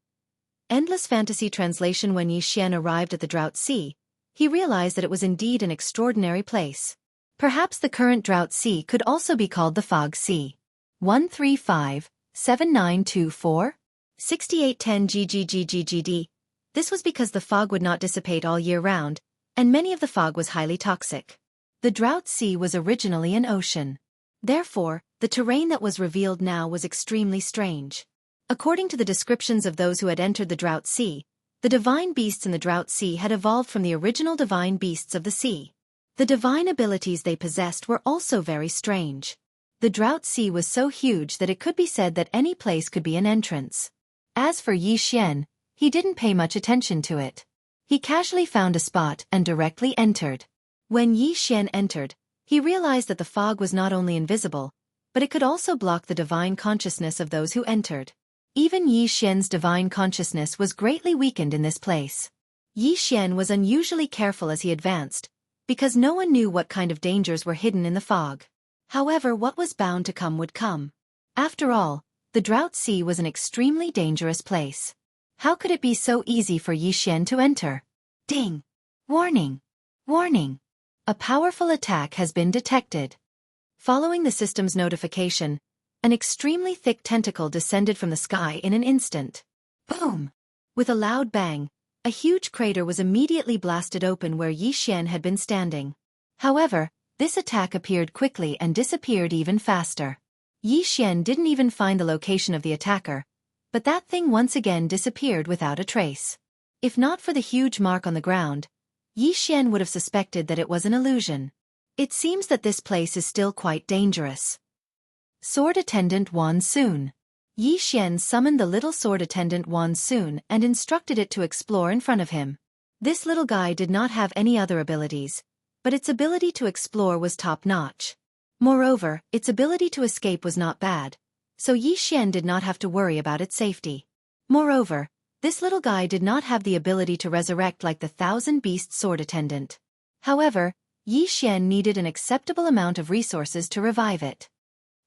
Endless Fantasy Translation. When Yi Xian arrived at the Drought Sea, he realized that it was indeed an extraordinary place. Perhaps the current Drought Sea could also be called the Fog Sea. 135-7924? 6810 GGGGGD. This was because the fog would not dissipate all year round, and many of the fog was highly toxic. The Drought Sea was originally an ocean. Therefore, the terrain that was revealed now was extremely strange. According to the descriptions of those who had entered the Drought Sea, the divine beasts in the Drought Sea had evolved from the original divine beasts of the sea. The divine abilities they possessed were also very strange. The Drought Sea was so huge that it could be said that any place could be an entrance. As for Yi Xian, he didn't pay much attention to it. He casually found a spot and directly entered. When Yi Xian entered, he realized that the fog was not only invisible, but it could also block the divine consciousness of those who entered. Even Yi Xian's divine consciousness was greatly weakened in this place. Yi Xian was unusually careful as he advanced, because no one knew what kind of dangers were hidden in the fog. However, what was bound to come would come. After all, the Drought Sea was an extremely dangerous place. How could it be so easy for Yi Xian to enter? Ding! Warning! Warning! A powerful attack has been detected. Following the system's notification, an extremely thick tentacle descended from the sky in an instant. Boom! With a loud bang, a huge crater was immediately blasted open where Yi Xian had been standing. However, this attack appeared quickly and disappeared even faster. Yi Xian didn't even find the location of the attacker, but that thing once again disappeared without a trace. If not for the huge mark on the ground, Yi Xian would have suspected that it was an illusion. It seems that this place is still quite dangerous. Sword Attendant Wan Sun. Yi Xian summoned the little sword attendant Wan Sun and instructed it to explore in front of him. This little guy did not have any other abilities, but its ability to explore was top-notch. Moreover, its ability to escape was not bad, so Yi Xian did not have to worry about its safety. Moreover, this little guy did not have the ability to resurrect like the thousand-beast sword attendant. However, Yi Xian needed an acceptable amount of resources to revive it.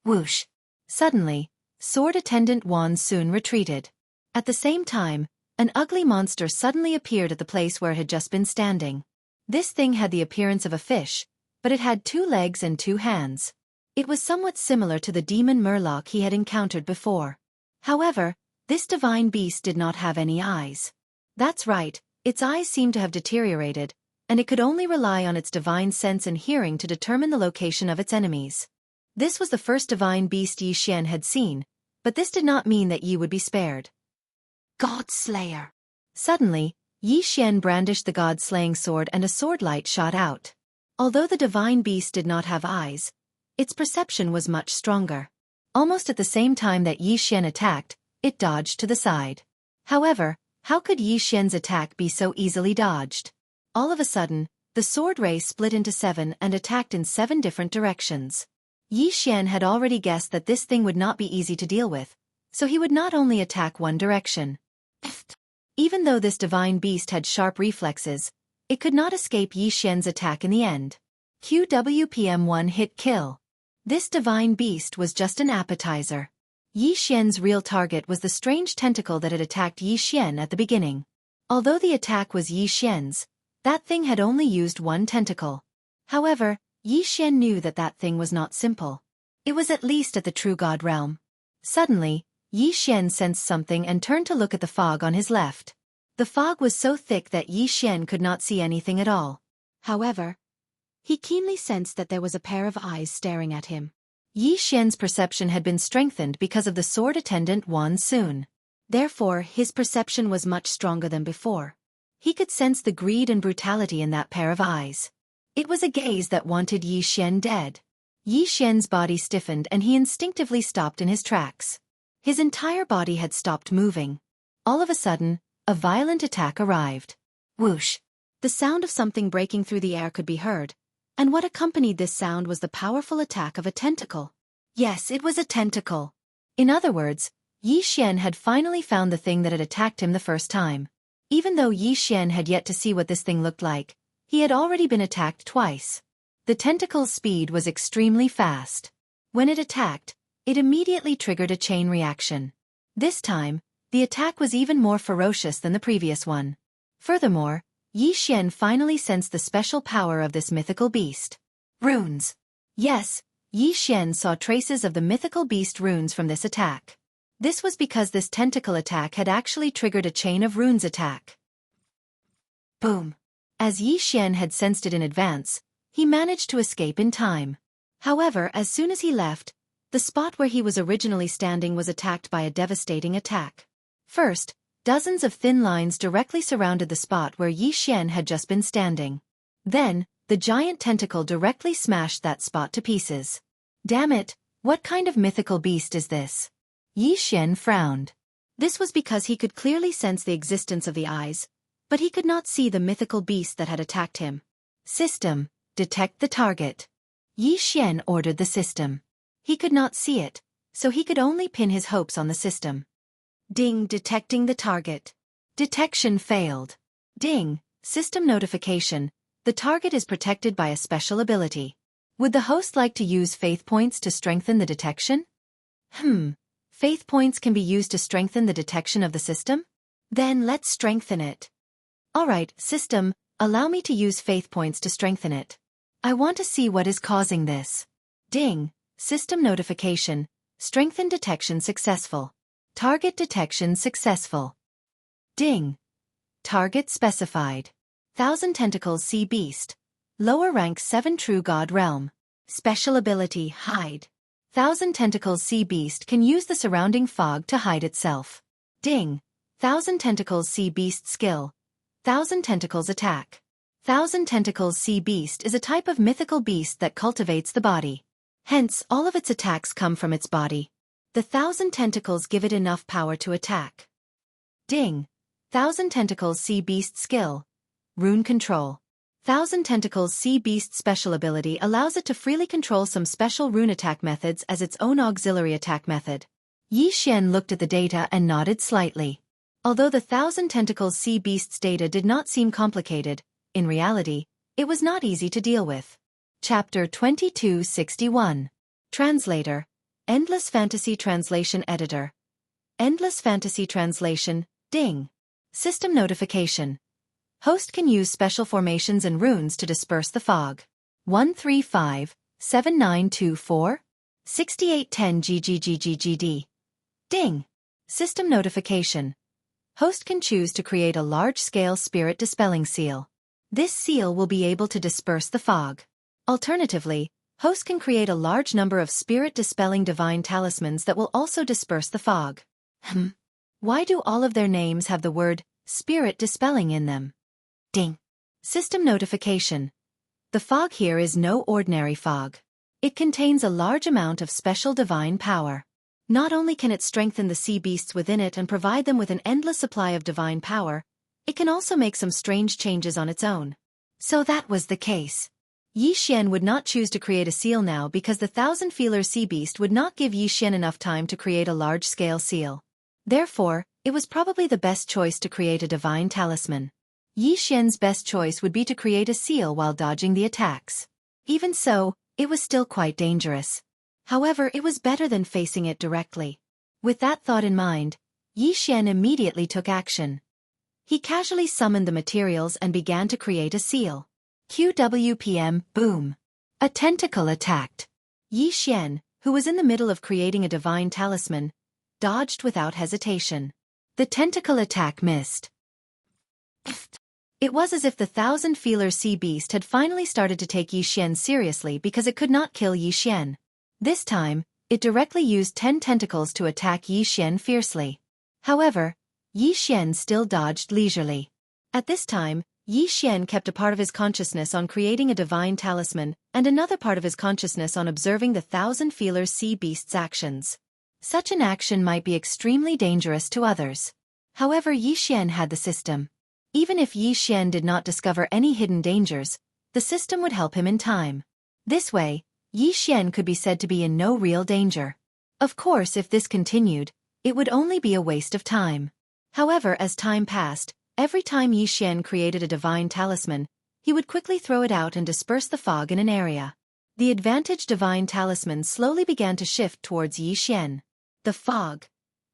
Whoosh! Suddenly, sword attendant Wan Sun retreated. At the same time, an ugly monster suddenly appeared at the place where it had just been standing. This thing had the appearance of a fish, but it had 2 legs and 2 hands. It was somewhat similar to the demon Murloc he had encountered before. However, this divine beast did not have any eyes. That's right, its eyes seemed to have deteriorated, and it could only rely on its divine sense and hearing to determine the location of its enemies. This was the first divine beast Yi Xian had seen, but this did not mean that Yi would be spared. God Slayer! Suddenly, Yi Xian brandished the god-slaying sword and a sword light shot out. Although the divine beast did not have eyes, its perception was much stronger. Almost at the same time that Yi Xian attacked, it dodged to the side. However, how could Yi Xian's attack be so easily dodged? All of a sudden, the sword ray split into 7 and attacked in 7 different directions. Yi Xian had already guessed that this thing would not be easy to deal with, so he would not only attack one direction. Even though this divine beast had sharp reflexes, it could not escape Yi Xian's attack in the end. QWPM one-hit kill. This divine beast was just an appetizer. Yi Xian's real target was the strange tentacle that had attacked Yi Xian at the beginning. Although the attack was Yi Xian's, that thing had only used one tentacle. However, Yi Xian knew that that thing was not simple. It was at least at the true god realm. Suddenly, Yi Xian sensed something and turned to look at the fog on his left. The fog was so thick that Yi Xian could not see anything at all. However, he keenly sensed that there was a pair of eyes staring at him. Yi Xian's perception had been strengthened because of the sword attendant Wan Sun. Therefore, his perception was much stronger than before. He could sense the greed and brutality in that pair of eyes. It was a gaze that wanted Yi Xian dead. Yi Xian's body stiffened and he instinctively stopped in his tracks. His entire body had stopped moving. All of a sudden, a violent attack arrived. Whoosh! The sound of something breaking through the air could be heard, and what accompanied this sound was the powerful attack of a tentacle. Yes, it was a tentacle. In other words, Yi Xian had finally found the thing that had attacked him the first time. Even though Yi Xian had yet to see what this thing looked like, he had already been attacked twice. The tentacle's speed was extremely fast. When it attacked, it immediately triggered a chain reaction. This time, the attack was even more ferocious than the previous one. Furthermore, Yi Xian finally sensed the special power of this mythical beast. Runes. Yes, Yi Xian saw traces of the mythical beast runes from this attack. This was because this tentacle attack had actually triggered a chain of runes attack. Boom. As Yi Xian had sensed it in advance, he managed to escape in time. However, as soon as he left, the spot where he was originally standing was attacked by a devastating attack. First, dozens of thin lines directly surrounded the spot where Yi Xian had just been standing. Then, the giant tentacle directly smashed that spot to pieces. Damn it, what kind of mythical beast is this? Yi Xian frowned. This was because he could clearly sense the existence of the eyes, but he could not see the mythical beast that had attacked him. System, detect the target. Yi Xian ordered the system. He could not see it, so he could only pin his hopes on the system. Ding, detecting the target. Detection failed. Ding, system notification. The target is protected by a special ability. Would the host like to use faith points to strengthen the detection? Faith points can be used to strengthen the detection of the system? Then let's strengthen it. Alright, system, allow me to use faith points to strengthen it. I want to see what is causing this. Ding, system notification. Strengthen detection successful. Target detection successful. Ding. Target specified. 1000 Tentacles Sea Beast. Lower rank 7 True God Realm. Special ability Hide. 1000 Tentacles Sea Beast can use the surrounding fog to hide itself. Ding. 1000 Tentacles Sea Beast Skill. 1000 Tentacles Attack. 1000 Tentacles Sea Beast is a type of mythical beast that cultivates the body. Hence, all of its attacks come from its body. The 1000 tentacles give it enough power to attack. Ding. 1000 Tentacles Sea Beast Skill. Rune Control. 1000 Tentacles Sea Beast special ability allows it to freely control some special rune attack methods as its own auxiliary attack method. Yi Xian looked at the data and nodded slightly. Although the 1000 Tentacles Sea Beast's data did not seem complicated, in reality, it was not easy to deal with. Chapter 2261. Translator. Endless Fantasy Translation Editor. Endless Fantasy Translation, Ding. System notification. Host can use special formations and runes to disperse the fog. 135-7924. 6810 GGGGGD. Ding. System notification. Host can choose to create a large-scale spirit dispelling seal. This seal will be able to disperse the fog. Alternatively, host can create a large number of spirit-dispelling divine talismans that will also disperse the fog. Why do all of their names have the word spirit dispelling in them. Ding. System notification. The fog here is no ordinary fog. It contains a large amount of special divine power. Not only can it strengthen the sea beasts within it and provide them with an endless supply of divine power, it can also make some strange changes on its own. So that was the case. Yi Xian would not choose to create a seal now because the 1,000-feeler sea beast would not give Yi Xian enough time to create a large-scale seal. Therefore, it was probably the best choice to create a divine talisman. Yi Xian's best choice would be to create a seal while dodging the attacks. Even so, it was still quite dangerous. However, it was better than facing it directly. With that thought in mind, Yi Xian immediately took action. He casually summoned the materials and began to create a seal. QWPM, boom. A tentacle attacked. Yi Xian, who was in the middle of creating a divine talisman, dodged without hesitation. The tentacle attack missed. It was as if the 1,000-feeler sea beast had finally started to take Yi Xian seriously because it could not kill Yi Xian. This time, it directly used 10 tentacles to attack Yi Xian fiercely. However, Yi Xian still dodged leisurely. At this time, Yi Xian kept a part of his consciousness on creating a divine talisman and another part of his consciousness on observing the 1,000-feeler sea beast's actions. Such an action might be extremely dangerous to others. However, Yi Xian had the system. Even if Yi Xian did not discover any hidden dangers, the system would help him in time. This way, Yi Xian could be said to be in no real danger. Of course, if this continued, it would only be a waste of time. However, as time passed, every time Yi Xian created a divine talisman, he would quickly throw it out and disperse the fog in an area. The advantaged divine talisman slowly began to shift towards Yi Xian. The fog.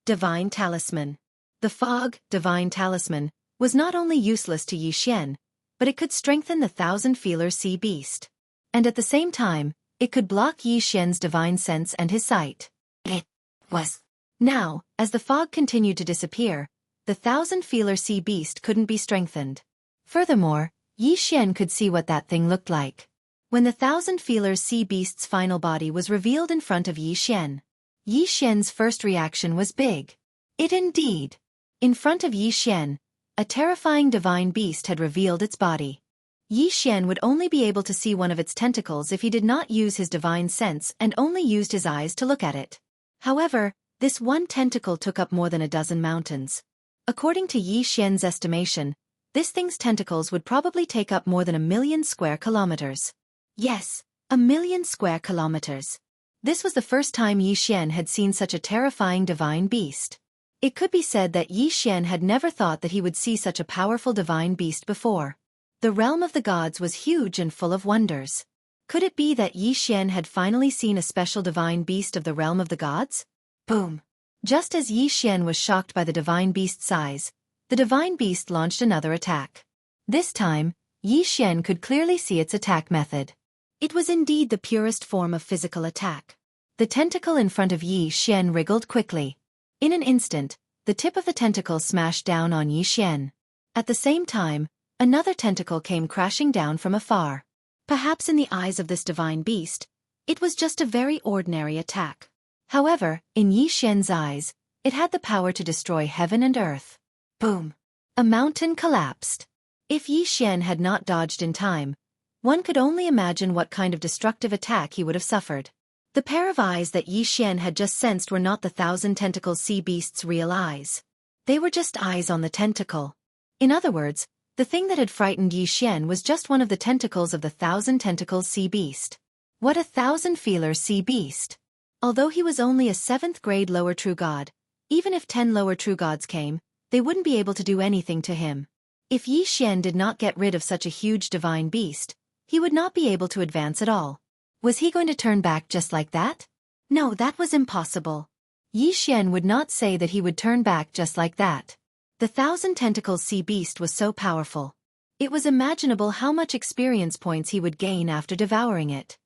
Divine talisman. The fog, divine talisman, was not only useless to Yi Xian, but it could strengthen the 1,000-feeler sea beast. And at the same time, it could block Yi Xian's divine sense and his sight. It was. Now, as the fog continued to disappear, the 1,000-feeler sea beast couldn't be strengthened. Furthermore, Yi Xian could see what that thing looked like. When the 1,000-feeler sea beast's final body was revealed in front of Yi Xian's first reaction was big. It indeed. In front of Yi Xian, a terrifying divine beast had revealed its body. Yi Xian would only be able to see one of its tentacles if he did not use his divine sense and only used his eyes to look at it. However, this one tentacle took up more than a dozen mountains. According to Yi Xian's estimation, this thing's tentacles would probably take up more than 1,000,000 square kilometers. Yes, 1,000,000 square kilometers. This was the first time Yi Xian had seen such a terrifying divine beast. It could be said that Yi Xian had never thought that he would see such a powerful divine beast before. The realm of the gods was huge and full of wonders. Could it be that Yi Xian had finally seen a special divine beast of the realm of the gods? Boom! Just as Yi Xian was shocked by the divine beast's size, the divine beast launched another attack. This time, Yi Xian could clearly see its attack method. It was indeed the purest form of physical attack. The tentacle in front of Yi Xian wriggled quickly. In an instant, the tip of the tentacle smashed down on Yi Xian. At the same time, another tentacle came crashing down from afar. Perhaps in the eyes of this divine beast, it was just a very ordinary attack. However, in Yi Xian's eyes, it had the power to destroy heaven and earth. Boom! A mountain collapsed. If Yi Xian had not dodged in time, one could only imagine what kind of destructive attack he would have suffered. The pair of eyes that Yi Xian had just sensed were not the 1,000-tentacle sea beast's real eyes. They were just eyes on the tentacle. In other words, the thing that had frightened Yi Xian was just one of the tentacles of the 1,000-tentacle sea beast. What a 1,000-feeler sea beast! Although he was only a 7th-grade lower true god, even if 10 lower true gods came, they wouldn't be able to do anything to him. If Yi Xian did not get rid of such a huge divine beast, he would not be able to advance at all. Was he going to turn back just like that? No, that was impossible. Yi Xian would not say that he would turn back just like that. The 1,000-tentacle sea beast was so powerful. It was imaginable how much experience points he would gain after devouring it.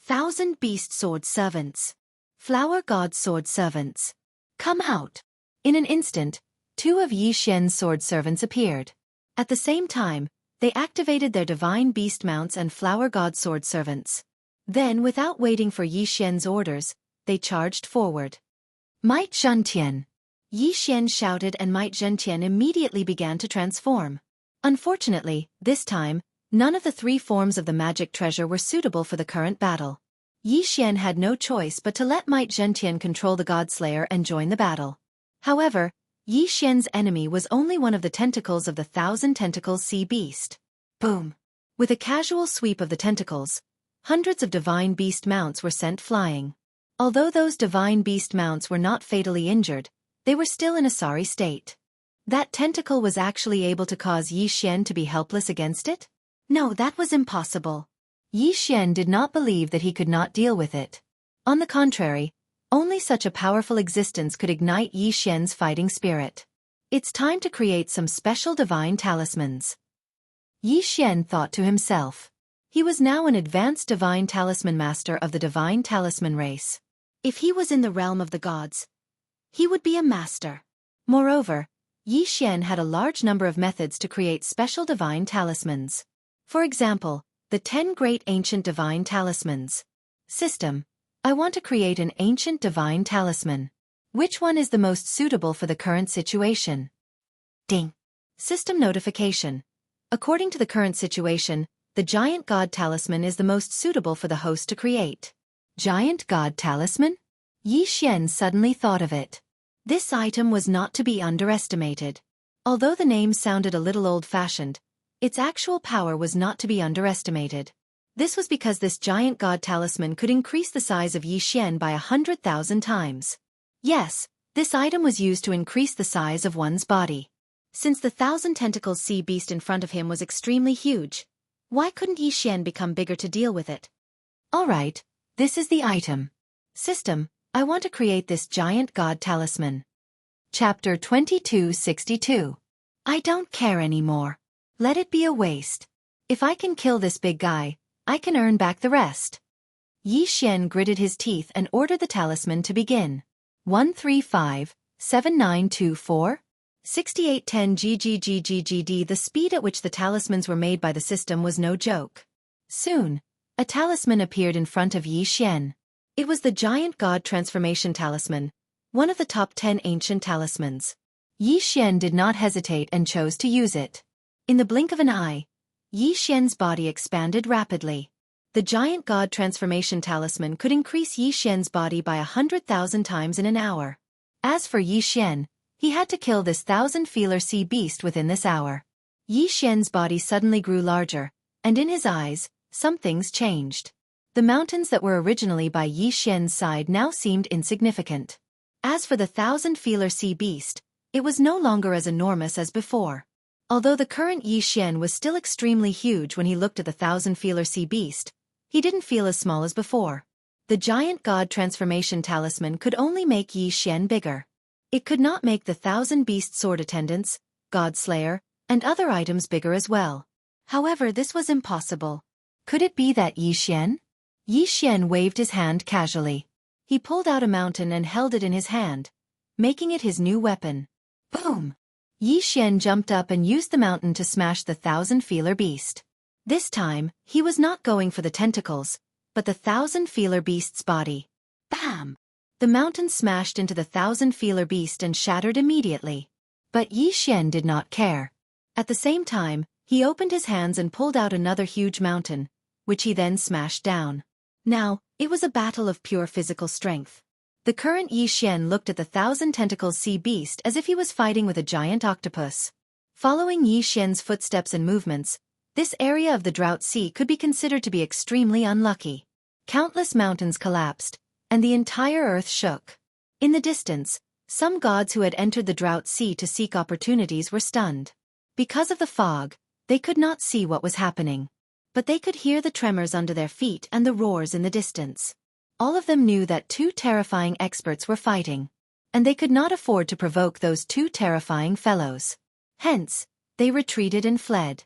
1,000 beast sword servants. Flower god sword servants. Come out. In an instant, 2 of Yi Xian's sword servants appeared. At the same time, they activated their divine beast mounts and flower god sword servants. Then, without waiting for Yi Xian's orders, they charged forward. Might Shuntian. Yi Xian shouted and Might Zhentian immediately began to transform. Unfortunately, this time, none of the three forms of the magic treasure were suitable for the current battle. Yi Xian had no choice but to let Might Zhentian control the Godslayer and join the battle. However, Yi Xian's enemy was only one of the tentacles of the 1,000-tentacles sea beast. Boom! With a casual sweep of the tentacles, hundreds of divine beast mounts were sent flying. Although those divine beast mounts were not fatally injured, they were still in a sorry state. That tentacle was actually able to cause Yi Xian to be helpless against it? No, that was impossible. Yi Xian did not believe that he could not deal with it. On the contrary, only such a powerful existence could ignite Yi Xian's fighting spirit. It's time to create some special divine talismans. Yi Xian thought to himself. He was now an advanced divine talisman master of the divine talisman race. If he was in the realm of the gods, he would be a master. Moreover, Yi Xian had a large number of methods to create special divine talismans. For example, the 10 great ancient divine talismans. System. I want to create an ancient divine talisman. Which one is the most suitable for the current situation? Ding. System notification. According to the current situation, the Giant God Talisman is the most suitable for the host to create. Giant God Talisman? Yi Xian suddenly thought of it. This item was not to be underestimated. Although the name sounded a little old-fashioned, its actual power was not to be underestimated. This was because this Giant God Talisman could increase the size of Yi Xian by 100,000 times. Yes, this item was used to increase the size of one's body. Since the 1,000-tentacles sea beast in front of him was extremely huge, why couldn't Yi Xian become bigger to deal with it? Alright, this is the item. System, I want to create this Giant God Talisman. Chapter 2262. I don't care anymore. Let it be a waste. If I can kill this big guy, I can earn back the rest. Yi Xian gritted his teeth and ordered the talisman to begin. 135, 7924? 6810 GGGGGD. The speed at which the talismans were made by the system was no joke. Soon, a talisman appeared in front of Yi Xian. It was the Giant God Transformation Talisman, one of the top 10 ancient talismans. Yi Xian did not hesitate and chose to use it. In the blink of an eye, Yi Xian's body expanded rapidly. The Giant God Transformation Talisman could increase Yi Xian's body by 100,000 times in an hour. As for Yi Xian, he had to kill this 1,000-feeler sea beast within this hour. Yi Xian's body suddenly grew larger, and in his eyes, some things changed. The mountains that were originally by Yi Xian's side now seemed insignificant. As for the 1,000-feeler sea beast, it was no longer as enormous as before. Although the current Yi Xian was still extremely huge when he looked at the 1,000-feeler sea beast, he didn't feel as small as before. The Giant God Transformation Talisman could only make Yi Xian bigger. It could not make the 1,000-beast sword attendants, God Slayer, and other items bigger as well. However, this was impossible. Could it be that Yi Xian? Yi Xian waved his hand casually. He pulled out a mountain and held it in his hand, making it his new weapon. Boom! Yi Xian jumped up and used the mountain to smash the 1,000-feeler beast. This time, he was not going for the tentacles, but the 1,000-feeler beast's body. Bam! The mountain smashed into the 1,000-feeler beast and shattered immediately. But Yi Xian did not care. At the same time, he opened his hands and pulled out another huge mountain, which he then smashed down. Now, it was a battle of pure physical strength. The current Yi Xian looked at the 1,000-tentacles sea beast as if he was fighting with a giant octopus. Following Yi Xian's footsteps and movements, this area of the Drought Sea could be considered to be extremely unlucky. Countless mountains collapsed, and the entire earth shook. In the distance, some gods who had entered the Drought Sea to seek opportunities were stunned. Because of the fog, they could not see what was happening. But they could hear the tremors under their feet and the roars in the distance. All of them knew that two terrifying experts were fighting, and they could not afford to provoke those two terrifying fellows. Hence, they retreated and fled.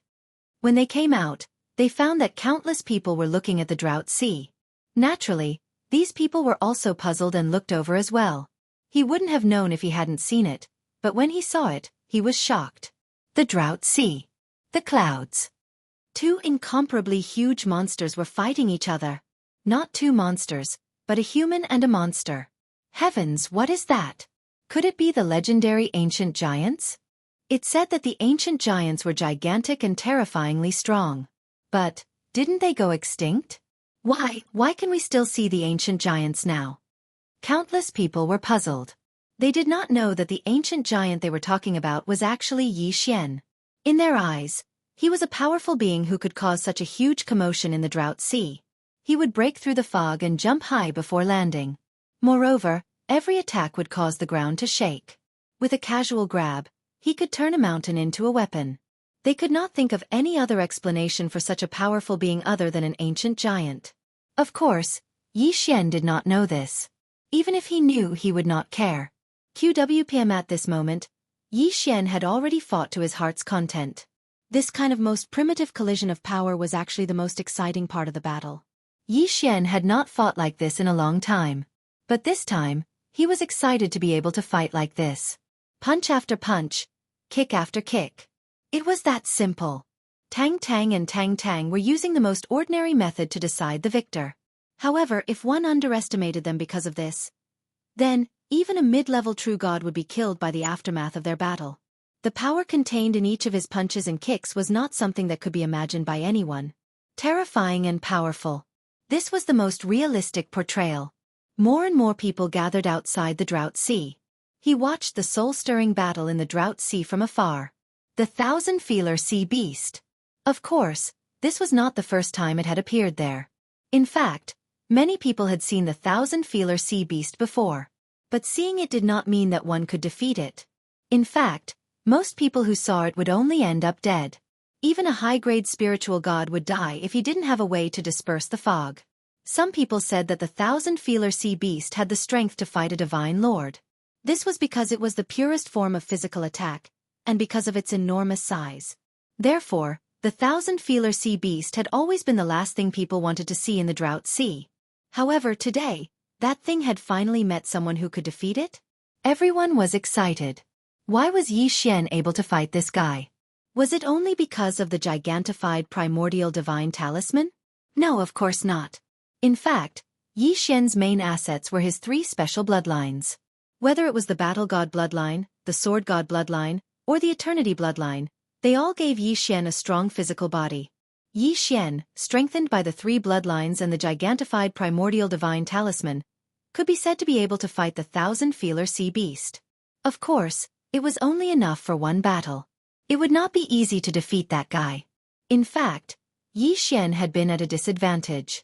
When they came out, they found that countless people were looking at the Drought Sea. Naturally, these people were also puzzled and looked over as well. He wouldn't have known if he hadn't seen it, but when he saw it, he was shocked. The Drought Sea. The clouds. Two incomparably huge monsters were fighting each other. Not two monsters, but a human and a monster. Heavens, what is that? Could it be the legendary ancient giants? It said that the ancient giants were gigantic and terrifyingly strong. But, didn't they go extinct? Why can we still see the ancient giants now? Countless people were puzzled. They did not know that the ancient giant they were talking about was actually Xianxia. In their eyes, he was a powerful being who could cause such a huge commotion in the drought sea. He would break through the fog and jump high before landing. Moreover, every attack would cause the ground to shake. With a casual grab, he could turn a mountain into a weapon. They could not think of any other explanation for such a powerful being other than an ancient giant. Of course, Xianxia did not know this. Even if he knew, he would not care. QWPM at this moment, Xianxia had already fought to his heart's content. This kind of most primitive collision of power was actually the most exciting part of the battle. Xianxia had not fought like this in a long time. But this time, he was excited to be able to fight like this. Punch after punch, kick after kick. It was that simple. Tang Tang and Tang Tang were using the most ordinary method to decide the victor. However, if one underestimated them because of this, then, even a mid-level true god would be killed by the aftermath of their battle. The power contained in each of his punches and kicks was not something that could be imagined by anyone. Terrifying and powerful. This was the most realistic portrayal. More and more people gathered outside the drought sea. He watched the soul-stirring battle in the drought sea from afar. The thousand-feeler sea beast. Of course, this was not the first time it had appeared there. In fact, many people had seen the thousand-feeler sea beast before. But seeing it did not mean that one could defeat it. In fact, most people who saw it would only end up dead. Even a high-grade spiritual god would die if he didn't have a way to disperse the fog. Some people said that the thousand-feeler sea beast had the strength to fight a divine lord. This was because it was the purest form of physical attack, and because of its enormous size. Therefore, the thousand-feeler sea beast had always been the last thing people wanted to see in the drought sea. However, today, that thing had finally met someone who could defeat it? Everyone was excited. Why was Xianxia able to fight this guy? Was it only because of the gigantified primordial divine talisman? No, of course not. In fact, Xianxia's main assets were his three special bloodlines. Whether it was the battle god bloodline, the sword god bloodline, or the eternity bloodline, they all gave Xianxia a strong physical body. Xianxia, strengthened by the three bloodlines and the gigantified primordial divine talisman, could be said to be able to fight the thousand-feeler sea beast. Of course, it was only enough for one battle. It would not be easy to defeat that guy. In fact, Xianxia had been at a disadvantage.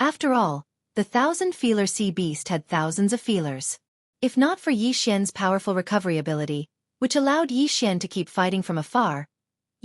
After all, the thousand-feeler sea beast had thousands of feelers. If not for Xianxia's powerful recovery ability, which allowed Xianxia to keep fighting from afar,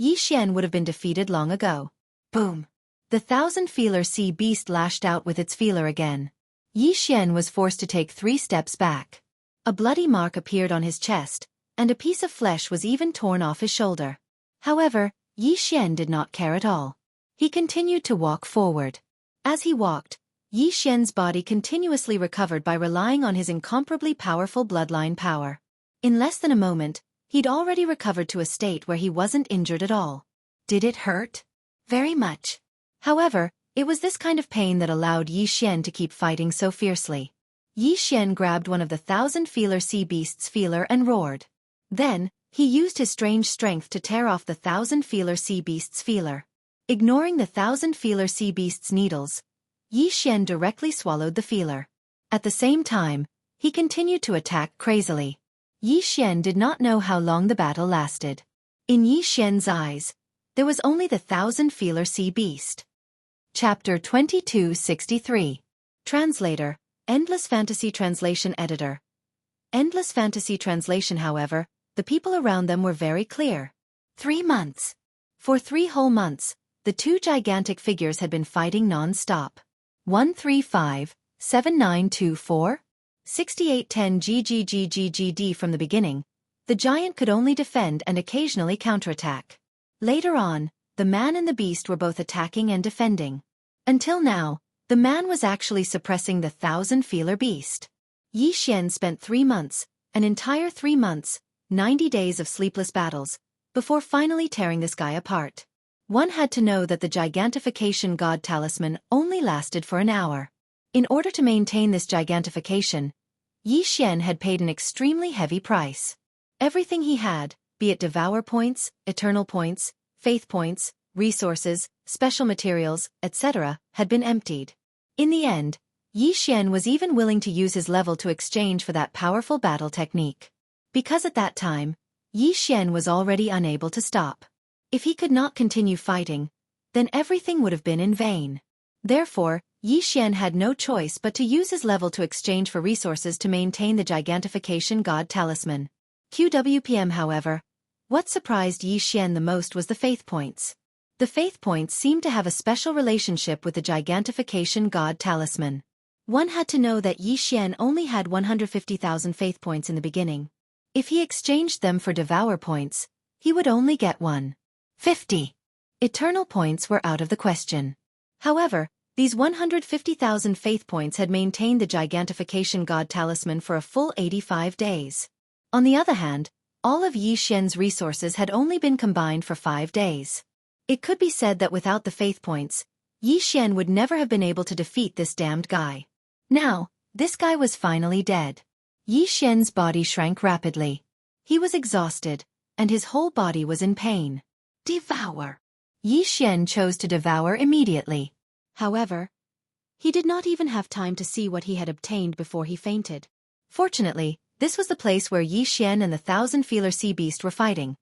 Xianxia would have been defeated long ago. Boom! The thousand-feeler sea beast lashed out with its feeler again. Xianxia was forced to take 3 steps back. A bloody mark appeared on his chest, and a piece of flesh was even torn off his shoulder. However, Xianxia did not care at all. He continued to walk forward. As he walked, Xianxia's body continuously recovered by relying on his incomparably powerful bloodline power. In less than a moment, he'd already recovered to a state where he wasn't injured at all. Did it hurt? Very much. However, it was this kind of pain that allowed Xianxia to keep fighting so fiercely. Xianxia grabbed one of the thousand-feeler sea beast's feeler and roared. Then, he used his strange strength to tear off the thousand-feeler sea beast's feeler. Ignoring the thousand-feeler sea beast's needles, Xianxia directly swallowed the feeler. At the same time, he continued to attack crazily. Xianxia did not know how long the battle lasted. In Xianxia's eyes, there was only the thousand-feeler sea beast. Chapter 2263. Translator, Endless Fantasy Translation Editor. Endless Fantasy Translation. However, the people around them were very clear. 3 months. For 3 whole months, the two gigantic figures had been fighting non-stop. 135, 7924? 6810 GGGGGD. From the beginning, the giant could only defend and occasionally counterattack. Later on, the man and the beast were both attacking and defending. Until now, the man was actually suppressing the thousand-feeler beast. Xianxia spent 3 months, an entire 3 months, 90 days of sleepless battles, before finally tearing this guy apart. One had to know that the gigantification god talisman only lasted for an hour. In order to maintain this gigantification, Yi Xian had paid an extremely heavy price. Everything he had, be it devour points, eternal points, faith points, resources, special materials, etc., had been emptied. In the end, Yi Xian was even willing to use his level to exchange for that powerful battle technique. Because at that time, Yi Xian was already unable to stop. If he could not continue fighting, then everything would have been in vain. Therefore, Yi Xian had no choice but to use his level to exchange for resources to maintain the gigantification god talisman. QWPM however, what surprised Yi Xian the most was the faith points. The faith points seemed to have a special relationship with the gigantification god talisman. One had to know that Yi Xian only had 150,000 faith points in the beginning. If he exchanged them for devour points, he would only get 150. Eternal points were out of the question. However, these 150,000 faith points had maintained the gigantification god talisman for a full 85 days. On the other hand, all of Yi Xian's resources had only been combined for 5 days. It could be said that without the faith points, Yi Xian would never have been able to defeat this damned guy. Now, this guy was finally dead. Yi Xian's body shrank rapidly. He was exhausted, and his whole body was in pain. Devour. Yi Xian chose to devour immediately. However, he did not even have time to see what he had obtained before he fainted. Fortunately, this was the place where Yi Xian and the 1,000-feeler sea beast were fighting,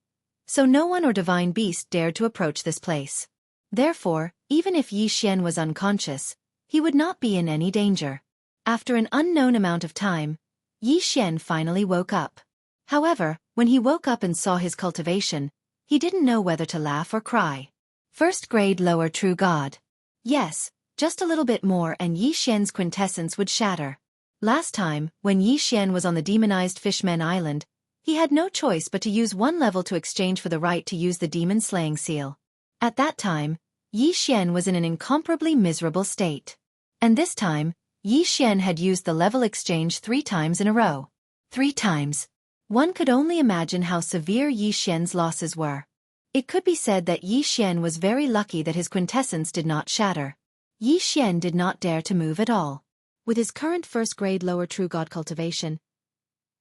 so no one or divine beast dared to approach this place. Therefore, even if Yi Xian was unconscious, he would not be in any danger. After an unknown amount of time, Yi Xian finally woke up. However, when he woke up and saw his cultivation, he didn't know whether to laugh or cry. First grade lower true god. Yes, just a little bit more and Yi Xian's quintessence would shatter. Last time, when Yi Xian was on the demonized Fishmen Island, he had no choice but to use one level to exchange for the right to use the demon slaying seal. At that time, Yi Xian was in an incomparably miserable state. And this time, Yi Xian had used the level exchange 3 times in a row. 3 times. One could only imagine how severe Yi Xian's losses were. It could be said that Yi Xian was very lucky that his quintessence did not shatter. Yi Xian did not dare to move at all. With his current first-grade lower true god cultivation,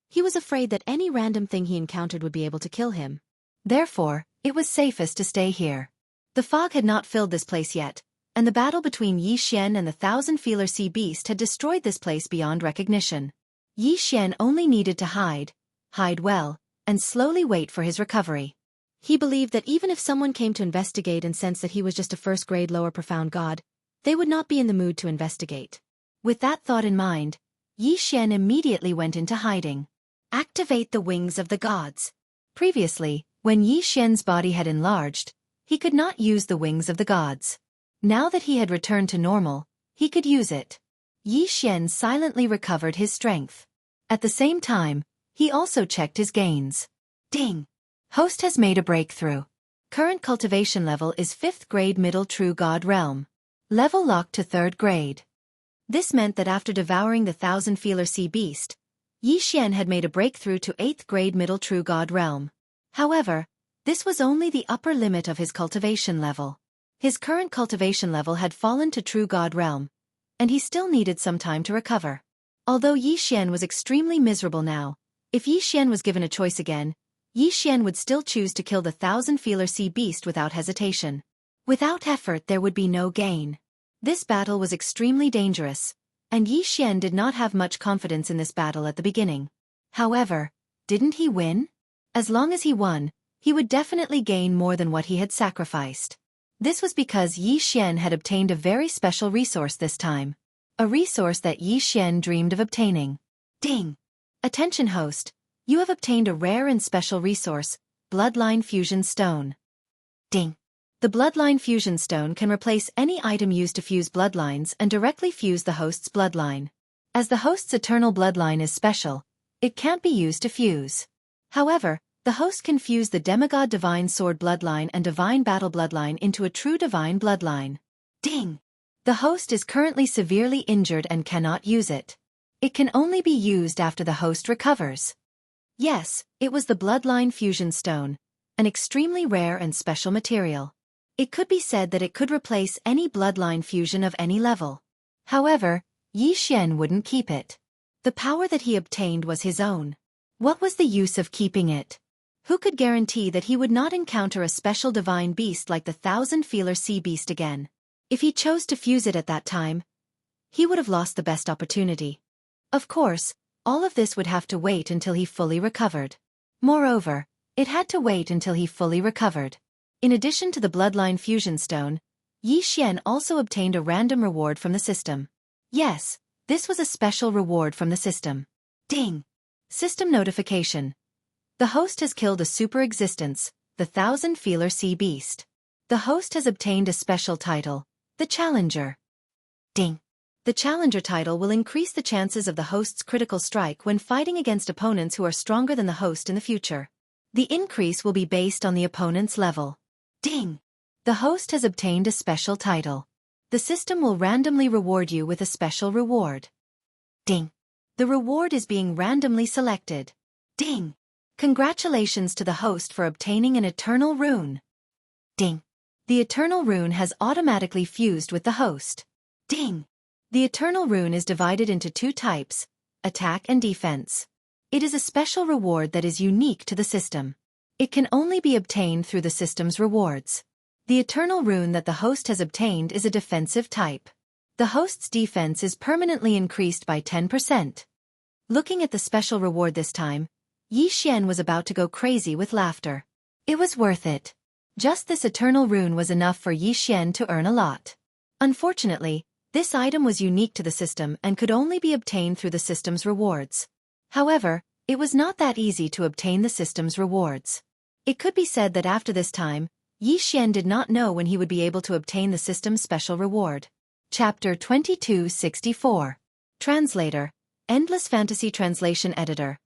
he was afraid that any random thing he encountered would be able to kill him. Therefore, it was safest to stay here. The fog had not filled this place yet, and the battle between Yi Xian and the 1,000-feeler sea beast had destroyed this place beyond recognition. Yi Xian only needed to hide well, and slowly wait for his recovery. He believed that even if someone came to investigate and sensed that he was just a first-grade lower profound god, they would not be in the mood to investigate. With that thought in mind, Yi Xian immediately went into hiding. Activate the wings of the gods. Previously, when Yi Xian's body had enlarged, he could not use the wings of the gods. Now that he had returned to normal, he could use it. Yi Xian silently recovered his strength. At the same time, he also checked his gains. Ding! Host has made a breakthrough. Current cultivation level is 5th grade middle true god realm. Level locked to 3rd grade. This meant that after devouring the 1,000-feeler sea beast, Yi Xian had made a breakthrough to 8th grade middle true god realm. However, this was only the upper limit of his cultivation level. His current cultivation level had fallen to true god realm, and he still needed some time to recover. Although Yi Xian was extremely miserable now, if Yi Xian was given a choice again, Yi Xian would still choose to kill the 1,000-feeler sea beast without hesitation. Without effort there would be no gain. This battle was extremely dangerous, and Yi Xian did not have much confidence in this battle at the beginning. However, didn't he win? As long as he won, he would definitely gain more than what he had sacrificed. This was because Yi Xian had obtained a very special resource this time. A resource that Yi Xian dreamed of obtaining. Ding! Attention host, you have obtained a rare and special resource, Bloodline Fusion Stone. Ding! The Bloodline Fusion Stone can replace any item used to fuse bloodlines and directly fuse the host's bloodline. As the host's eternal bloodline is special, it can't be used to fuse. However, the host can fuse the demigod divine sword bloodline and divine battle bloodline into a true divine bloodline. Ding! The host is currently severely injured and cannot use it. It can only be used after the host recovers. Yes, it was the Bloodline Fusion Stone, an extremely rare and special material. It could be said that it could replace any bloodline fusion of any level. However, Yi Xian wouldn't keep it. The power that he obtained was his own. What was the use of keeping it? Who could guarantee that he would not encounter a special divine beast like the thousand-feeler sea beast again? If he chose to fuse it at that time, he would have lost the best opportunity. Of course, all of this would have to wait until he fully recovered. Moreover, it had to wait until he fully recovered. In addition to the bloodline fusion stone, Xianxia also obtained a random reward from the system. Yes, this was a special reward from the system. Ding! System notification. The host has killed a super existence, the thousand-feeler sea beast. The host has obtained a special title, the Challenger. Ding! The Challenger title will increase the chances of the host's critical strike when fighting against opponents who are stronger than the host in the future. The increase will be based on the opponent's level. Ding! The host has obtained a special title. The system will randomly reward you with a special reward. Ding! The reward is being randomly selected. Ding! Congratulations to the host for obtaining an eternal rune. Ding! The eternal rune has automatically fused with the host. Ding! The eternal rune is divided into two types, attack and defense. It is a special reward that is unique to the system. It can only be obtained through the system's rewards. The eternal rune that the host has obtained is a defensive type. The host's defense is permanently increased by 10%. Looking at the special reward this time, Xianxia was about to go crazy with laughter. It was worth it. Just this eternal rune was enough for Xianxia to earn a lot. Unfortunately, this item was unique to the system and could only be obtained through the system's rewards. However, it was not that easy to obtain the system's rewards. It could be said that after this time, Xianxia did not know when he would be able to obtain the system's special reward. Chapter 2264. Translator. Endless Fantasy Translation Editor.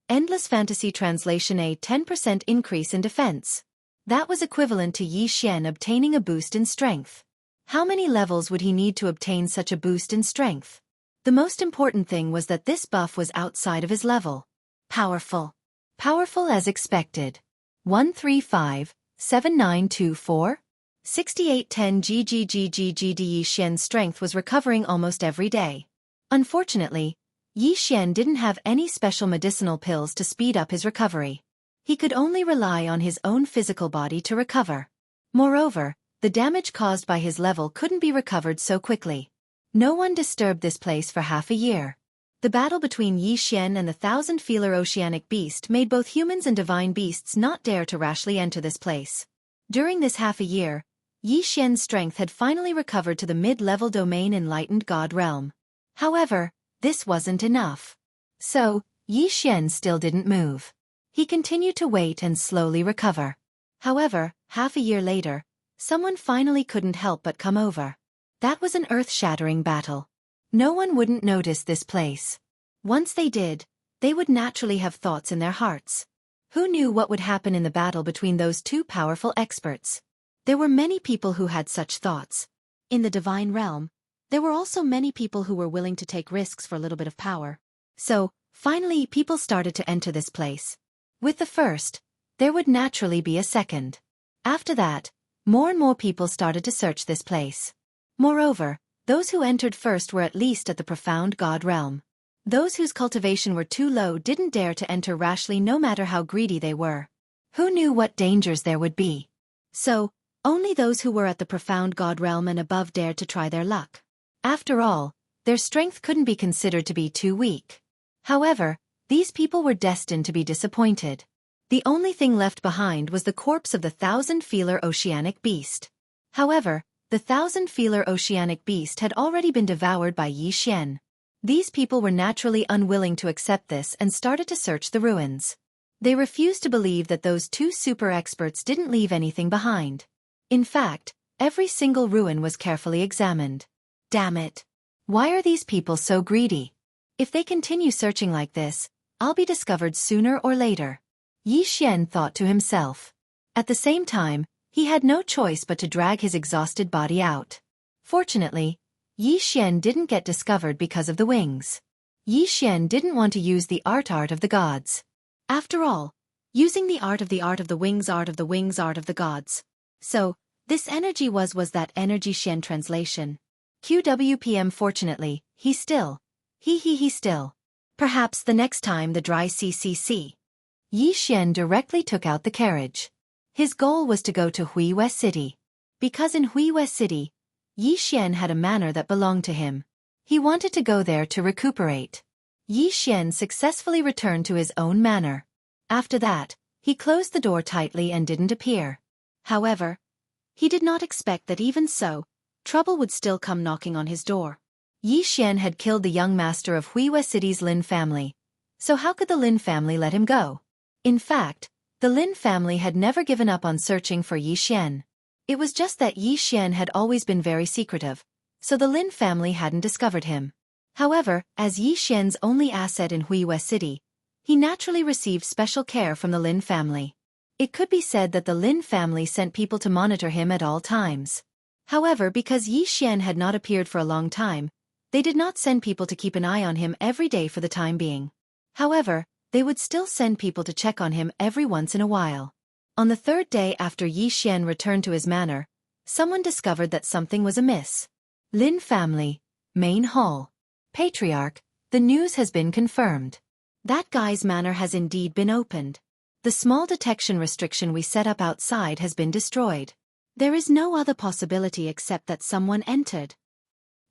Endless Fantasy Translation. A 10% increase in defense. That was equivalent to Xianxia obtaining a boost in strength. How many levels would he need to obtain such a boost in strength? The most important thing was that this buff was outside of his level. Powerful. Powerful as expected. 135, 7924? 6810 GGGGGD. Xian's strength was recovering almost every day. Unfortunately, Xian didn't have any special medicinal pills to speed up his recovery. He could only rely on his own physical body to recover. Moreover, the damage caused by his level couldn't be recovered so quickly. No one disturbed this place for half a year. The battle between Xian and the thousand-feeler oceanic beast made both humans and divine beasts not dare to rashly enter this place. During this half a year, Xian's strength had finally recovered to the mid-level domain enlightened god realm. However, this wasn't enough. So, Xian still didn't move. He continued to wait and slowly recover. However, half a year later, someone finally couldn't help but come over. That was an earth-shattering battle. No one wouldn't notice this place. Once they did, they would naturally have thoughts in their hearts. Who knew what would happen in the battle between those two powerful experts? There were many people who had such thoughts. In the divine realm, there were also many people who were willing to take risks for a little bit of power. So, finally people started to enter this place. With the first, there would naturally be a second. After that, more and more people started to search this place. Moreover, those who entered first were at least at the profound god realm. Those whose cultivation were too low didn't dare to enter rashly no matter how greedy they were. Who knew what dangers there would be? So, only those who were at the profound god realm and above dared to try their luck. After all, their strength couldn't be considered to be too weak. However, these people were destined to be disappointed. The only thing left behind was the corpse of the thousand-feeler oceanic beast. However, the thousand-feeler oceanic beast had already been devoured by Xian. These people were naturally unwilling to accept this and started to search the ruins. They refused to believe that those two super experts didn't leave anything behind. In fact, every single ruin was carefully examined. Damn it! Why are these people so greedy? If they continue searching like this, I'll be discovered sooner or later. Xian thought to himself. At the same time, he had no choice but to drag his exhausted body out. Fortunately, Xian didn't get discovered because of the wings. Xian didn't want to use the art of the gods. After all, using the art of the wings of the gods. So, this energy was that energy Xian translation. QWPM. Fortunately, he still Perhaps the next time the dry CCC. Yi Xian directly took out the carriage. His goal was to go to Huiwei City. Because in Huiwei City, Yi Xian had a manor that belonged to him. He wanted to go there to recuperate. Yi Xian successfully returned to his own manor. After that, he closed the door tightly and didn't appear. However, he did not expect that even so, trouble would still come knocking on his door. Yi Xian had killed the young master of Huiwei City's Lin family. So how could the Lin family let him go? In fact, the Lin family had never given up on searching for Yi Xian. It was just that Yi Xian had always been very secretive, so the Lin family hadn't discovered him. However, as Yi Xian's only asset in Huiwei City, he naturally received special care from the Lin family. It could be said that the Lin family sent people to monitor him at all times. However, because Yi Xian had not appeared for a long time, they did not send people to keep an eye on him every day for the time being. However, they would still send people to check on him every once in a while. On the third day after Yi Xian returned to his manor, someone discovered that something was amiss. Lin family, main hall. Patriarch, the news has been confirmed. That guy's manor has indeed been opened. The small detection restriction we set up outside has been destroyed. There is no other possibility except that someone entered.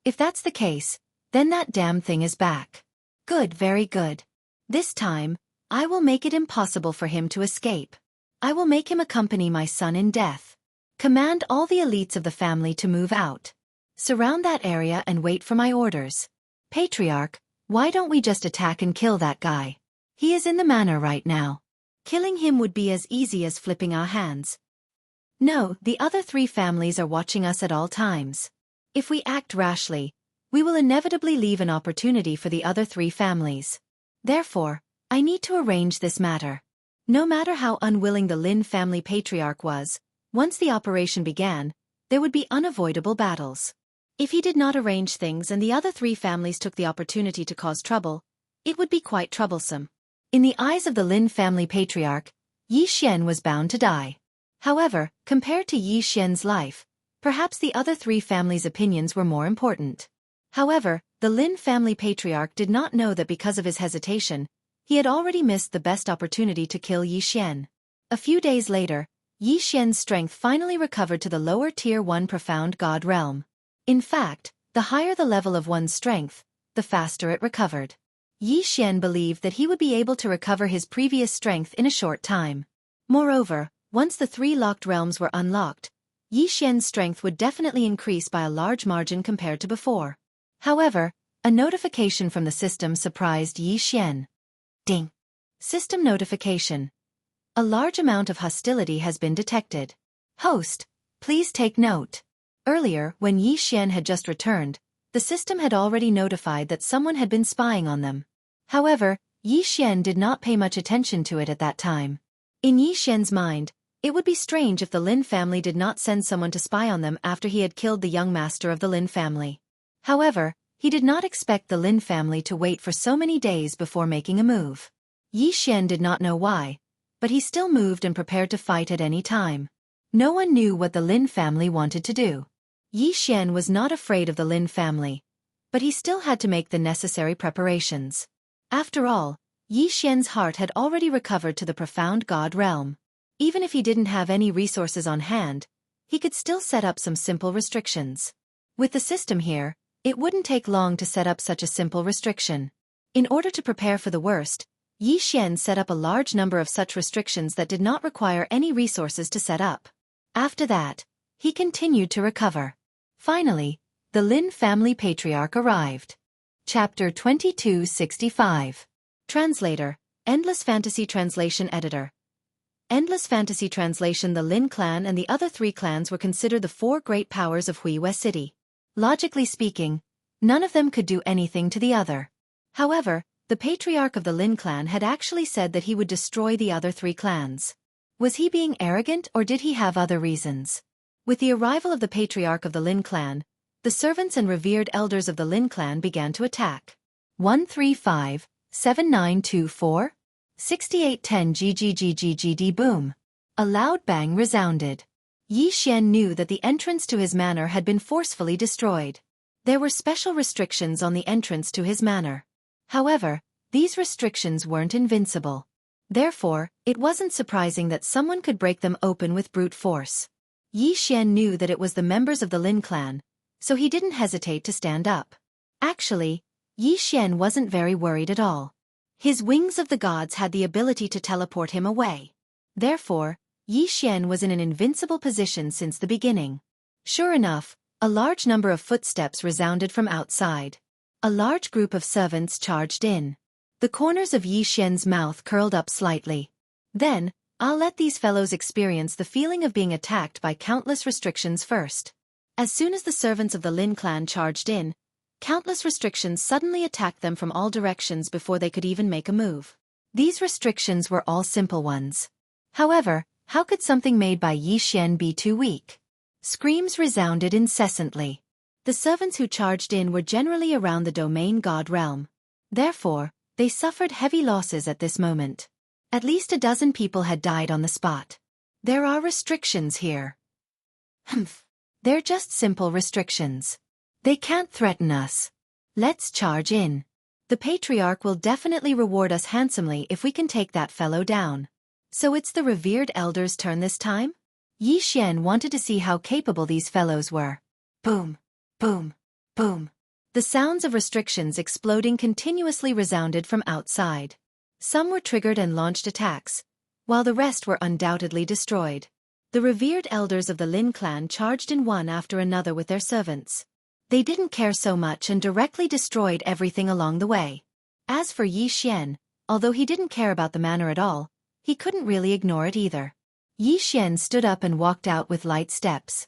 If that's the case, then that damn thing is back. Good, very good. This time, I will make it impossible for him to escape. I will make him accompany my son in death. Command all the elites of the family to move out. Surround that area and wait for my orders. Patriarch, why don't we just attack and kill that guy? He is in the manor right now. Killing him would be as easy as flipping our hands. No, the other three families are watching us at all times. If we act rashly, we will inevitably leave an opportunity for the other three families. Therefore, I need to arrange this matter. No matter how unwilling the Lin family patriarch was, once the operation began, there would be unavoidable battles. If he did not arrange things and the other three families took the opportunity to cause trouble, it would be quite troublesome. In the eyes of the Lin family patriarch, Yi Xian was bound to die. However, compared to Yi Xian's life, perhaps the other three families' opinions were more important. However, the Lin family patriarch did not know that because of his hesitation, he had already missed the best opportunity to kill Yi Xian. A few days later, Yi Xian's strength finally recovered to the lower tier 1 profound god realm. In fact, the higher the level of one's strength, the faster it recovered. Yi Xian believed that he would be able to recover his previous strength in a short time. Moreover, once the 3 locked realms were unlocked, Yi Xian's strength would definitely increase by a large margin compared to before. However, a notification from the system surprised Yi Xian. Ding! System notification. A large amount of hostility has been detected. Host, please take note. Earlier, when Yi Xian had just returned, the system had already notified that someone had been spying on them. However, Yi Xian did not pay much attention to it at that time. In Yi Xian's mind, it would be strange if the Lin family did not send someone to spy on them after he had killed the young master of the Lin family. However, he did not expect the Lin family to wait for so many days before making a move. Yi Xian did not know why, but he still moved and prepared to fight at any time. No one knew what the Lin family wanted to do. Yi Xian was not afraid of the Lin family, but he still had to make the necessary preparations. After all, Yi Xian's heart had already recovered to the profound god realm. Even if he didn't have any resources on hand, he could still set up some simple restrictions. With the system here, it wouldn't take long to set up such a simple restriction. In order to prepare for the worst, Yi Xian set up a large number of such restrictions that did not require any resources to set up. After that, he continued to recover. Finally, the Lin family patriarch arrived. Chapter 2265. Translator, Endless Fantasy Translation Editor. Endless Fantasy Translation. The Lin clan and the other 3 clans were considered the 4 great powers of Huiwei City. Logically speaking, none of them could do anything to the other. However, the patriarch of the Lin clan had actually said that he would destroy the other 3 clans. Was he being arrogant or did he have other reasons? With the arrival of the patriarch of the Lin clan, the servants and revered elders of the Lin clan began to attack. 135, 7924? 6810 GGGGGD boom. A loud bang resounded. Yi Xian knew that the entrance to his manor had been forcefully destroyed. There were special restrictions on the entrance to his manor. However, These restrictions weren't invincible. Therefore, it wasn't surprising that someone could break them open with brute force. Yi Xian knew that it was the members of the Lin clan, so he didn't hesitate to stand up. Actually, Yi Xian wasn't very worried at all. His wings of the gods had the ability to teleport him away. Therefore, Yi Xian was in an invincible position since the beginning. Sure enough, a large number of footsteps resounded from outside. A large group of servants charged in. The corners of Yi Xian's mouth curled up slightly. Then, I'll let these fellows experience the feeling of being attacked by countless restrictions first. As soon as the servants of the Lin clan charged in, countless restrictions suddenly attacked them from all directions before they could even make a move. These restrictions were all simple ones. However, how could something made by Yi Xian be too weak? Screams resounded incessantly. The servants who charged in were generally around the domain god realm. Therefore, they suffered heavy losses at this moment. At least a dozen people had died on the spot. There are restrictions here. Humph. They're just simple restrictions. They can't threaten us. Let's charge in. The patriarch will definitely reward us handsomely if we can take that fellow down. So it's the revered elder's turn this time? Yi Xian wanted to see how capable these fellows were. Boom, boom, boom. The sounds of restrictions exploding continuously resounded from outside. Some were triggered and launched attacks, while the rest were undoubtedly destroyed. The revered elders of the Lin clan charged in one after another with their servants. They didn't care so much and directly destroyed everything along the way. As for Yi Xian, although he didn't care about the manner at all, he couldn't really ignore it either. Yi Xian stood up and walked out with light steps.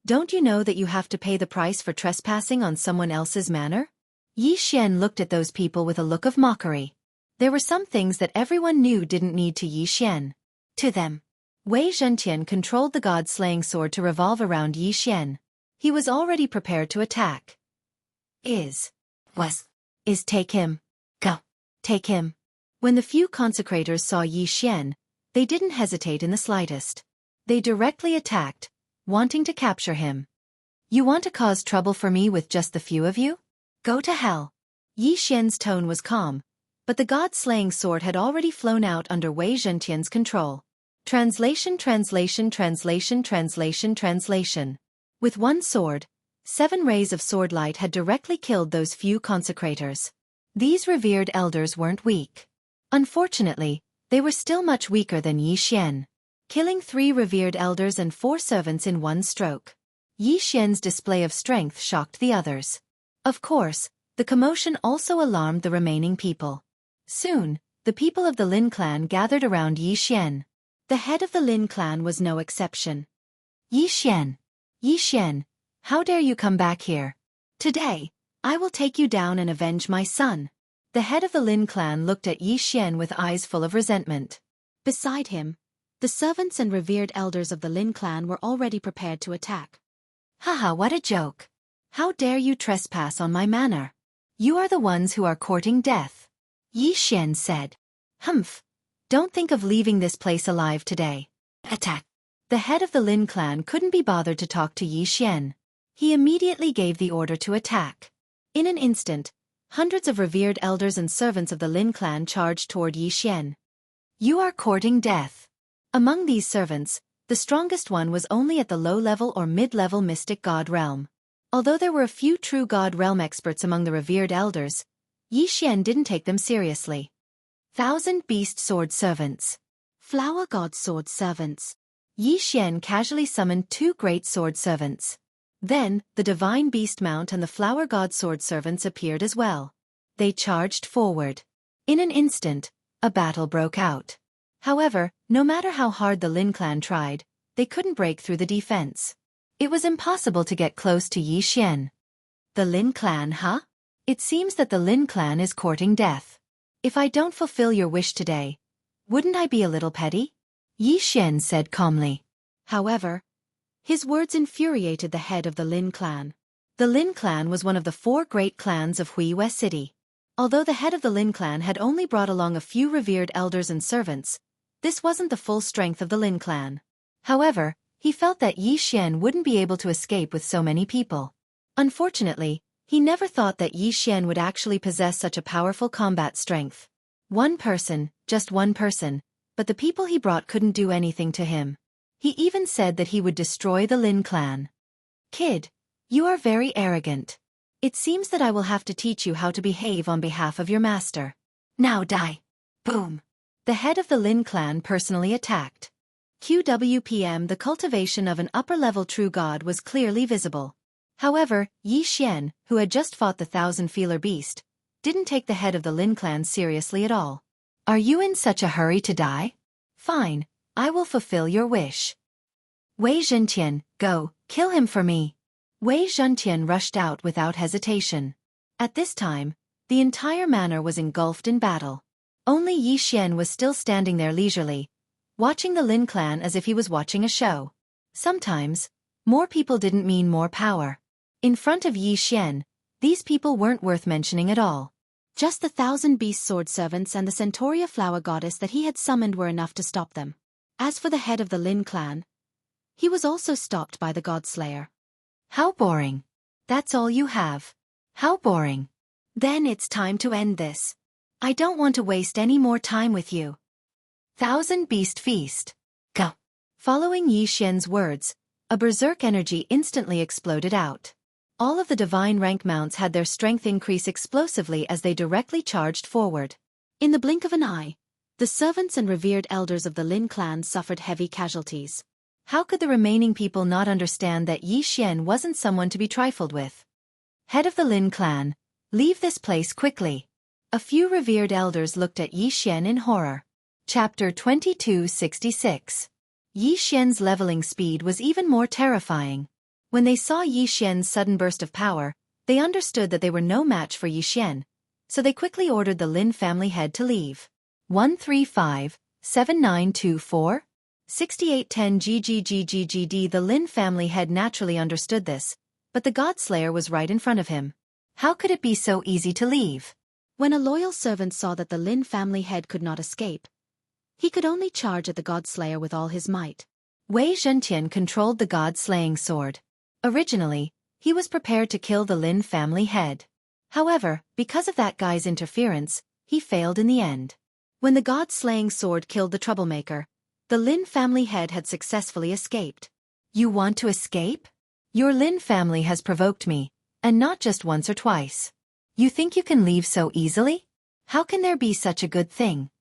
Don't you know that you have to pay the price for trespassing on someone else's manor? Yi Xian looked at those people with a look of mockery. There were some things that everyone knew didn't need to Yi Xian. To them. Wei Zhentian controlled the god-slaying sword to revolve around Yi Xian. He was already prepared to attack. Take him. Go. Take him. When the few consecrators saw Yi Xian, they didn't hesitate in the slightest. They directly attacked, wanting to capture him. You want to cause trouble for me with just the few of you? Go to hell. Yi Xian's tone was calm, but the god-slaying sword had already flown out under Wei Zhentian's control. Translation. With one sword, 7 rays of sword light had directly killed those few consecrators. These revered elders weren't weak. Unfortunately, they were still much weaker than Yi Xian. Killing 3 revered elders and 4 servants in one stroke. Yi Xian's display of strength shocked the others. Of course, the commotion also alarmed the remaining people. Soon, the people of the Lin clan gathered around Yi Xian. The head of the Lin clan was no exception. Yi Xian, how dare you come back here? Today, I will take you down and avenge my son. The head of the Lin clan looked at Yi Xian with eyes full of resentment. Beside him, the servants and revered elders of the Lin clan were already prepared to attack. Haha, what a joke. How dare you trespass on my manor? You are the ones who are courting death. Yi Xian said. Humph. Don't think of leaving this place alive today. Attack. The head of the Lin clan couldn't be bothered to talk to Yi Xian. He immediately gave the order to attack. In an instant, hundreds of revered elders and servants of the Lin clan charged toward Yi Xian. You are courting death. Among these servants, the strongest one was only at the low-level or mid-level mystic god realm. Although there were a few true god realm experts among the revered elders, Yi Xian didn't take them seriously. 1,000 beast sword servants. Flower god sword servants. Yi Xian casually summoned 2 great sword servants. Then, the divine beast mount and the flower god sword servants appeared as well. They charged forward. In an instant, a battle broke out. However, no matter how hard the Lin clan tried, they couldn't break through the defense. It was impossible to get close to Yi Xian. The Lin clan, huh? It seems that the Lin clan is courting death. If I don't fulfill your wish today, wouldn't I be a little petty? Yi Xian said calmly. However, his words infuriated the head of the Lin clan. The Lin clan was one of the 4 great clans of Huiyue City. Although the head of the Lin clan had only brought along a few revered elders and servants, this wasn't the full strength of the Lin clan. However, he felt that Yi Xian wouldn't be able to escape with so many people. Unfortunately, He never thought that Yi Xian would actually possess such a powerful combat strength. One person, just one person, but the people he brought couldn't do anything to him. He even said that he would destroy the Lin clan. Kid, you are very arrogant. It seems that I will have to teach you how to behave on behalf of your master. Now die. Boom. The head of the Lin clan personally attacked. QWPM. The cultivation of an upper-level true god was clearly visible. However, Yi Xian, who had just fought the thousand-feeler beast, didn't take the head of the Lin clan seriously at all. Are you in such a hurry to die? Fine, I will fulfill your wish. Wei Zhentian, go, kill him for me. Wei Zhentian rushed out without hesitation. At this time, the entire manor was engulfed in battle. Only Yi Xian was still standing there leisurely, watching the Lin clan as if he was watching a show. Sometimes, more people didn't mean more power. In front of Yi Xian, these people weren't worth mentioning at all. Just the 1,000 beast sword servants and the Centauria flower goddess that he had summoned were enough to stop them. As for the head of the Lin clan, he was also stopped by the God Slayer. How boring. That's all you have. How boring. Then it's time to end this. I don't want to waste any more time with you. 1,000 beast feast. Go. Following Yi Xian's words, a berserk energy instantly exploded out. All of the divine rank mounts had their strength increase explosively as they directly charged forward. In the blink of an eye, the servants and revered elders of the Lin clan suffered heavy casualties. How could the remaining people not understand that Yi Xian wasn't someone to be trifled with? Head of the Lin clan, leave this place quickly. A few revered elders looked at Yi Xian in horror. Chapter 2266. Yi Xian's leveling speed was even more terrifying. When they saw Yi Xian's sudden burst of power, they understood that they were no match for Yi Xian, so they quickly ordered the Lin family head to leave. 135-7924? 6810 GGGGGD. The Lin family head naturally understood this, but the God Slayer was right in front of him. How could it be so easy to leave? When a loyal servant saw that the Lin family head could not escape, he could only charge at the God Slayer with all his might. Wei Zhentian controlled the God-slaying sword. Originally, he was prepared to kill the Lin family head. However, because of that guy's interference, he failed in the end. When the God-slaying sword killed the troublemaker, the Lin family head had successfully escaped. You want to escape? Your Lin family has provoked me, and not just once or twice. You think you can leave so easily? How can there be such a good thing?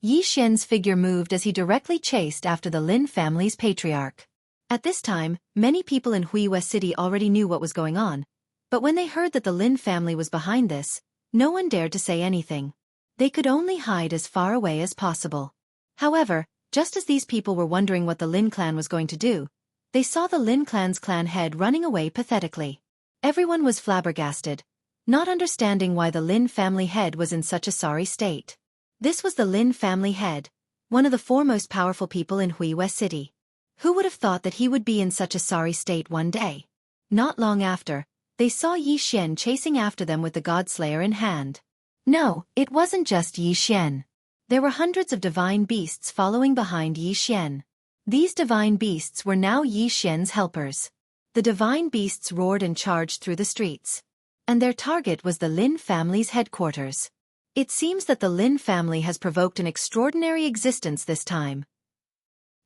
Yi Xian's figure moved as he directly chased after the Lin family's patriarch. At this time, many people in Wuxia City already knew what was going on, but when they heard that the Lin family was behind this, no one dared to say anything. They could only hide as far away as possible. However, just as these people were wondering what the Lin clan was going to do, they saw the Lin clan's clan head running away pathetically. Everyone was flabbergasted, not understanding why the Lin family head was in such a sorry state. This was the Lin family head, one of the foremost powerful people in Wuxia City. Who would have thought that he would be in such a sorry state one day? Not long after, they saw Yi Xian chasing after them with the God Slayer in hand. No, it wasn't just Yi Xian. There were hundreds of divine beasts following behind Yi Xian. These divine beasts were now Yi Xian's helpers. The divine beasts roared and charged through the streets. And their target was the Lin family's headquarters. It seems that the Lin family has provoked an extraordinary existence this time,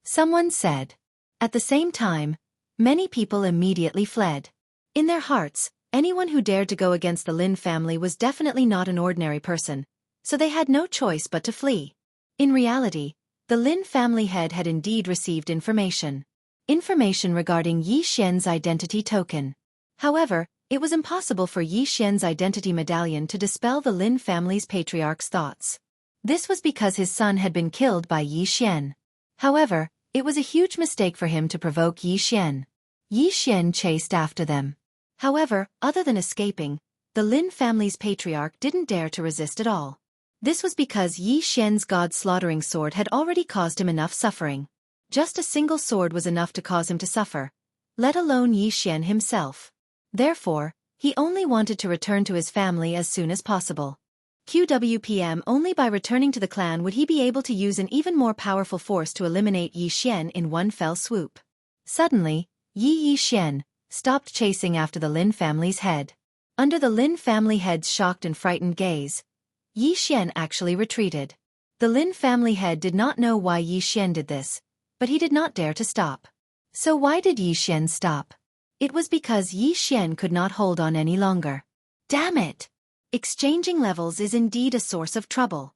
someone said. At the same time, many people immediately fled. In their hearts, anyone who dared to go against the Lin family was definitely not an ordinary person, so they had no choice but to flee. In reality, the Lin family head had indeed received information. Information regarding Yi Xian's identity token. However, it was impossible for Yi Xian's identity medallion to dispel the Lin family's patriarch's thoughts. This was because his son had been killed by Yi Xian. However, it was a huge mistake for him to provoke Yi Xian. Yi Xian chased after them. However, other than escaping, the Lin family's patriarch didn't dare to resist at all. This was because Yi Xian's god-slaughtering sword had already caused him enough suffering. Just a single sword was enough to cause him to suffer, let alone Yi Xian himself. Therefore, he only wanted to return to his family as soon as possible. QWPM. Only by returning to the clan would he be able to use an even more powerful force to eliminate Yi Xian in one fell swoop. Suddenly, Yi Xian stopped chasing after the Lin family's head. Under the Lin family head's shocked and frightened gaze, Yi Xian actually retreated. The Lin family head did not know why Yi Xian did this, but he did not dare to stop. So why did Yi Xian stop? It was because Yi Xian could not hold on any longer. Damn it! Exchanging levels is indeed a source of trouble.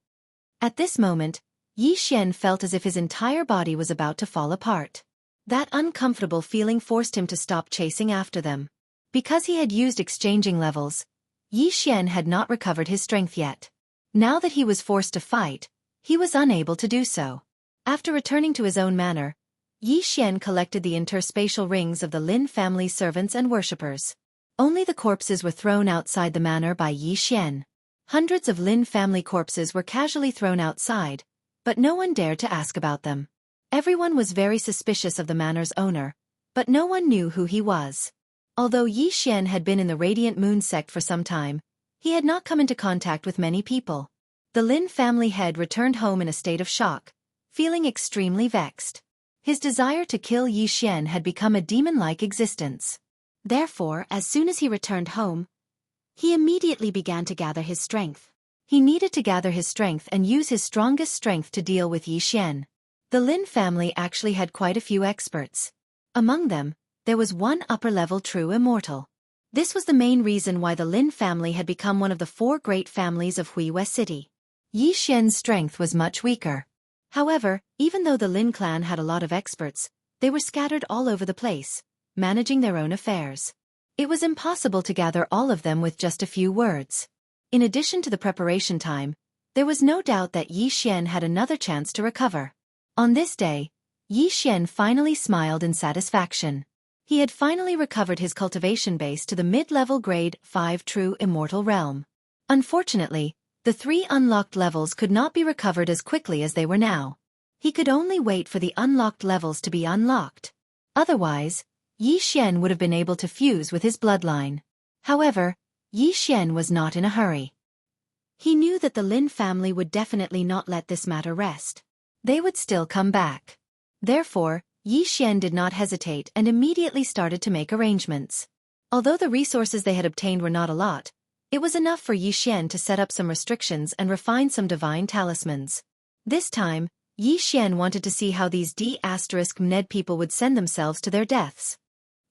At this moment, Yi Xian felt as if his entire body was about to fall apart. That uncomfortable feeling forced him to stop chasing after them. Because he had used exchanging levels, Yi Xian had not recovered his strength yet. Now that he was forced to fight, he was unable to do so. After returning to his own manor, Yi Xian collected the interspatial rings of the Lin family's servants and worshippers. Only the corpses were thrown outside the manor by Yi Xian. Hundreds of Lin family corpses were casually thrown outside, but no one dared to ask about them. Everyone was very suspicious of the manor's owner, but no one knew who he was. Although Yi Xian had been in the Radiant Moon sect for some time, he had not come into contact with many people. The Lin family head returned home in a state of shock, feeling extremely vexed. His desire to kill Yi Xian had become a demon-like existence. Therefore, as soon as he returned home, he immediately began to gather his strength. He needed to gather his strength and use his strongest strength to deal with Yi Xian. The Lin family actually had quite a few experts. Among them, there was one upper-level true immortal. This was the main reason why the Lin family had become one of the 4 great families of Huiwei City. Yi Xian's strength was much weaker. However, even though the Lin clan had a lot of experts, they were scattered all over the place, managing their own affairs. It was impossible to gather all of them with just a few words. In addition to the preparation time, there was no doubt that Yi Xian had another chance to recover. On this day, Yi Xian finally smiled in satisfaction. He had finally recovered his cultivation base to the mid-level grade 5 true immortal realm. Unfortunately, the 3 unlocked levels could not be recovered as quickly as they were now. He could only wait for the unlocked levels to be unlocked. Otherwise, Yi Xian would have been able to fuse with his bloodline. However, Yi Xian was not in a hurry. He knew that the Lin family would definitely not let this matter rest. They would still come back. Therefore, Yi Xian did not hesitate and immediately started to make arrangements. Although the resources they had obtained were not a lot, it was enough for Yi Xian to set up some restrictions and refine some divine talismans. This time, Yi Xian wanted to see how these D*Mned people would send themselves to their deaths.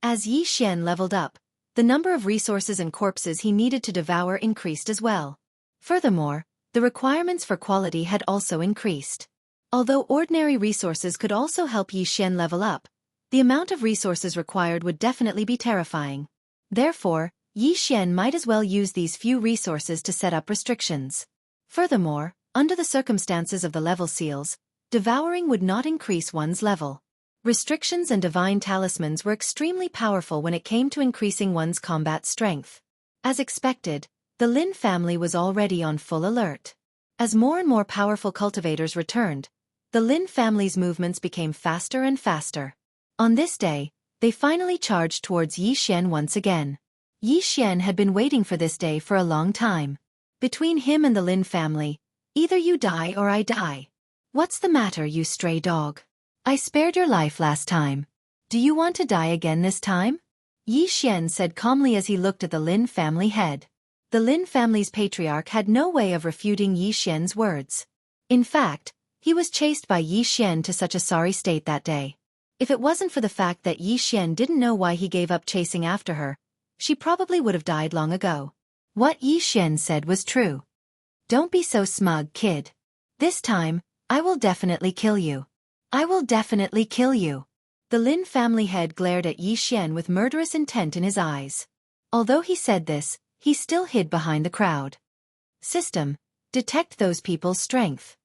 As Yi Xian leveled up, the number of resources and corpses he needed to devour increased as well. Furthermore, the requirements for quality had also increased. Although ordinary resources could also help Yi Xian level up, the amount of resources required would definitely be terrifying. Therefore, Yi Xian might as well use these few resources to set up restrictions. Furthermore, under the circumstances of the level seals, devouring would not increase one's level. Restrictions and divine talismans were extremely powerful when it came to increasing one's combat strength. As expected, the Lin family was already on full alert. As more and more powerful cultivators returned, the Lin family's movements became faster and faster. On this day, they finally charged towards Yi Xian once again. Yi Xian had been waiting for this day for a long time. Between him and the Lin family, either you die or I die. What's the matter, you stray dog? I spared your life last time. Do you want to die again this time? Yi Xian said calmly as he looked at the Lin family head. The Lin family's patriarch had no way of refuting Yi Xian's words. In fact, he was chased by Yi Xian to such a sorry state that day. If it wasn't for the fact that Yi Xian didn't know why he gave up chasing after her, she probably would have died long ago. What Yi Xian said was true. Don't be so smug, kid. This time, I will definitely kill you. I will definitely kill you. The Lin family head glared at Yi Xian with murderous intent in his eyes. Although he said this, he still hid behind the crowd. System: detect those people's strength.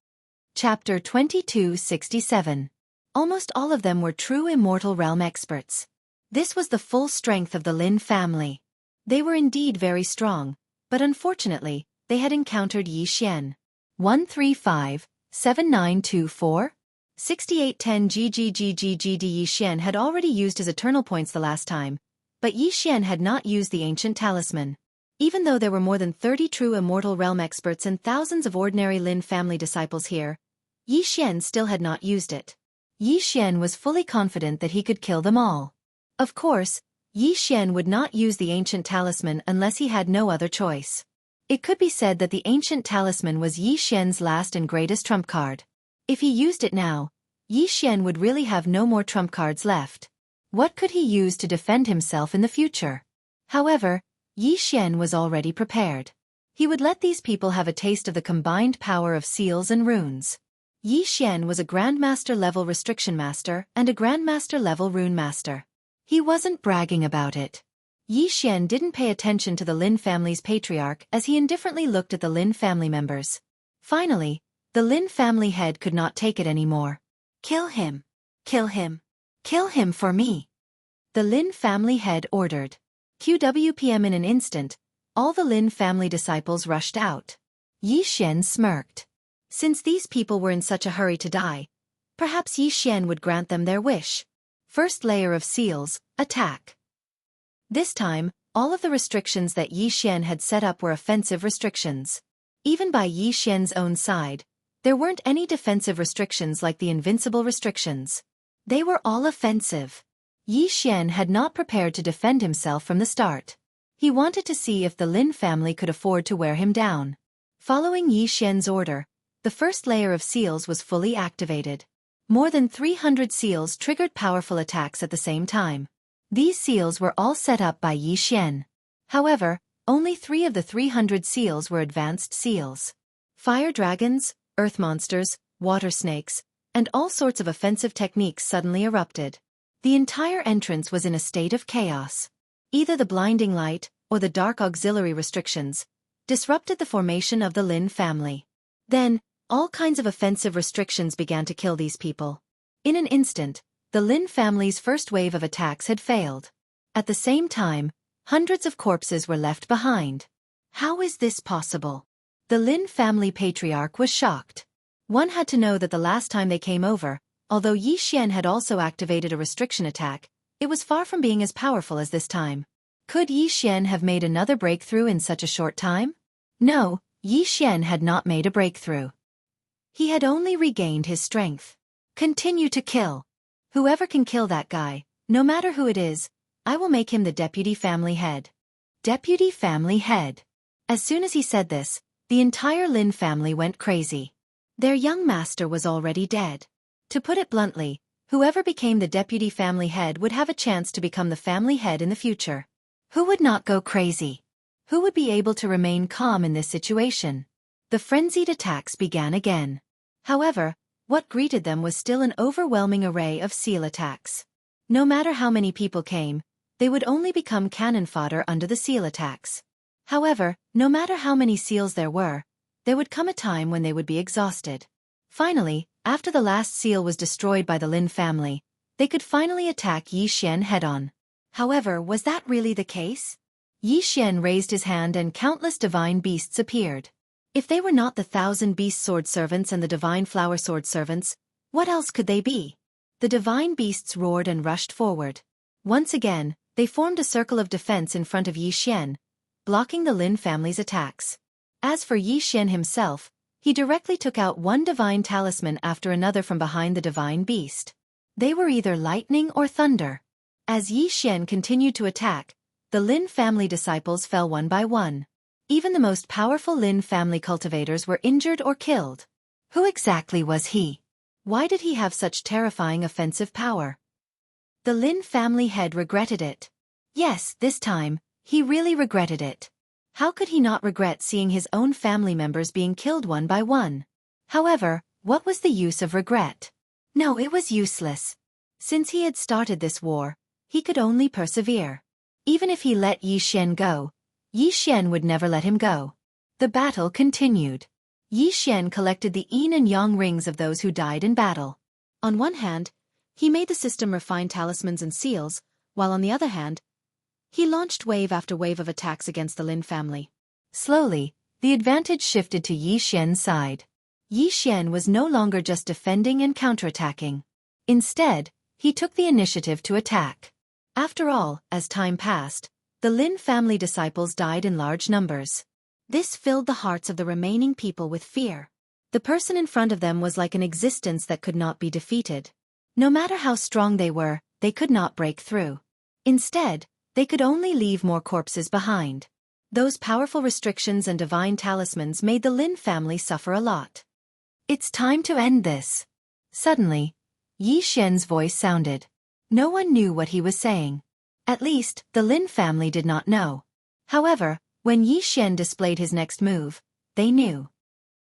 Chapter 2267. Almost all of them were true immortal realm experts. This was the full strength of the Lin family. They were indeed very strong, but unfortunately, they had encountered Yi Xian. 135-7924? 6810 GGGGGD. Yi Xian had already used his eternal points the last time, but Yi Xian had not used the ancient talisman. Even though there were more than 30 true immortal realm experts and thousands of ordinary Lin family disciples here, Yi Xian still had not used it. Yi Xian was fully confident that he could kill them all. Of course, Yi Xian would not use the ancient talisman unless he had no other choice. It could be said that the ancient talisman was Yi Xian's last and greatest trump card. If he used it now, Yi Xian would really have no more trump cards left. What could he use to defend himself in the future? However, Yi Xian was already prepared. He would let these people have a taste of the combined power of seals and runes. Yi Xian was a Grandmaster-level Restriction Master and a Grandmaster-level Rune Master. He wasn't bragging about it. Yi Xian didn't pay attention to the Lin family's patriarch as he indifferently looked at the Lin family members. Finally, the Lin family head could not take it anymore. Kill him! Kill him! Kill him for me! The Lin family head ordered. QWPM in an instant, all the Lin family disciples rushed out. Yi Xian smirked. Since these people were in such a hurry to die, perhaps Yi Xian would grant them their wish. First layer of seals, attack. This time, all of the restrictions that Yi Xian had set up were offensive restrictions. Even by Yi Xian's own side, there weren't any defensive restrictions like the invincible restrictions. They were all offensive. Yi Xian had not prepared to defend himself from the start. He wanted to see if the Lin family could afford to wear him down. Following Yi Xian's order, the first layer of seals was fully activated. More than 300 seals triggered powerful attacks at the same time. These seals were all set up by Yi Xian. However, only 3 of the 300 seals were advanced seals. Fire dragons, earth monsters, water snakes, and all sorts of offensive techniques suddenly erupted. The entire entrance was in a state of chaos. Either the blinding light, or the dark auxiliary restrictions, disrupted the formation of the Lin family. Then, all kinds of offensive restrictions began to kill these people. In an instant, the Lin family's first wave of attacks had failed. At the same time, hundreds of corpses were left behind. How is this possible? The Lin family patriarch was shocked. One had to know that the last time they came over, although Yi Xian had also activated a restriction attack, it was far from being as powerful as this time. Could Yi Xian have made another breakthrough in such a short time? No, Yi Xian had not made a breakthrough. He had only regained his strength. Continue to kill. Whoever can kill that guy, no matter who it is, I will make him the deputy family head. Deputy family head. As soon as he said this, the entire Lin family went crazy. Their young master was already dead. To put it bluntly, whoever became the deputy family head would have a chance to become the family head in the future. Who would not go crazy? Who would be able to remain calm in this situation? The frenzied attacks began again. However, what greeted them was still an overwhelming array of seal attacks. No matter how many people came, they would only become cannon fodder under the seal attacks. However, no matter how many seals there would come a time when they would be exhausted. Finally, after the last seal was destroyed by the Lin family, they could finally attack Yi Xian head-on. However, was that really the case? Yi Xian raised his hand and countless divine beasts appeared. If they were not the 1,000 beast sword servants and the divine flower sword servants, what else could they be? The divine beasts roared and rushed forward. Once again, they formed a circle of defense in front of Yi Xian, blocking the Lin family's attacks. As for Yi Xian himself, he directly took out one divine talisman after another from behind the divine beast. They were either lightning or thunder. As Yi Xian continued to attack, the Lin family disciples fell one by one. Even the most powerful Lin family cultivators were injured or killed. Who exactly was he? Why did he have such terrifying offensive power? The Lin family head regretted it. Yes, this time, he really regretted it. How could he not regret seeing his own family members being killed one by one? However, what was the use of regret? No, it was useless. Since he had started this war, he could only persevere. Even if he let Yi Xian go, Yi Xian would never let him go. The battle continued. Yi Xian collected the yin and yang rings of those who died in battle. On one hand, he made the system refine talismans and seals, while on the other hand, he launched wave after wave of attacks against the Lin family. Slowly, the advantage shifted to Yi Xian's side. Yi Xian was no longer just defending and counterattacking. Instead, he took the initiative to attack. After all, as time passed, the Lin family disciples died in large numbers. This filled the hearts of the remaining people with fear. The person in front of them was like an existence that could not be defeated. No matter how strong they were, they could not break through. Instead, They could only leave more corpses behind. Those powerful restrictions and divine talismans made the Lin family suffer a lot. It's time to end this. Suddenly, Yi Xian's voice sounded. No one knew what he was saying. At least, the Lin family did not know. However, when Yi Xian displayed his next move, they knew.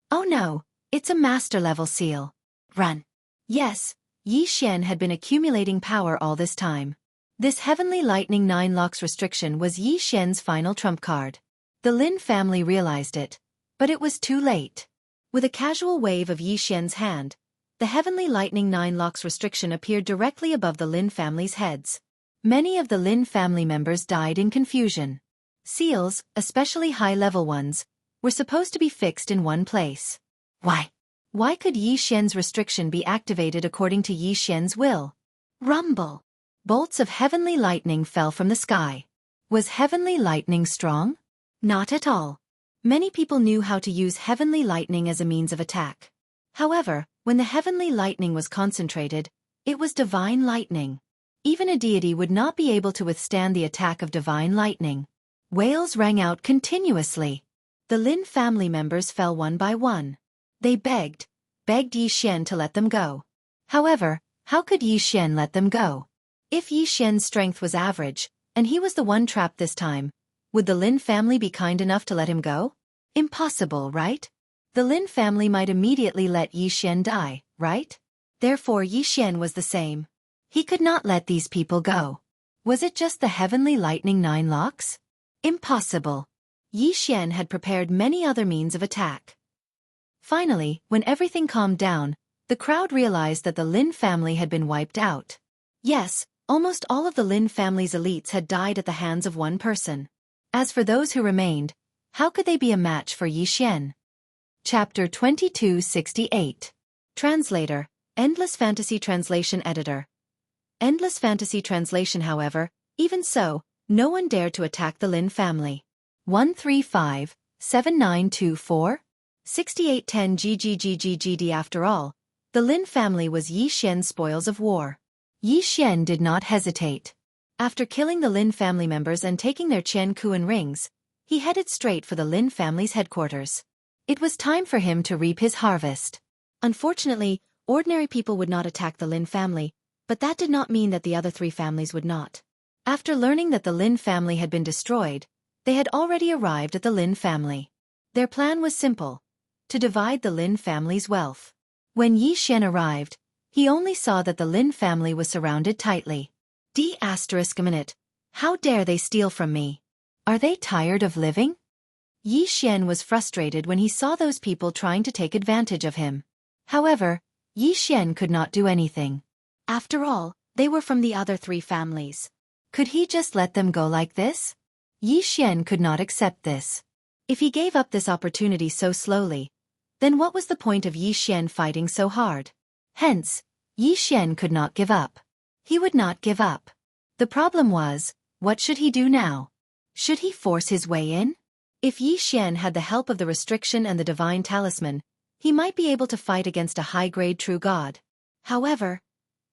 Oh no, it's a master-level seal. Run. Yes, Yi Xian had been accumulating power all this time. This Heavenly Lightning 9 Locks restriction was Yi Xian's final trump card. The Lin family realized it, but it was too late. With a casual wave of Yi Xian's hand, the Heavenly Lightning 9 Locks restriction appeared directly above the Lin family's heads. Many of the Lin family members died in confusion. Seals, especially high-level ones, were supposed to be fixed in one place. Why? Why could Yi Xian's restriction be activated according to Yi Xian's will? Rumble! Bolts of heavenly lightning fell from the sky. Was heavenly lightning strong? Not at all. Many people knew how to use heavenly lightning as a means of attack. However, when the heavenly lightning was concentrated, it was divine lightning. Even a deity would not be able to withstand the attack of divine lightning. Wails rang out continuously. The Lin family members fell one by one. They begged Yi Xian to let them go. However, how could Yi Xian let them go? If Yi Xian's strength was average, and he was the one trapped this time, would the Lin family be kind enough to let him go? Impossible, right? The Lin family might immediately let Yi Xian die, right? Therefore Yi Xian was the same. He could not let these people go. Was it just the Heavenly Lightning 9 Locks? Impossible. Yi Xian had prepared many other means of attack. Finally, when everything calmed down, the crowd realized that the Lin family had been wiped out. Yes, almost all of the Lin family's elites had died at the hands of one person. As for those who remained, how could they be a match for Yi Xian? Chapter 2268. Translator, Endless Fantasy Translation Editor. Endless Fantasy Translation. However, even so, no one dared to attack the Lin family. 135-7924? 6810 GGGGGD. After all, the Lin family was Yi Xian's spoils of war. Yi Xian did not hesitate. After killing the Lin family members and taking their Qian rings, he headed straight for the Lin family's headquarters. It was time for him to reap his harvest. Unfortunately, ordinary people would not attack the Lin family, but that did not mean that the other three families would not. After learning that the Lin family had been destroyed, they had already arrived at the Lin family. Their plan was simple: to divide the Lin family's wealth. When Yi Xian arrived, he only saw that the Lin family was surrounded tightly. D***minute. How dare they steal from me? Are they tired of living? Yi Xian was frustrated when he saw those people trying to take advantage of him. However, Yi Xian could not do anything. After all, they were from the other three families. Could he just let them go like this? Yi Xian could not accept this. If he gave up this opportunity so slowly, then what was the point of Yi Xian fighting so hard? Hence, Yi Xian could not give up. He would not give up. The problem was, what should he do now? Should he force his way in? If Yi Xian had the help of the restriction and the divine talisman, he might be able to fight against a high-grade true god. However,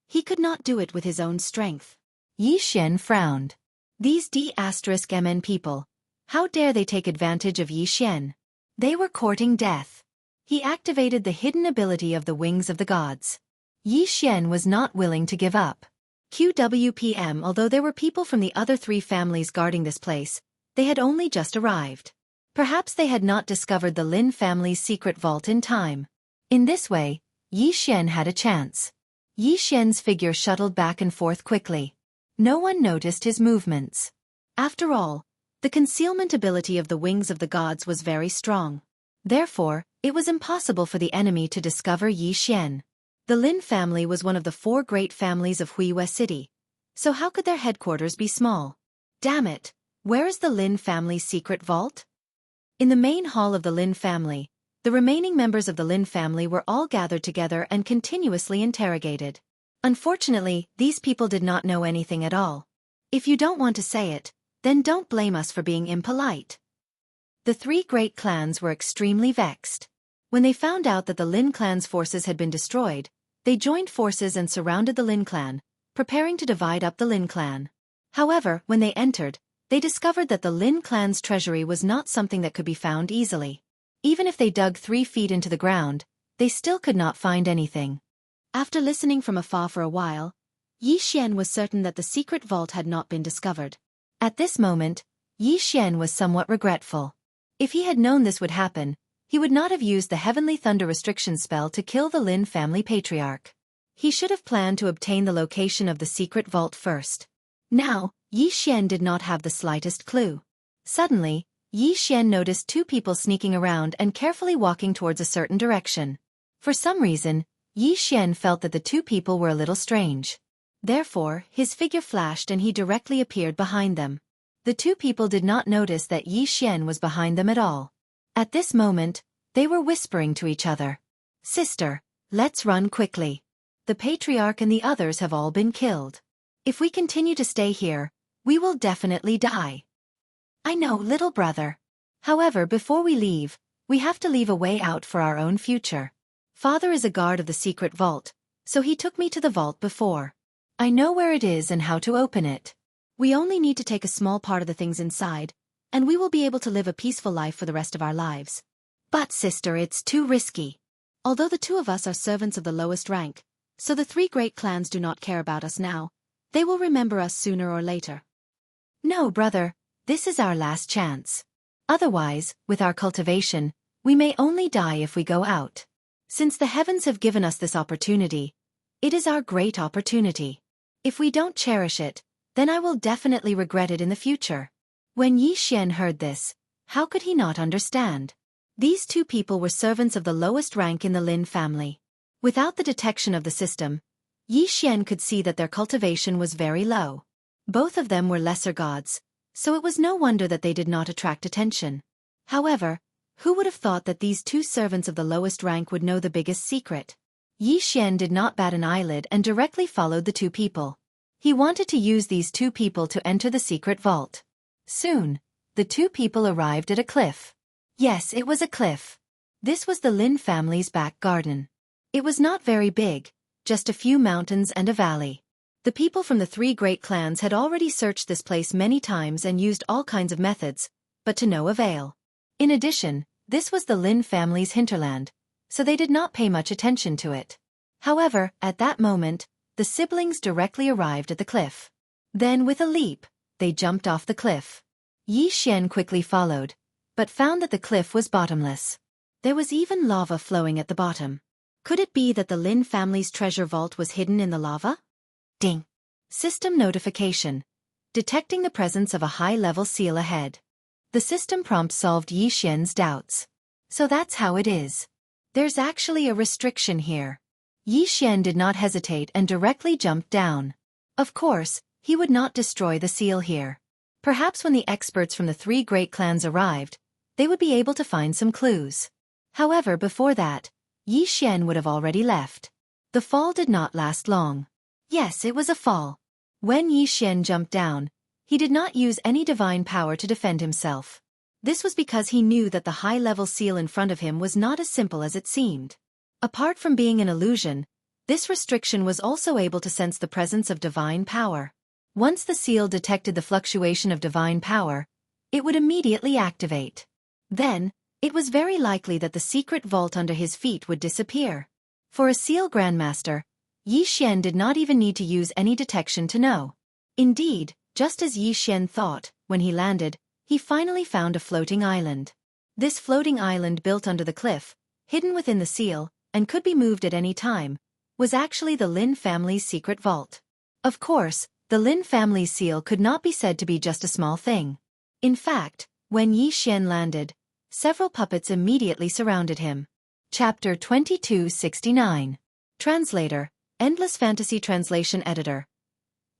he could not do it with his own strength. Yi Xian frowned. These D***mn people, how dare they take advantage of Yi Xian? They were courting death. He activated the hidden ability of the wings of the gods. Yi Xian was not willing to give up. QWPM. Although there were people from the other three families guarding this place, they had only just arrived. Perhaps they had not discovered the Lin family's secret vault in time. In this way, Yi Xian had a chance. Yi Xian's figure shuttled back and forth quickly. No one noticed his movements. After all, the concealment ability of the wings of the gods was very strong. Therefore, it was impossible for the enemy to discover Yi Xian. The Lin family was one of the 4 great families of Wuxia City, so how could their headquarters be small? Damn it, where is the Lin family's secret vault? In the main hall of the Lin family, the remaining members of the Lin family were all gathered together and continuously interrogated. Unfortunately, these people did not know anything at all. If you don't want to say it, then don't blame us for being impolite. The 3 great clans were extremely vexed. When they found out that the Lin clan's forces had been destroyed, they joined forces and surrounded the Lin clan, preparing to divide up the Lin clan. However, when they entered, they discovered that the Lin clan's treasury was not something that could be found easily. Even if they dug 3 feet into the ground, they still could not find anything. After listening from afar for a while, Xian was certain that the secret vault had not been discovered. At this moment, Xian was somewhat regretful. If he had known this would happen, he would not have used the Heavenly Thunder restriction spell to kill the Lin family patriarch. He should have planned to obtain the location of the secret vault first. Now, Xian did not have the slightest clue. Suddenly, Xian noticed 2 people sneaking around and carefully walking towards a certain direction. For some reason, Xian felt that the 2 people were a little strange. Therefore, his figure flashed and he directly appeared behind them. The 2 people did not notice that Xian was behind them at all. At this moment, they were whispering to each other. "Sister, let's run quickly. The patriarch and the others have all been killed. If we continue to stay here, we will definitely die." "I know, little brother. However, before we leave, we have to leave a way out for our own future. Father is a guard of the secret vault, so he took me to the vault before. I know where it is and how to open it. We only need to take a small part of the things inside, and we will be able to live a peaceful life for the rest of our lives. But sister, it's too risky. Although the 2 of us are servants of the lowest rank, so the 3 great clans do not care about us now, they will remember us sooner or later. No, brother, this is our last chance. Otherwise, with our cultivation, we may only die if we go out. Since the heavens have given us this opportunity, it is our great opportunity. If we don't cherish it, then I will definitely regret it in the future." When Xian heard this, how could he not understand? These 2 people were servants of the lowest rank in the Lin family. Without the detection of the system, Xian could see that their cultivation was very low. Both of them were lesser gods, so it was no wonder that they did not attract attention. However, who would have thought that these 2 servants of the lowest rank would know the biggest secret? Xian did not bat an eyelid and directly followed the 2 people. He wanted to use these 2 people to enter the secret vault. Soon, the 2 people arrived at a cliff. Yes, it was a cliff. This was the Lin family's back garden. It was not very big, just a few mountains and a valley. The people from the 3 great clans had already searched this place many times and used all kinds of methods, but to no avail. In addition, this was the Lin family's hinterland, so they did not pay much attention to it. However, at that moment, the siblings directly arrived at the cliff. Then with a leap, they jumped off the cliff. Xian quickly followed, but found that the cliff was bottomless. There was even lava flowing at the bottom. Could it be that the Lin family's treasure vault was hidden in the lava? Ding! System notification. Detecting the presence of a high-level seal ahead. The system prompt solved Xian's doubts. So that's how it is. There's actually a restriction here. Xian did not hesitate and directly jumped down. Of course, he would not destroy the seal here. Perhaps when the experts from the 3 great clans arrived, they would be able to find some clues. However, before that, Xian would have already left. The fall did not last long. Yes, it was a fall. When Xian jumped down, he did not use any divine power to defend himself. This was because he knew that the high-level seal in front of him was not as simple as it seemed. Apart from being an illusion, this restriction was also able to sense the presence of divine power. Once the seal detected the fluctuation of divine power, it would immediately activate. Then, it was very likely that the secret vault under his feet would disappear. For a seal grandmaster, Xian did not even need to use any detection to know. Indeed, just as Xian thought, when he landed, he finally found a floating island. This floating island built under the cliff, hidden within the seal, and could be moved at any time, was actually the Lin family's secret vault. Of course, the Lin family's seal could not be said to be just a small thing. In fact, when Xian landed, several puppets immediately surrounded him. Chapter 2269. Translator, Endless Fantasy Translation Editor.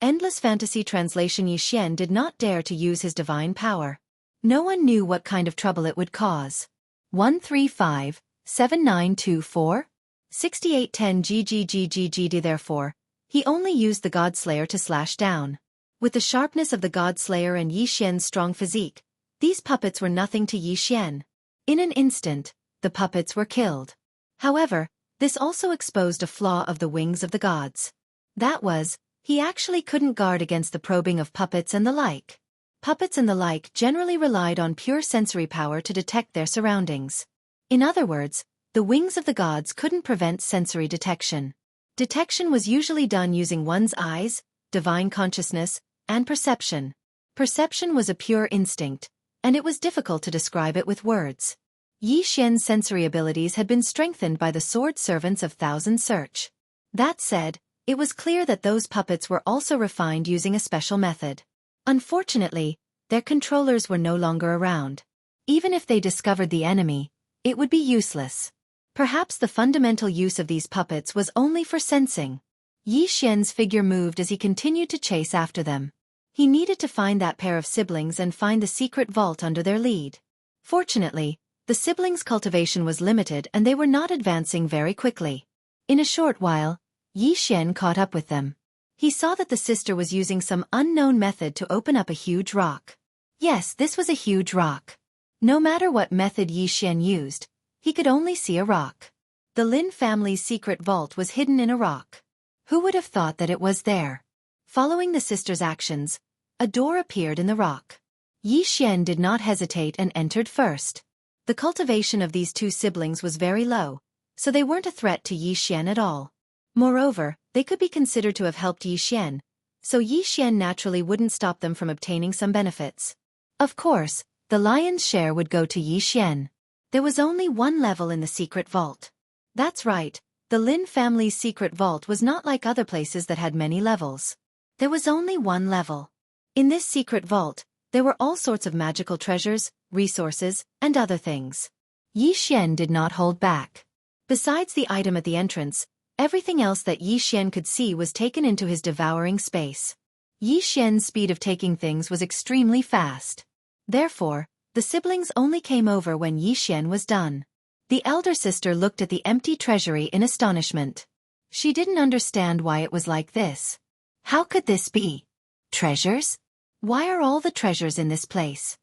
Endless Fantasy Translation. Xian did not dare to use his divine power. No one knew what kind of trouble it would cause. 135-7924? 6810 GGGGGD. Therefore, he only used the Godslayer to slash down. With the sharpness of the Godslayer and Xian's strong physique, these puppets were nothing to Xian. In an instant, the puppets were killed. However, this also exposed a flaw of the wings of the gods. That was, He actually couldn't guard against the probing of puppets and the like. Puppets and the like generally relied on pure sensory power to detect their surroundings. In other words, the wings of the gods couldn't prevent sensory detection. Detection was usually done using one's eyes, divine consciousness, and perception. Perception was a pure instinct, and it was difficult to describe it with words. Yi Xian's sensory abilities had been strengthened by the sword servants of Thousand Search. That said, it was clear that those puppets were also refined using a special method. Unfortunately, their controllers were no longer around. Even if they discovered the enemy, it would be useless. Perhaps the fundamental use of these puppets was only for sensing. Yi Xian's figure moved as he continued to chase after them. He needed to find that pair of siblings and find the secret vault under their lead. Fortunately, the siblings' cultivation was limited and they were not advancing very quickly. In a short while, Yi Xian caught up with them. He saw that the sister was using some unknown method to open up a huge rock. Yes, this was a huge rock. No matter what method Yi Xian used, he could only see a rock. The Lin family's secret vault was hidden in a rock. Who would have thought that it was there? Following the sister's actions, a door appeared in the rock. Yi Xian did not hesitate and entered first. The cultivation of these two siblings was very low, so they weren't a threat to Yi Xian at all. Moreover, they could be considered to have helped Yi Xian, so Yi Xian naturally wouldn't stop them from obtaining some benefits. Of course, the lion's share would go to Yi Xian. There was only one level in the secret vault. That's right, the Lin family's secret vault was not like other places that had many levels. There was only one level. In this secret vault, there were all sorts of magical treasures, resources, and other things. Yi Xian did not hold back. Besides the item at the entrance, everything else that Yi Xian could see was taken into his devouring space. Yi Xian's speed of taking things was extremely fast. Therefore, the siblings only came over when Yi Xian was done. The elder sister looked at the empty treasury in astonishment. She didn't understand why it was like this. How could this be? Treasures? Why are all the treasures in this place?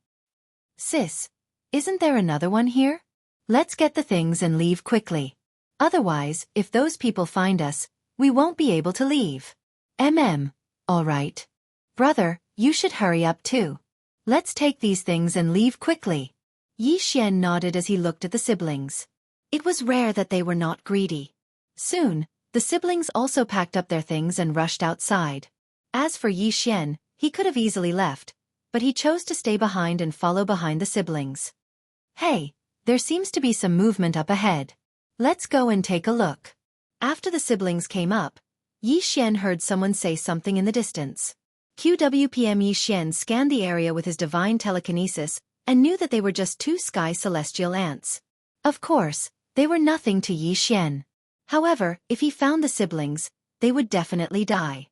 Sis, isn't there another one here? Let's get the things and leave quickly. Otherwise, if those people find us, we won't be able to leave. All right. Brother, you should hurry up too. Let's take these things and leave quickly. Yi Xian nodded as he looked at the siblings. It was rare that they were not greedy. Soon, the siblings also packed up their things and rushed outside. As for Yi Xian, he could have easily left, but he chose to stay behind and follow behind the siblings. Hey, there seems to be some movement up ahead. Let's go and take a look. After the siblings came up, Yi Xian heard someone say something in the distance. QWPM Yi Xian scanned the area with his divine telekinesis and knew that they were just two sky celestial ants. Of course, they were nothing to Yi Xian. However, if he found the siblings, they would definitely die.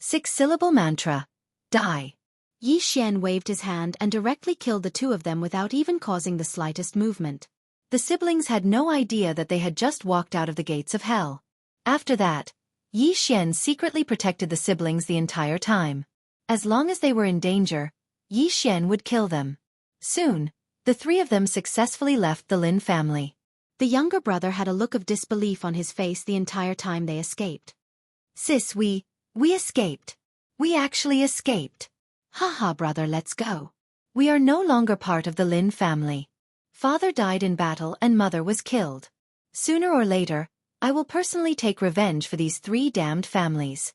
6-syllable mantra. Die. Yi Xian waved his hand and directly killed the two of them without even causing the slightest movement. The siblings had no idea that they had just walked out of the gates of hell. After that, Yi Xian secretly protected the siblings the entire time. As long as they were in danger, Yi Xian would kill them. Soon, the three of them successfully left the Lin family. The younger brother had a look of disbelief on his face the entire time they escaped. Sis, we escaped. We actually escaped. Haha, brother, let's go. We are no longer part of the Lin family. Father died in battle and mother was killed. Sooner or later, I will personally take revenge for these three damned families.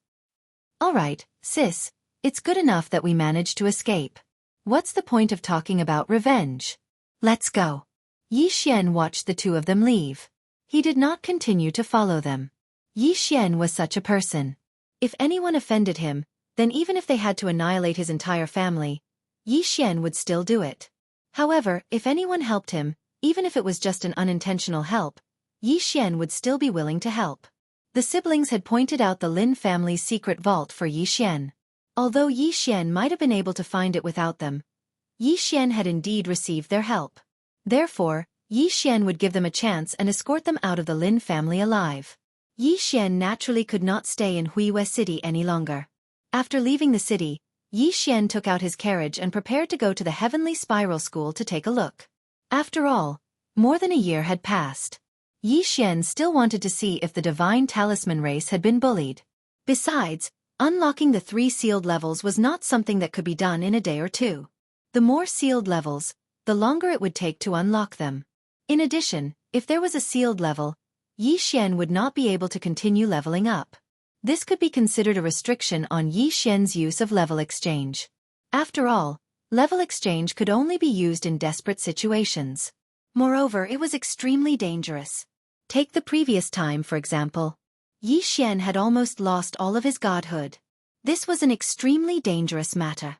Alright, sis, it's good enough that we managed to escape. What's the point of talking about revenge? Let's go. Yi Xian watched the two of them leave. He did not continue to follow them. Yi Xian was such a person. If anyone offended him, then even if they had to annihilate his entire family, Yi Xian would still do it. However, if anyone helped him, even if it was just an unintentional help, Yi Xian would still be willing to help. The siblings had pointed out the Lin family's secret vault for Yi Xian. Although Yi Xian might have been able to find it without them, Yi Xian had indeed received their help. Therefore, Yi Xian would give them a chance and escort them out of the Lin family alive. Yi Xian naturally could not stay in Huiwe City any longer. After leaving the city, Yi Xian took out his carriage and prepared to go to the Heavenly Spiral School to take a look. After all, more than a year had passed. Yi Xian still wanted to see if the Divine Talisman race had been bullied. Besides, Unlocking the 3 sealed levels was not something that could be done in a day or two. The more sealed levels, the longer it would take to unlock them. In addition, if there was a sealed level, Xian would not be able to continue leveling up. This could be considered a restriction on Xian's use of level exchange. After all, level exchange could only be used in desperate situations. Moreover, it was extremely dangerous. Take the previous time, for example. Xian had almost lost all of his godhood. This was an extremely dangerous matter.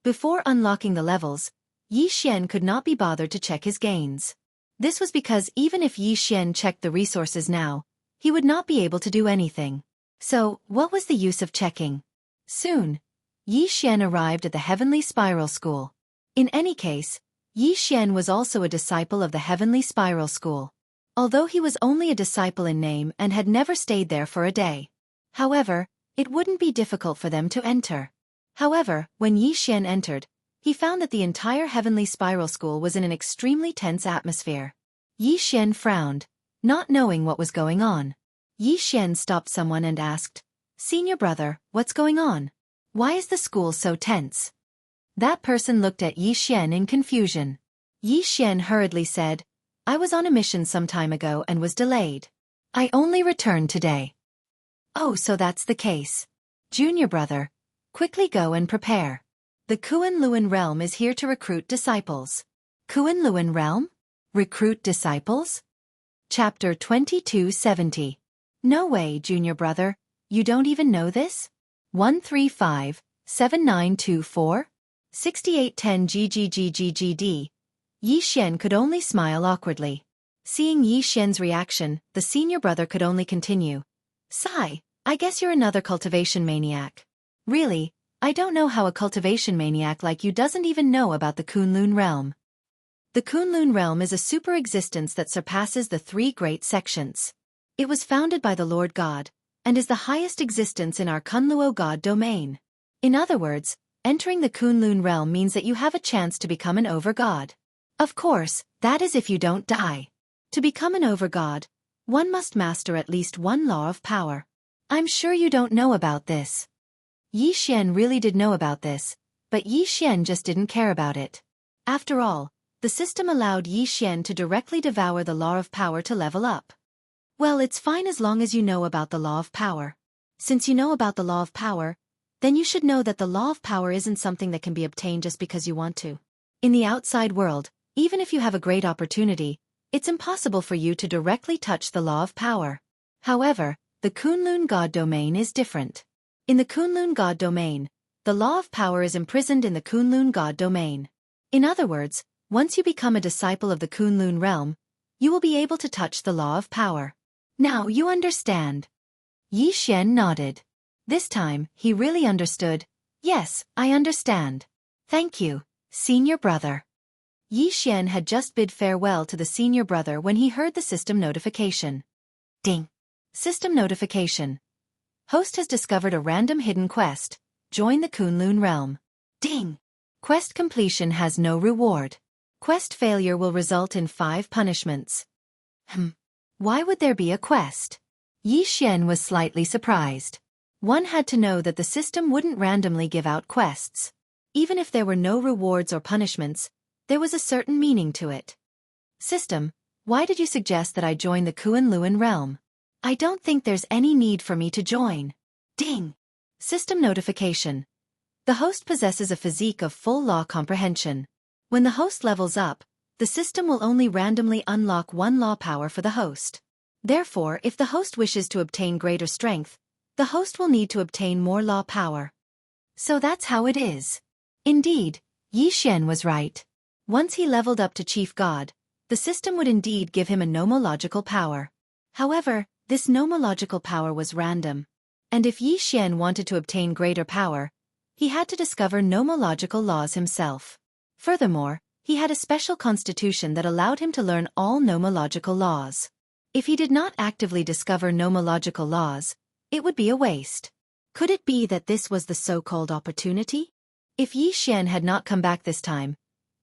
Before unlocking the levels, Xian could not be bothered to check his gains. This was because even if Xian checked the resources now, he would not be able to do anything. So, what was the use of checking? Soon, Xian arrived at the Heavenly Spiral School. In any case, Xian was also a disciple of the Heavenly Spiral School. Although he was only a disciple in name and had never stayed there for a day. However, it wouldn't be difficult for them to enter. However, when Xian entered, he found that the entire Heavenly Spiral School was in an extremely tense atmosphere. Xian frowned, not knowing what was going on. Xian stopped someone and asked, "Senior brother, what's going on? Why is the school so tense?" That person looked at Xian in confusion. Xian hurriedly said, "I was on a mission some time ago and was delayed. I only returned today." "Oh, so that's the case. Junior brother, quickly go and prepare. The Kunlun realm is here to recruit disciples." Kunlun realm? Recruit disciples? Chapter 2270. No way, junior brother, you don't even know this? 135-7924? 6810 GGGGGD. Xian could only smile awkwardly. Seeing Xian's reaction, the senior brother could only continue. "Sigh, I guess you're another cultivation maniac. Really, I don't know how a cultivation maniac like you doesn't even know about the Kunlun realm." The Kunlun realm is a super existence that surpasses the 3 great sections. It was founded by the Lord God, and is the highest existence in our Kunluo God domain. In other words, entering the Kunlun realm means that you have a chance to become an over-god. Of course, that is if you don't die. To become an over-god, one must master at least one law of power. I'm sure you don't know about this. Xian really did know about this, but Xian just didn't care about it. After all, the system allowed Xian to directly devour the law of power to level up. Well, it's fine as long as you know about the law of power. Since you know about the law of power, then you should know that the law of power isn't something that can be obtained just because you want to. In the outside world, even if you have a great opportunity, it's impossible for you to directly touch the law of power. However, the Kunlun God domain is different. In the Kunlun God domain, the law of power is imprisoned in the Kunlun God domain. In other words, once you become a disciple of the Kunlun realm, you will be able to touch the law of power. Now you understand. Xian nodded. This time, he really understood. "Yes, I understand. Thank you, senior brother." Xian had just bid farewell to the senior brother when he heard the system notification. Ding. System notification. Host has discovered a random hidden quest. Join the Kunlun realm. Ding. Quest completion has no reward. Quest failure will result in 5 punishments. Why would there be a quest? Xian was slightly surprised. One had to know that the system wouldn't randomly give out quests. Even if there were no rewards or punishments, there was a certain meaning to it. System, why did you suggest that I join the Kunlun realm? I don't think there's any need for me to join. Ding. System notification. The host possesses a physique of full law comprehension. When the host levels up, the system will only randomly unlock 1 law power for the host. Therefore, if the host wishes to obtain greater strength, the host will need to obtain more law power. So that's how it is. Indeed, Xian was right. Once he leveled up to Chief God, the system would indeed give him a nomological power. However, this nomological power was random. And if Xian wanted to obtain greater power, he had to discover nomological laws himself. Furthermore, he had a special constitution that allowed him to learn all nomological laws. If he did not actively discover nomological laws, it would be a waste. Could it be that this was the so-called opportunity? If Xian had not come back this time,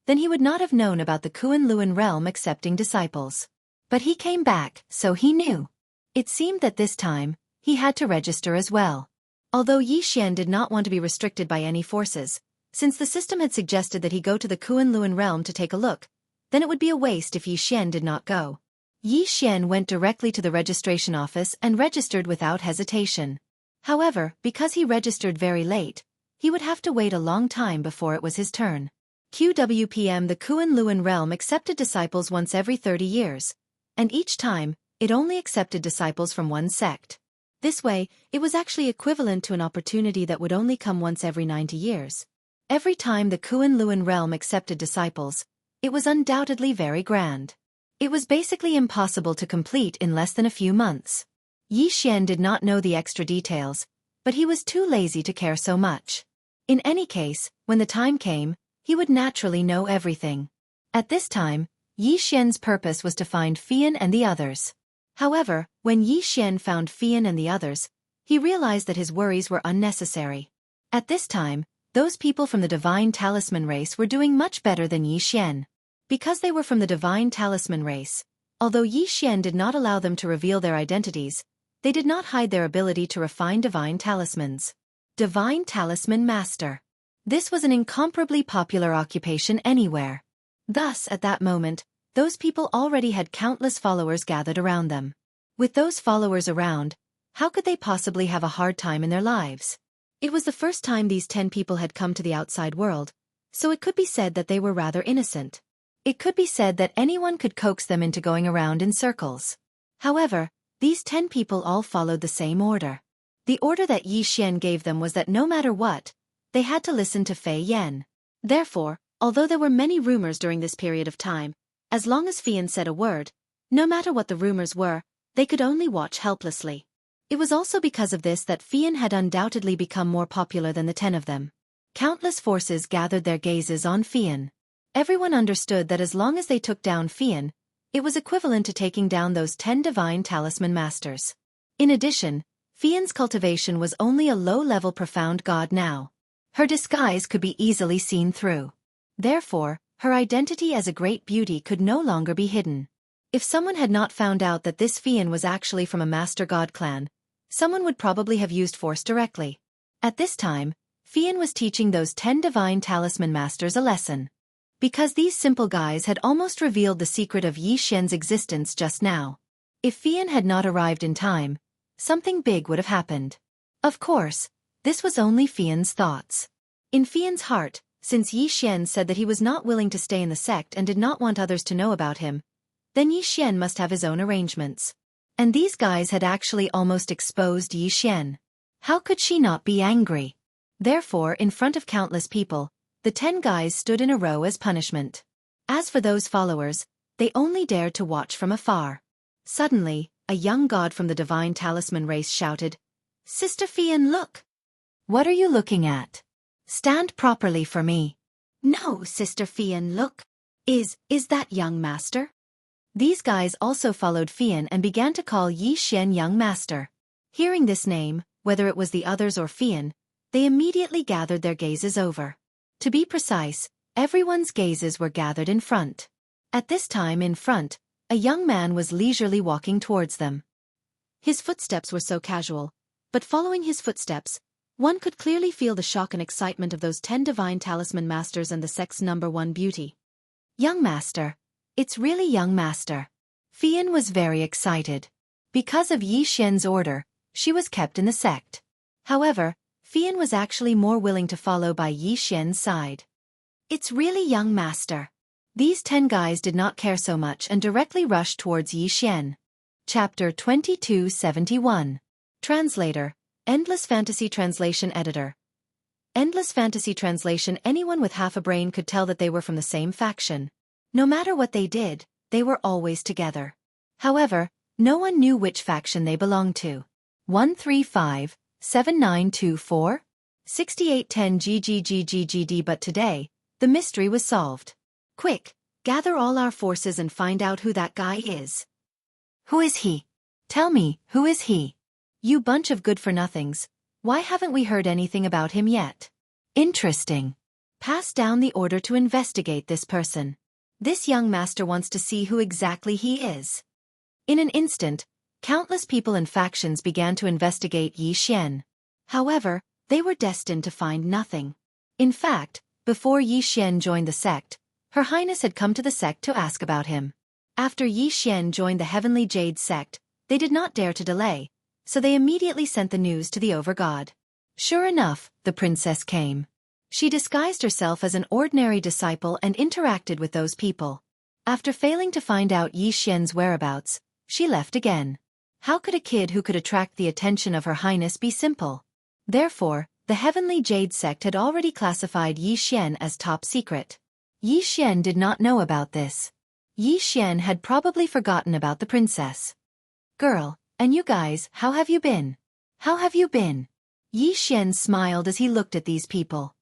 then he would not have known about the Kunlun realm accepting disciples. But he came back, so he knew. It seemed that this time, he had to register as well. Although Yi Xian did not want to be restricted by any forces, since the system had suggested that he go to the Kunlun realm to take a look, then it would be a waste if Yi Xian did not go. Yi Xian went directly to the registration office and registered without hesitation. However, because he registered very late, he would have to wait a long time before it was his turn. QWPM The Kunlun realm accepted disciples once every 30 years, and each time, it only accepted disciples from one sect. This way, it was actually equivalent to an opportunity that would only come once every 90 years. Every time the Kunlun realm accepted disciples, it was undoubtedly very grand. It was basically impossible to complete in less than a few months. Yi Xian did not know the extra details, but he was too lazy to care so much. In any case, when the time came, he would naturally know everything. At this time, Yi Xian's purpose was to find Fian and the others. However, when Yi Xian found Fian and the others, he realized that his worries were unnecessary. At this time, those people from the Divine Talisman race were doing much better than Yi Xian. Because they were from the Divine Talisman race, although Yi Xian did not allow them to reveal their identities, they did not hide their ability to refine divine talismans. Divine Talisman Master. This was an incomparably popular occupation anywhere. Thus, at that moment, those people already had countless followers gathered around them. With those followers around, how could they possibly have a hard time in their lives? It was the first time these 10 people had come to the outside world, so it could be said that they were rather innocent. It could be said that anyone could coax them into going around in circles. However, these 10 people all followed the same order. The order that Yi Xian gave them was that no matter what, they had to listen to Fei Yan. Therefore, although there were many rumors during this period of time, as long as Fian said a word, no matter what the rumors were, they could only watch helplessly. It was also because of this that Fian had undoubtedly become more popular than the 10 of them. Countless forces gathered their gazes on Fian. Everyone understood that as long as they took down Fian, it was equivalent to taking down those 10 divine talisman masters. In addition, Fian's cultivation was only a low-level profound god now. Her disguise could be easily seen through. Therefore, her identity as a great beauty could no longer be hidden. If someone had not found out that this Fian was actually from a master god clan, someone would probably have used force directly. At this time, Fian was teaching those 10 divine talisman masters a lesson. Because these simple guys had almost revealed the secret of Yi Xian's existence just now. If Fian had not arrived in time, something big would have happened. Of course, this was only Fian's thoughts. In Fian's heart, since Yi Xian said that he was not willing to stay in the sect and did not want others to know about him, then Yi Xian must have his own arrangements. And these guys had actually almost exposed Yi Xian. How could she not be angry? Therefore, in front of countless people, the 10 guys stood in a row as punishment. As for those followers, they only dared to watch from afar. Suddenly, a young god from the Divine Talisman race shouted, "Sister Fian, look! What are you looking at? Stand properly for me." "No, Sister Fian, look. Is that young master?" These guys also followed Fian and began to call Yi Xian young master. Hearing this name, whether it was the others or Fian, they immediately gathered their gazes over. To be precise, everyone's gazes were gathered in front. At this time in front, a young man was leisurely walking towards them. His footsteps were so casual, but following his footsteps, one could clearly feel the shock and excitement of those 10 divine talisman masters and the sect's #1 beauty. "Young master. It's really young master." Fian was very excited. Because of Yi Xian's order, she was kept in the sect. However, Fian was actually more willing to follow by Yi Xian's side. "It's really young master." These 10 guys did not care so much and directly rushed towards Yi Xian. Chapter 2271. Translator. Endless Fantasy Translation Editor. Endless Fantasy Translation. Anyone with half a brain could tell that they were from the same faction. No matter what they did, they were always together. However, no one knew which faction they belonged to. 135-7924? 6810 GGGGGD. But today, the mystery was solved. Quick, gather all our forces and find out who that guy is. Who is he? Tell me, who is he? You bunch of good-for-nothings, why haven't we heard anything about him yet? Interesting. Pass down the order to investigate this person. This young master wants to see who exactly he is. In an instant, countless people and factions began to investigate Yi Xian. However, they were destined to find nothing. In fact, before Xian joined the sect, Her Highness had come to the sect to ask about him. After Xian joined the Heavenly Jade sect, they did not dare to delay, so they immediately sent the news to the Overgod. Sure enough, the princess came. She disguised herself as an ordinary disciple and interacted with those people. After failing to find out Xian's whereabouts, she left again. How could a kid who could attract the attention of Her Highness be simple? Therefore, the Heavenly Jade sect had already classified Xian as top secret. Xian did not know about this. Xian had probably forgotten about the princess. Girl, and you guys, how have you been? How have you been? Xian smiled as he looked at these people.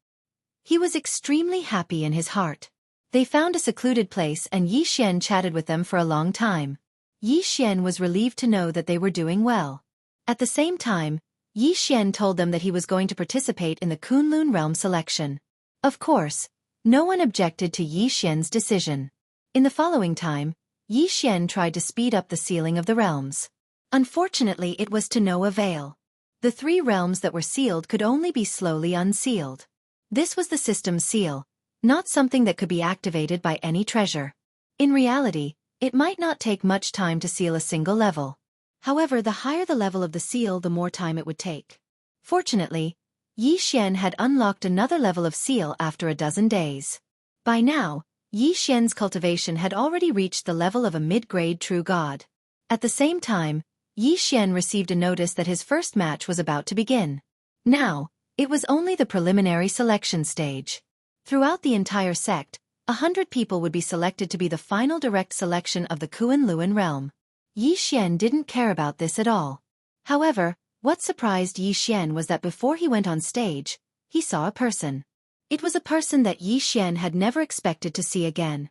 He was extremely happy in his heart. They found a secluded place and Xian chatted with them for a long time. Xian was relieved to know that they were doing well. At the same time, Xian told them that he was going to participate in the Kunlun realm selection. Of course, no one objected to Xian's decision. In the following time, Xian tried to speed up the sealing of the realms. Unfortunately, it was to no avail. The 3 realms that were sealed could only be slowly unsealed. This was the system seal, not something that could be activated by any treasure. In reality, it might not take much time to seal a single level. However, the higher the level of the seal, the more time it would take. Fortunately, Xian had unlocked another level of seal after a dozen days. By now, Xian's cultivation had already reached the level of a mid-grade true god. At the same time, Xian received a notice that his first match was about to begin. Now, it was only the preliminary selection stage. Throughout the entire sect, 100 people would be selected to be the final direct selection of the Kunlun realm. Xian didn't care about this at all. However, what surprised Xian was that before he went on stage, he saw a person. It was a person that Xian had never expected to see again.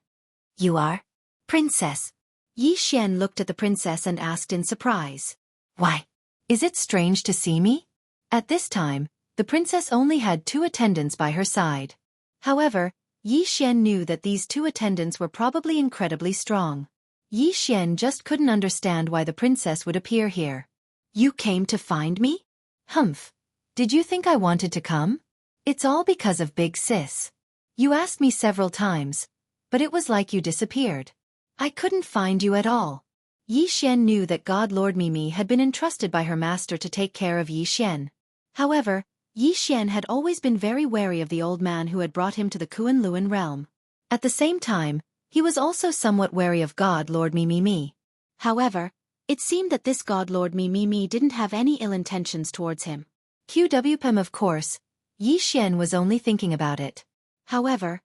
You are? Princess. Xian looked at the princess and asked in surprise. Why? Is it strange to see me? At this time, the princess only had 2 attendants by her side. However, Xian knew that these 2 attendants were probably incredibly strong. Xian just couldn't understand why the princess would appear here. You came to find me? Humph. Did you think I wanted to come? It's all because of Big Sis. You asked me several times, but it was like you disappeared. I couldn't find you at all. Xian knew that God Lord Mimi had been entrusted by her master to take care of Xian. However, Xian had always been very wary of the old man who had brought him to the Kunlun realm. At the same time, he was also somewhat wary of God Lord Mimi. However, it seemed that this God Lord Mimi didn't have any ill intentions towards him. QWPM, of course, Xian was only thinking about it. However,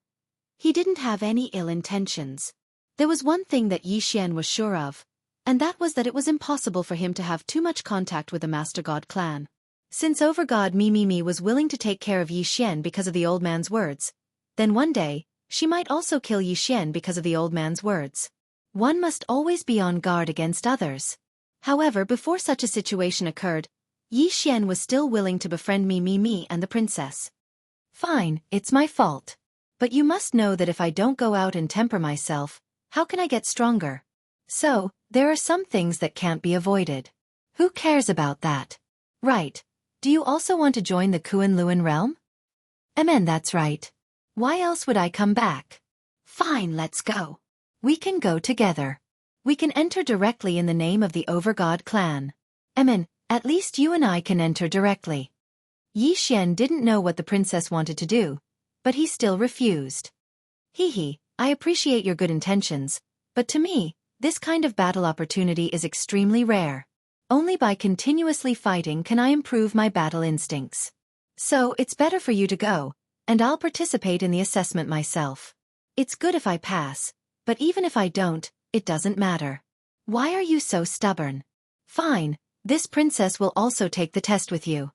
he didn't have any ill intentions. There was one thing that Xian was sure of, and that was that it was impossible for him to have too much contact with the Master God clan. Since Overgod Mimi was willing to take care of Xian because of the old man's words, then one day, she might also kill Xian because of the old man's words. One must always be on guard against others. However, before such a situation occurred, Xian was still willing to befriend Mimi and the princess. Fine, it's my fault. But you must know that if I don't go out and temper myself, how can I get stronger? So, there are some things that can't be avoided. Who cares about that? Right. Do you also want to join the Kunlun realm? Amen, that's right. Why else would I come back? Fine, let's go. We can go together. We can enter directly in the name of the Overgod clan. Amen, at least you and I can enter directly. Xian didn't know what the princess wanted to do, but he still refused. Hee, I appreciate your good intentions, but to me, this kind of battle opportunity is extremely rare. Only by continuously fighting can I improve my battle instincts. So it's better for you to go, and I'll participate in the assessment myself. It's good if I pass, but even if I don't, it doesn't matter. Why are you so stubborn? Fine, this princess will also take the test with you.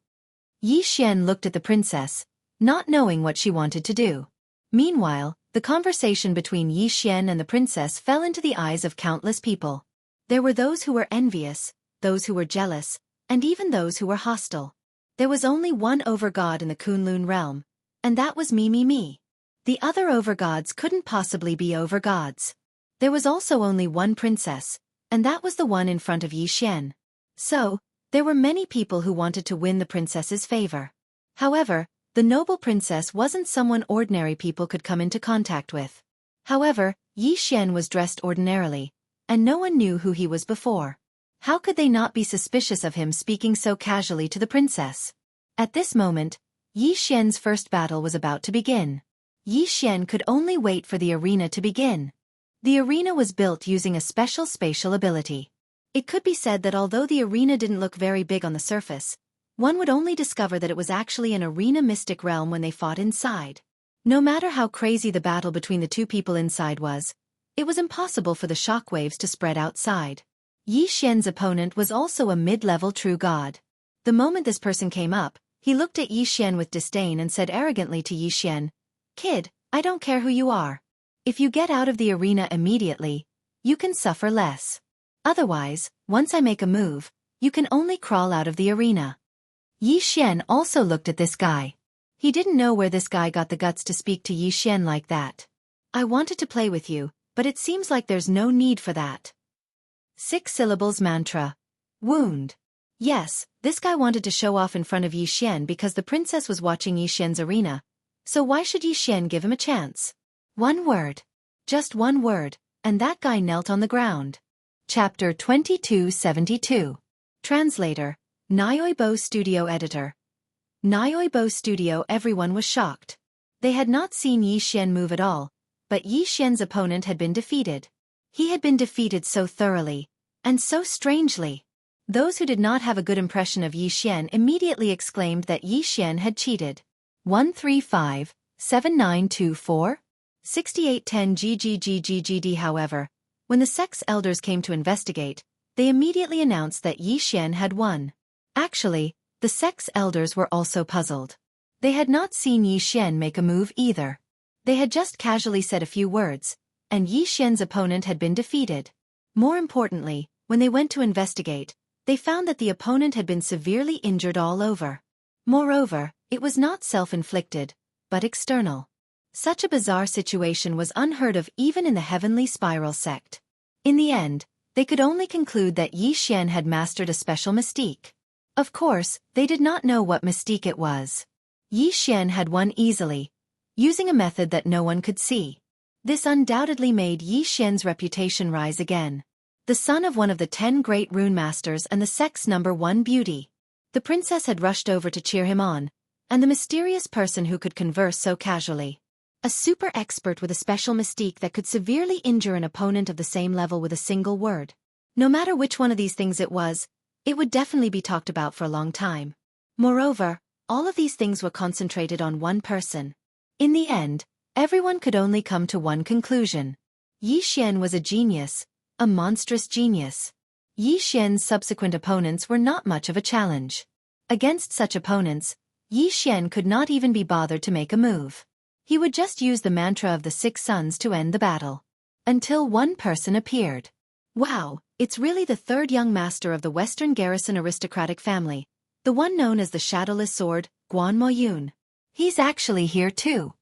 Xian looked at the princess, not knowing what she wanted to do. Meanwhile, the conversation between Xian and the princess fell into the eyes of countless people. There were those who were envious, those who were jealous, and even those who were hostile. There was only one overgod in the Kunlun realm, and that was Mimi. The other overgods couldn't possibly be overgods. There was also only one princess, and that was the one in front of Xian. So, There were many people who wanted to win the princess's favor. However, the noble princess wasn't someone ordinary people could come into contact with. However, Xian was dressed ordinarily, and no one knew who he was before. How could they not be suspicious of him speaking so casually to the princess? At this moment, Xian's first battle was about to begin. Xian could only wait for the arena to begin. The arena was built using a special spatial ability. It could be said that although the arena didn't look very big on the surface, one would only discover that it was actually an arena mystic realm when they fought inside. No matter how crazy the battle between the two people inside was, it was impossible for the shockwaves to spread outside. Xian's opponent was also a mid-level true god. The moment this person came up, he looked at Xian with disdain and said arrogantly to Xian, "Kid, I don't care who you are. If you get out of the arena immediately, you can suffer less. Otherwise, once I make a move, you can only crawl out of the arena." Xian also looked at this guy. He didn't know where this guy got the guts to speak to Xian like that. "I wanted to play with you, but it seems like there's no need for that." 6 syllables mantra. Wound. Yes, this guy wanted to show off in front of Xian because the princess was watching Xian's arena, so why should Xian give him a chance? One word. Just one word, and that guy knelt on the ground. Chapter 2272. Translator, Audiobook Studio Editor. Audiobook Studio. Everyone was shocked. They had not seen Xian move at all, but Xian's opponent had been defeated. He had been defeated so thoroughly, and so strangely. Those who did not have a good impression of Xian immediately exclaimed that Xian had cheated. 135-7924? 6810 GGGGGD. However, when the sect's elders came to investigate, they immediately announced that Xian had won. Actually, the sect's elders were also puzzled. They had not seen Xian make a move either. They had just casually said a few words, and Xian's opponent had been defeated. More importantly, when they went to investigate, they found that the opponent had been severely injured all over. Moreover, it was not self-inflicted, but external. Such a bizarre situation was unheard of even in the Heavenly Spiral sect. In the end, they could only conclude that Xian had mastered a special mystique. Of course, they did not know what mystique it was. Xian had won easily, using a method that no one could see. This undoubtedly made Xian's reputation rise again. The son of one of the 10 great rune masters and the sect's #1 beauty. The princess had rushed over to cheer him on, and the mysterious person who could converse so casually. A super expert with a special mystique that could severely injure an opponent of the same level with a single word. No matter which one of these things it was, it would definitely be talked about for a long time. Moreover, all of these things were concentrated on one person. In the end, everyone could only come to one conclusion. Xian was a genius, a monstrous genius. Xian's subsequent opponents were not much of a challenge. Against such opponents, Xian could not even be bothered to make a move. He would just use the mantra of the 6 suns to end the battle. Until one person appeared. Wow, it's really the 3rd young master of the Western Garrison aristocratic family, the one known as the Shadowless Sword, Guan Moyun. He's actually here too.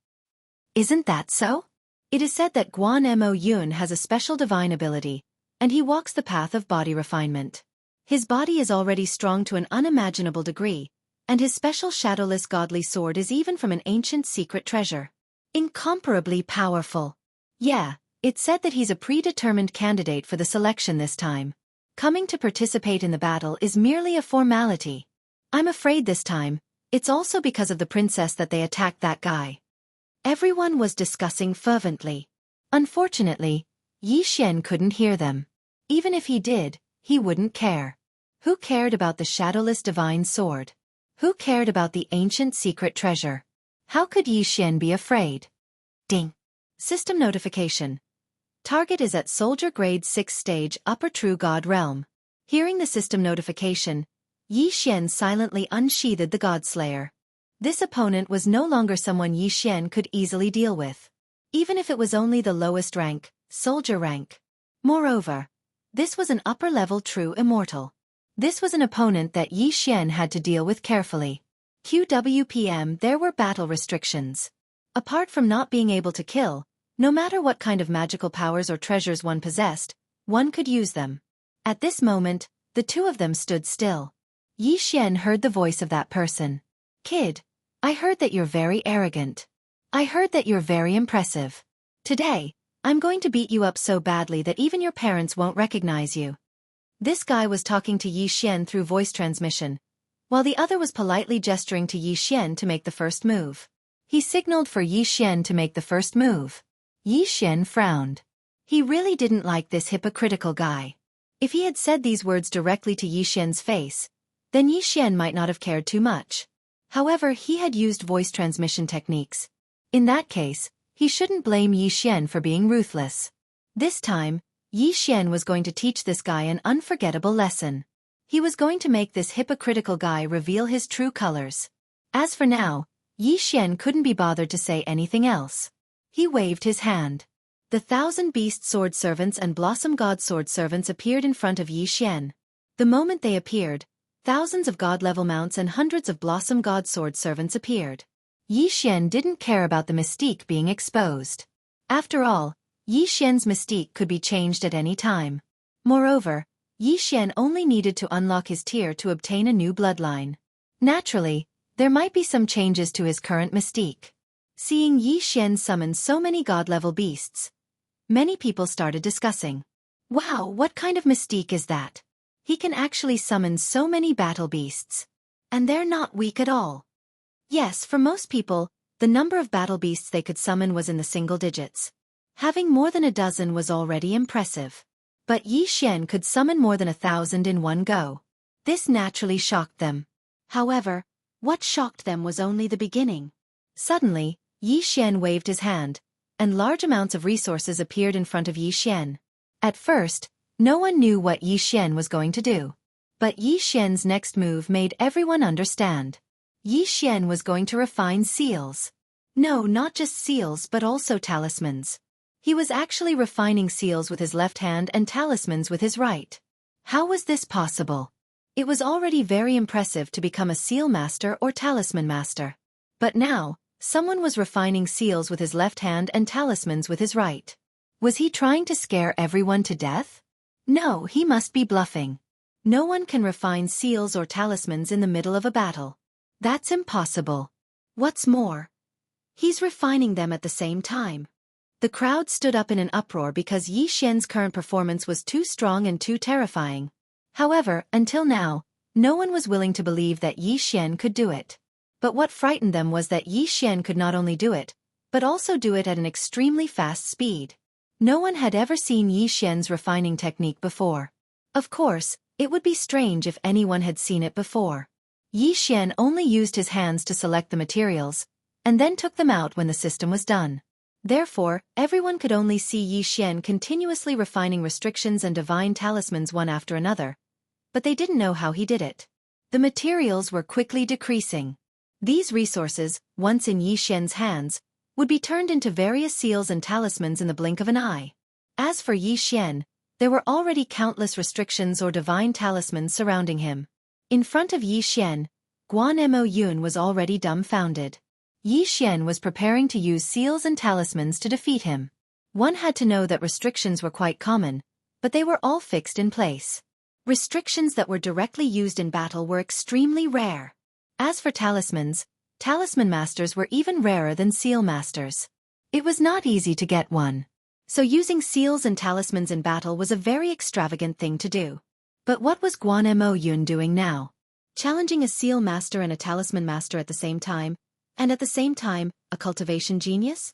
Isn't that so? It is said that Guan Moyun has a special divine ability, and he walks the path of body refinement. His body is already strong to an unimaginable degree, and his special shadowless godly sword is even from an ancient secret treasure. Incomparably powerful. Yeah, it's said that he's a predetermined candidate for the selection this time. Coming to participate in the battle is merely a formality. I'm afraid this time, it's also because of the princess that they attacked that guy. Everyone was discussing fervently. Unfortunately, Xian couldn't hear them. Even if he did, he wouldn't care. Who cared about the shadowless divine sword? Who cared about the ancient secret treasure? How could Xian be afraid? Ding. System notification. Target is at Soldier Grade 6 Stage Upper True God Realm. Hearing the system notification, Xian silently unsheathed the Godslayer. This opponent was no longer someone Xian could easily deal with. Even if it was only the lowest rank, soldier rank. Moreover, this was an upper-level true immortal. This was an opponent that Xian had to deal with carefully. QWPM. There were battle restrictions. Apart from not being able to kill, no matter what kind of magical powers or treasures one possessed, one could use them. At this moment, the two of them stood still. Yi Xian heard the voice of that person. Kid, I heard that you're very arrogant. I heard that you're very impressive. Today, I'm going to beat you up so badly that even your parents won't recognize you. This guy was talking to Yi Xian through voice transmission, while the other was politely gesturing to Yi Xian to make the first move. He signaled for Yi Xian to make the first move. Yi Xian frowned. He really didn't like this hypocritical guy. If he had said these words directly to Yi Xian's face, then Yi Xian might not have cared too much. However, he had used voice transmission techniques. In that case, he shouldn't blame Yi Xian for being ruthless. This time, Yi Xian was going to teach this guy an unforgettable lesson. He was going to make this hypocritical guy reveal his true colors. As for now, Yi Xian couldn't be bothered to say anything else. He waved his hand. The 1,000 beast sword servants and blossom god sword servants appeared in front of Yi Xian. The moment they appeared, thousands of god-level mounts and hundreds of blossom god sword servants appeared. Yi Xian didn't care about the mystique being exposed. After all, Yi Xian's mystique could be changed at any time. Moreover, Yi Xian only needed to unlock his tier to obtain a new bloodline. Naturally, there might be some changes to his current mystique. Seeing Yi Xian summon so many god-level beasts, many people started discussing. Wow, what kind of mystique is that? He can actually summon so many battle beasts. And they're not weak at all. Yes, for most people, the number of battle beasts they could summon was in the single digits. Having more than a dozen was already impressive. But Yi Xian could summon more than 1,000 in one go. This naturally shocked them. However, what shocked them was only the beginning. Suddenly, Yi Xian waved his hand, and large amounts of resources appeared in front of Yi Xian. At first, no one knew what Yi Xian was going to do. But Yi Xian's next move made everyone understand. Yi Xian was going to refine seals. No, not just seals but also talismans. He was actually refining seals with his left hand and talismans with his right. How was this possible? It was already very impressive to become a seal master or talisman master. But now, someone was refining seals with his left hand and talismans with his right. Was he trying to scare everyone to death? No, he must be bluffing. No one can refine seals or talismans in the middle of a battle. That's impossible. What's more, he's refining them at the same time. The crowd stood up in an uproar because Yi Xian's current performance was too strong and too terrifying. However, until now, no one was willing to believe that Yi Xian could do it. But what frightened them was that Yi Xian could not only do it, but also do it at an extremely fast speed. No one had ever seen Yi Xian's refining technique before. Of course, it would be strange if anyone had seen it before. Yi Xian only used his hands to select the materials, and then took them out when the system was done. Therefore, everyone could only see Yi Xian continuously refining restrictions and divine talismans one after another, but they didn't know how he did it. The materials were quickly decreasing. These resources, once in Yi Xian's hands, would be turned into various seals and talismans in the blink of an eye. As for Yi Xian, there were already countless restrictions or divine talismans surrounding him. In front of Yi Xian, Guan Mo Yun was already dumbfounded. Yi Xian was preparing to use seals and talismans to defeat him. One had to know that restrictions were quite common, but they were all fixed in place. Restrictions that were directly used in battle were extremely rare. As for talismans, talisman masters were even rarer than seal masters. It was not easy to get one. So using seals and talismans in battle was a very extravagant thing to do. But what was Guan Mo Yun doing now? Challenging a seal master and a talisman master at the same time, and at the same time, a cultivation genius?